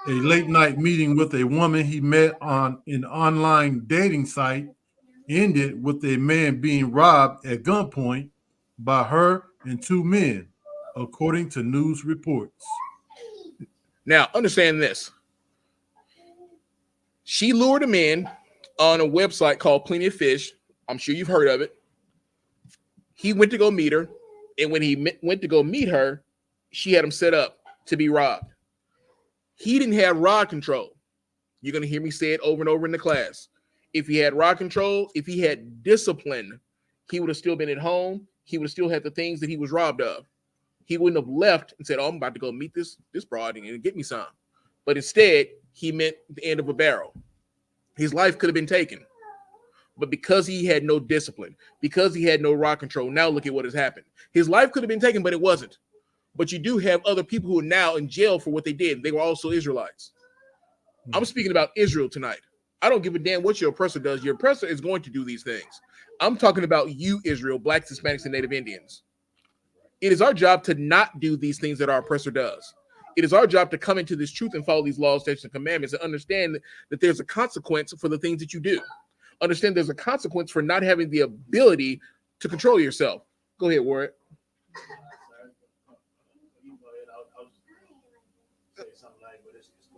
A late night meeting with a woman he met on an online dating site ended with a man being robbed at gunpoint by her and two men, according to news reports. Now, understand this. She lured him in on a website called Plenty of Fish. I'm sure you've heard of it. He went to go meet her, and when he went to go meet her, she had him set up to be robbed. He didn't have rod control. You're going to hear me say it over and over in the class. If he had rod control, if he had discipline, he would have still been at home. He would have still had the things that he was robbed of. He wouldn't have left and said, oh, I'm about to go meet this broad and get me some. But instead, he meant the end of a barrel. His life could have been taken. But because he had no discipline, because he had no rod control, now look at what has happened. His life could have been taken, but it wasn't. But you do have other people who are now in jail for what they did. They were also Israelites. I'm speaking about Israel tonight. I don't give a damn what your oppressor does. Your oppressor is going to do these things. I'm talking about you, Israel, Blacks, Hispanics, and Native Indians. It is our job to not do these things that our oppressor does. It is our job to come into this truth and follow these laws, statutes, and commandments and understand that there's a consequence for the things that you do. Understand there's a consequence for not having the ability to control yourself. Go ahead, Warren.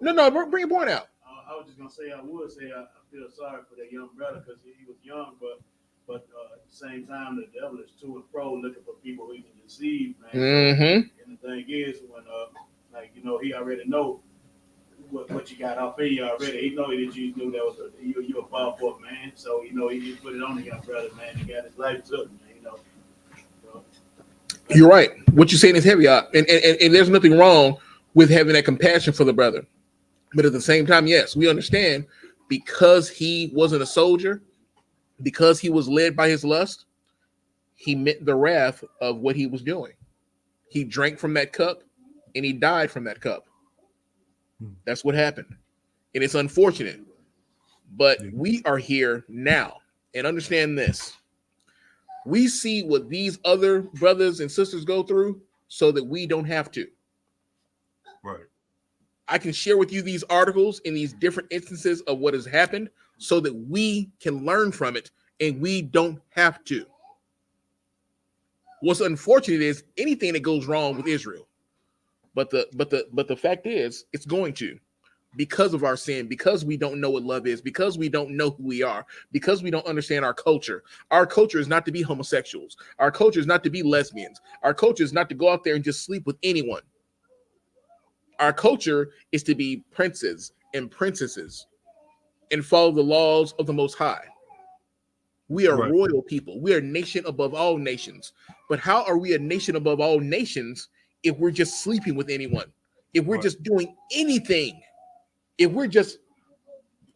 No, bring your point out. I was just gonna say I would say I feel sorry for that young brother because he was young, but But at the same time, the devil is to and fro looking for people who he can deceive, man. Mm-hmm. And the thing is, when he already know what you got off of you already. He know that you knew that was you a powerful man. So he just put it on the young brother, man. He got his life took, man. So, you're right. What you're saying is heavy, and there's nothing wrong with having that compassion for the brother. But at the same time, yes, we understand because he wasn't a soldier, because he was led by his lust, he met the wrath of what he was doing. He drank from that cup and he died from that cup. That's what happened. And it's unfortunate. But we are here now. And understand this. We see what these other brothers and sisters go through so that we don't have to. Right. I can share with you these articles in these different instances of what has happened so that we can learn from it and we don't have to. What's unfortunate is anything that goes wrong with Israel. But the fact is, it's going to, because of our sin, because we don't know what love is, because we don't know who we are, because we don't understand our culture. Our culture is not to be homosexuals. Our culture is not to be lesbians. Our culture is not to go out there and just sleep with anyone. Our culture is to be princes and princesses and follow the laws of the Most High. We are royal people. We are a nation above all nations. But how are we a nation above all nations if we're just sleeping with anyone, if we're just doing anything, if we're just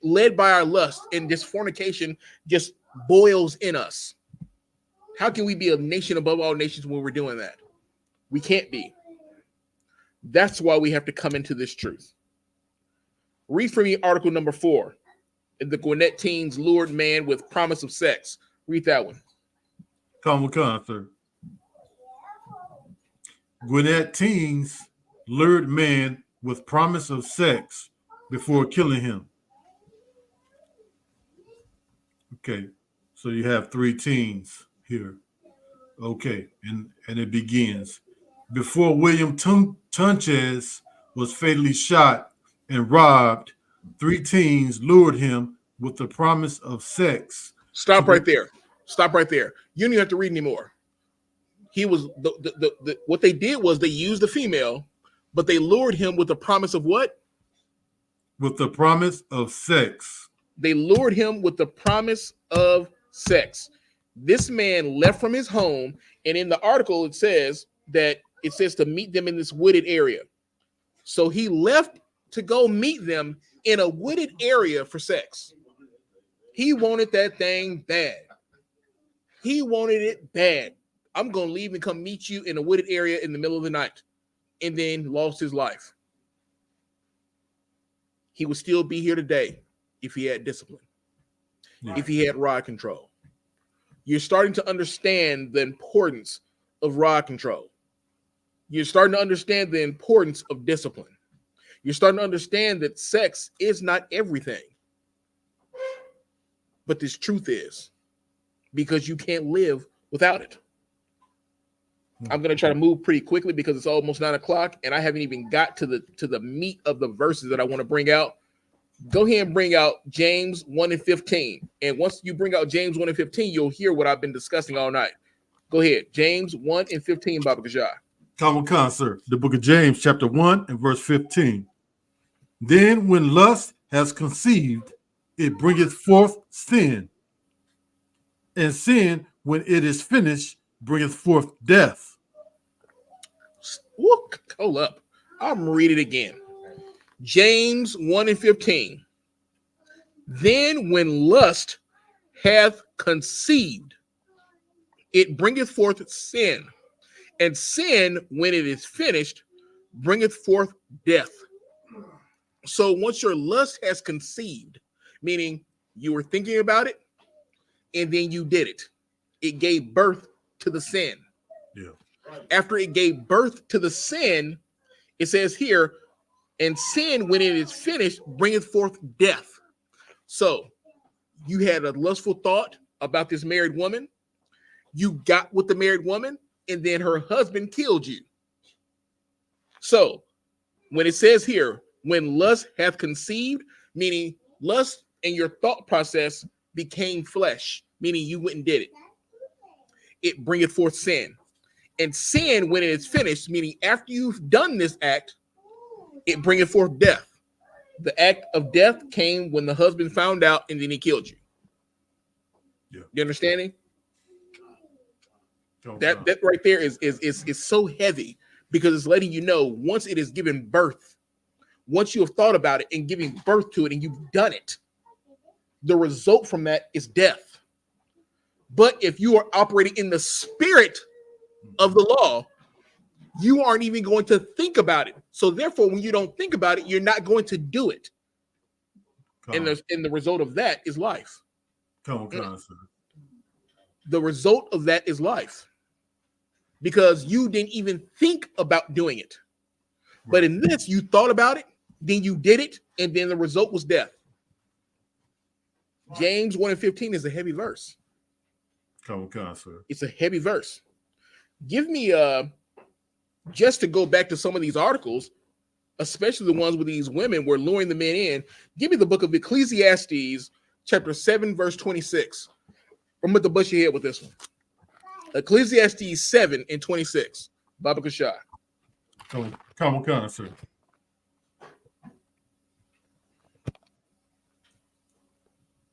led by our lust and this fornication just boils in us? How can we be a nation above all nations when we're doing that? We can't be. That's why we have to come into this truth. Read for me article number 4. In the Gwinnett teens lured man with promise of sex. Read that one. Come, sir. Gwinnett teens lured man with promise of sex before killing him. Okay, so you have 3 teens here. Okay, and it begins. Before William Tunches was fatally shot and robbed, 3 teens lured him with the promise of sex. Stop right there. Stop right there. You don't even have to read anymore. He was what they did was they used the female, but they lured him with the promise of what? With the promise of sex. They lured him with the promise of sex. This man left from his home, and in the article it says to meet them in this wooded area. So he left to go meet them in a wooded area for sex. He wanted that thing bad. He wanted it bad. I'm going to leave and come meet you in a wooded area in the middle of the night, and then lost his life. He would still be here today if he had discipline, if he had rod control. You're starting to understand the importance of rod control. You're starting to understand the importance of discipline. You're starting to understand that sex is not everything. But this truth is, because you can't live without it. I'm going to try to move pretty quickly because it's almost 9 o'clock and I haven't even got to the meat of the verses that I want to bring out. Go ahead and bring out James 1:15. And once you bring out James 1:15, you'll hear what I've been discussing all night. Go ahead. James 1:15, Baba Kajah. Come, sir. The book of James, chapter 1 and verse 15. Then when lust has conceived, it bringeth forth sin. And sin, when it is finished, bringeth forth death. Hold up. I'm reading it again. James 1:15. Then when lust hath conceived, it bringeth forth sin. And sin, when it is finished, bringeth forth death. So once your lust has conceived, meaning you were thinking about it, and then you did it, it gave birth to the sin. Yeah. After it gave birth to the sin, it says here, and sin, when it is finished, bringeth forth death. So you had a lustful thought about this married woman. You got with the married woman, and then her husband killed you. So when it says here, when lust hath conceived, meaning lust and your thought process became flesh. meaning you went and did it. It bringeth forth sin. And sin, when it is finished, meaning after you've done this act, it bringeth forth death. The act of death came when the husband found out and then he killed you. Yeah. You understanding? That right there is so heavy because it's letting you know once it is given birth, once you have thought about it and giving birth to it and you've done it, the result from that is death. But if you are operating in the spirit of the law, you aren't even going to think about it. So therefore, when you don't think about it, you're not going to do it. And the result of that is life. Sir. The result of that is life. Because you didn't even think about doing it. Right. But in this, you thought about it, then you did it, and then the result was death. James 1:15 is a heavy verse. Sir. It's a heavy verse. Give me just to go back to some of these articles, especially the ones with these women were luring the men in. Give me the book of Ecclesiastes, chapter 7, verse 26. I'm going to bust your head with this one. Ecclesiastes 7 and 26. Baba Kashai. Sir.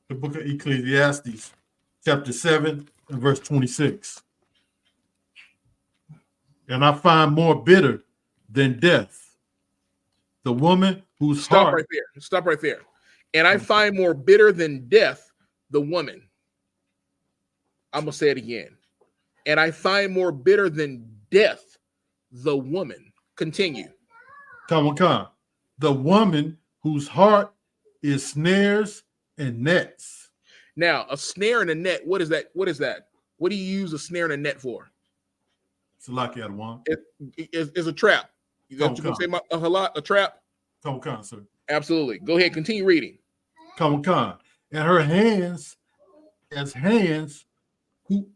The book of Ecclesiastes, chapter 7 and verse 26. And I find more bitter than death the woman whose Stop heart... right there. Stop right there. And I find more bitter than death the woman. I'm going to say it again. And I find more bitter than death the woman. Continue. Come on. The woman whose heart is snares and nets. Now, a snare and a net, what is that? What is that? What do you use a snare and a net for? It's a lucky out of one. It's a trap. You got to say a trap? Come on, sir. Absolutely. Go ahead. Continue reading. Come on. And her hands as hands who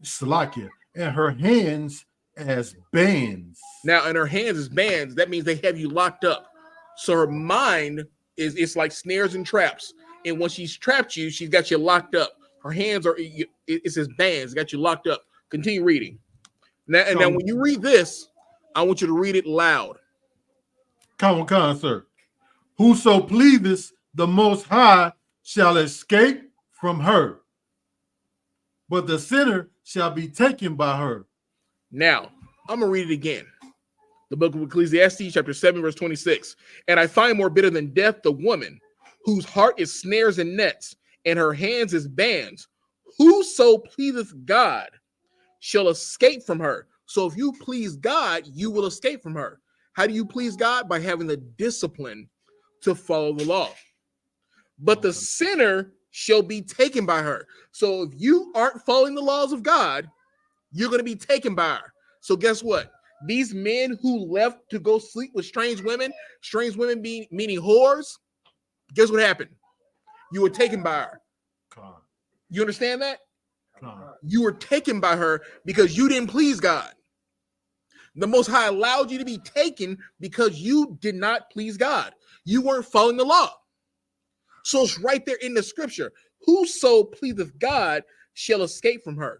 Salakia, and her hands as bands. Now, and her hands as bands, that means they have you locked up. So her mind it's like snares and traps. And when she's trapped you, she's got you locked up. Her hands it's as bands, got you locked up. Continue reading. Now, and now when you read this, I want you to read it loud. Come on, sir. Whoso pleaseth the Most High shall escape from her, but the sinner shall be taken by her. Now, I'm going to read it again. The book of Ecclesiastes, chapter 7, verse 26. And I find more bitter than death the woman whose heart is snares and nets, and her hands is bands. Whoso pleaseth God shall escape from her. So if you please God, you will escape from her. How do you please God? By having the discipline to follow the law. But the sinner shall be taken by her. So if you aren't following the laws of God, you're going to be taken by her. So guess what? These men who left to go sleep with strange women meaning whores, guess what happened? You were taken by her. You understand that? You were taken by her because you didn't please God. The Most High allowed you to be taken because you did not please God. You weren't following the law. So it's right there in the scripture. Whoso pleaseth God shall escape from her.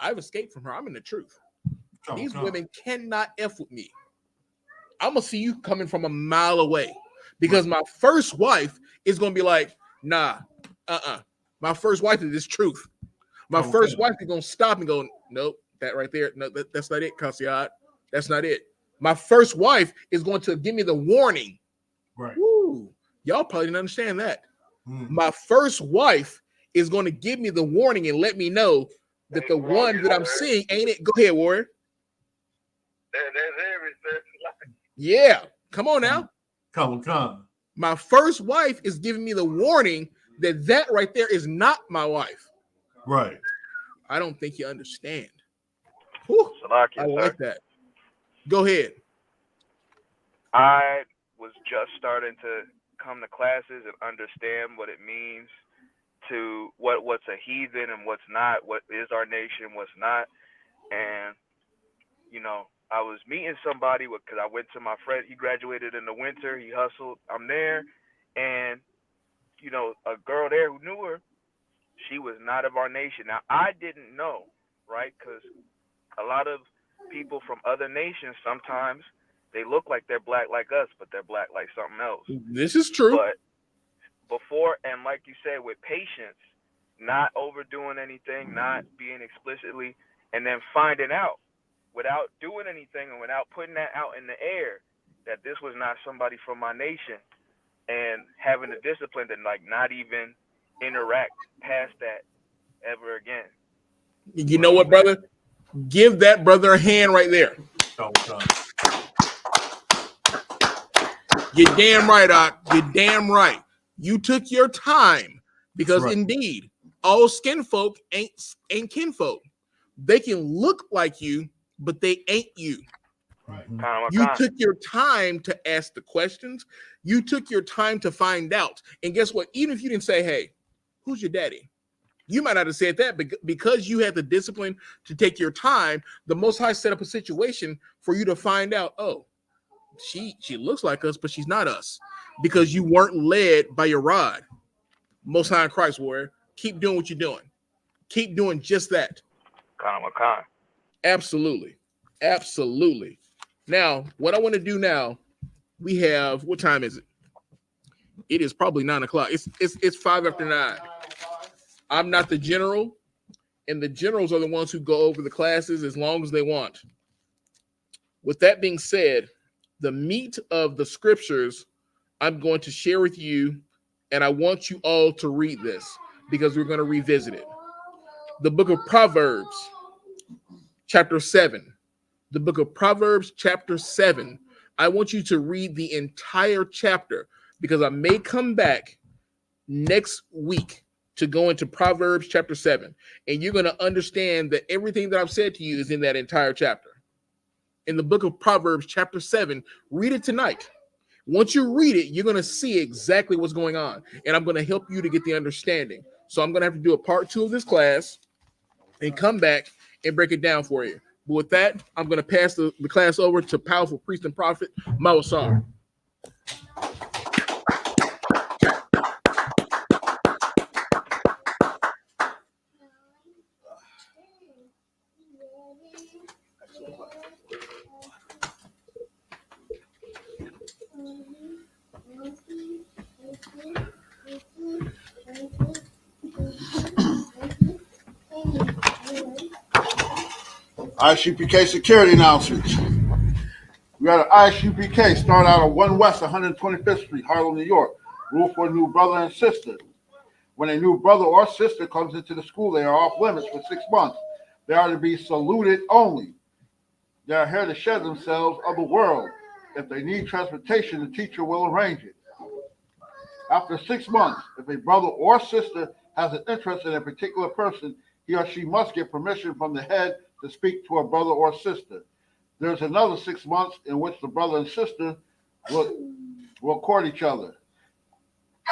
I've escaped from her. I'm in the truth. These women cannot F with me. I'm going to see you coming from a mile away because my first wife is going to be like, nah, My first wife is this truth. My first wife is going to stop and go, nope, that right there. No, that's not it, Kasiad. That's not it. My first wife is going to give me the warning. Right. Woo. Y'all probably didn't understand that. My first wife is going to give me the warning and let me know that the one that I'm seeing ain't it. Go ahead, Warrior. Yeah. Come on now. Come on. My first wife is giving me the warning that that right there is not my wife. Right. I don't think you understand. Whew, I like that. Go ahead. I was just starting to come to classes and understand what it means to what's a heathen and what's not, what is our nation, what's not. And, you know, I was meeting somebody because I went to my friend. He graduated in the winter. He hustled. I'm there. And, you know, a girl there who knew her, She was not of our nation. Now, I didn't know, right? Because a lot of people from other nations, sometimes they look like they're black like us, but they're black like something else. This is true. But before, and like you said, with patience, not overdoing anything, not being explicitly, and then finding out without doing anything and without putting that out in the air that this was not somebody from my nation, and having the discipline to like not even interact past that ever again. You know what, brother? Give that brother a hand right there. You're damn right, Doc. You're damn right. You took your time because indeed, all skin folk ain't kinfolk. They can look like you, but they ain't you. You took your time to ask the questions. You took your time to find out. And guess what? Even if you didn't say, hey, who's your daddy? You might not have said that, but because you had the discipline to take your time, the Most High set up a situation for you to find out, oh, she looks like us, but she's not us, because you weren't led by your rod. Most High in Christ, warrior. Keep doing what you're doing. Keep doing just that. Absolutely. Absolutely. Now, what I want to do now, we have, what time is it? It is probably 9 o'clock. It's 5 after 9. I'm not the general, and the generals are the ones who go over the classes as long as they want. With that being said, the meat of the scriptures I'm going to share with you, and I want you all to read this because we're going to revisit it. The book of Proverbs, chapter 7. The book of Proverbs, chapter 7. I want you to read the entire chapter because I may come back next week to go into Proverbs chapter 7. And you're going to understand that everything that I've said to you is in that entire chapter. In the book of Proverbs chapter 7, read it tonight. Once you read it, you're going to see exactly what's going on. And I'm going to help you to get the understanding. So I'm going to have to do a part 2 of this class and come back and break it down for you. But with that, I'm going to pass the class over to powerful priest and prophet, Mawasar. I.S.U.P.K. security announcements. We got an I.S.U.P.K. start out on 1 West 125th Street, Harlem, New York. Rule for a new brother and sister. When a new brother or sister comes into the school, they are off limits for 6 months. They are to be saluted only. They are here to shed themselves of the world. If they need transportation, the teacher will arrange it. After 6 months, if a brother or sister has an interest in a particular person, he or she must get permission from the head to speak to a brother or sister. There's another 6 months in which the brother and sister will court each other.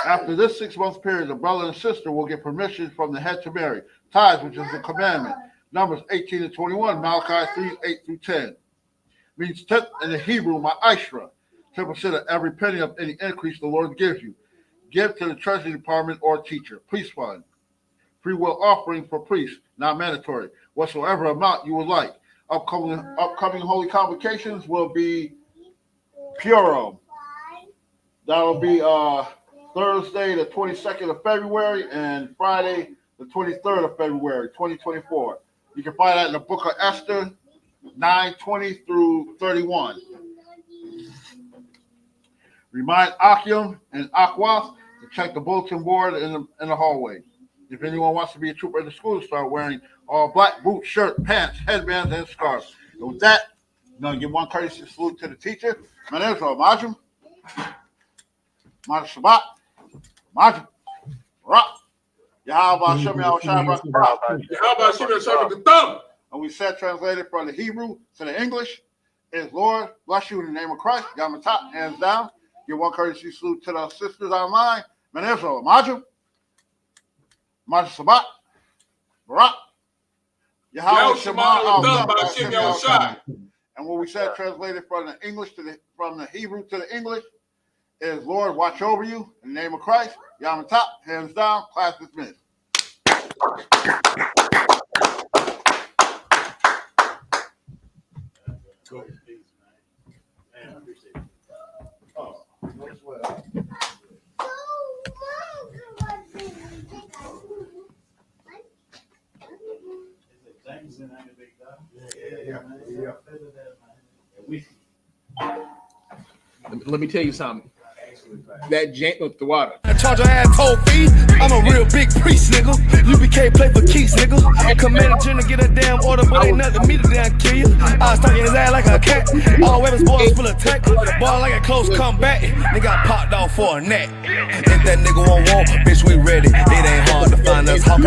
After this 6 month period, the brother and sister will get permission from the head to marry. Tithes, which is the commandment. Numbers 18 and 21, Malachi 3, 8 through 10. Means tenth in the Hebrew, ma'ashra, 10% of every penny of any increase the Lord gives you. Give to the treasury department or teacher. Priest fund. Free will offering for priests, not mandatory. Whatsoever amount you would like. Upcoming holy convocations will be Purim. That'll be Thursday, the 22nd of February, and Friday, the 23rd of February, 2024. You can find that in the book of Esther, 9:20 through 31. Remind Akim and Akwath to check the bulletin board in the hallway. If anyone wants to be a trooper in the school, start wearing all black boots, shirt, pants, headbands, and scarves. And with that, I'm going to give one courtesy salute to the teacher. My name is Majum. Majum Shabbat. Majum. Rock. And we said, translated from the Hebrew to the English, is Lord bless you in the name of Christ. Yamatat, hands down. Give one courtesy salute to the sisters online. My name is Majum. Majum Shabbat. Barak. Yahweh Shema al. And what we said, translated from the English from the Hebrew to the English, is Lord watch over you in the name of Christ. Yamatat, hands down, class dismissed. Oh, as well. Let me tell you something. That jank with the water. I charge your ass toll fee. I'm a real big priest, nigga. UPK play for keys, nigga. Commander General get a damn order, but ain't nothing me to damn kill you. I stuck in his ass like a cat. All weapons boys full of tech. Ball like a close combat. Nigga got popped off for a neck. If that nigga won't walk, bitch, we ready. It ain't hard to find us. Hawkeye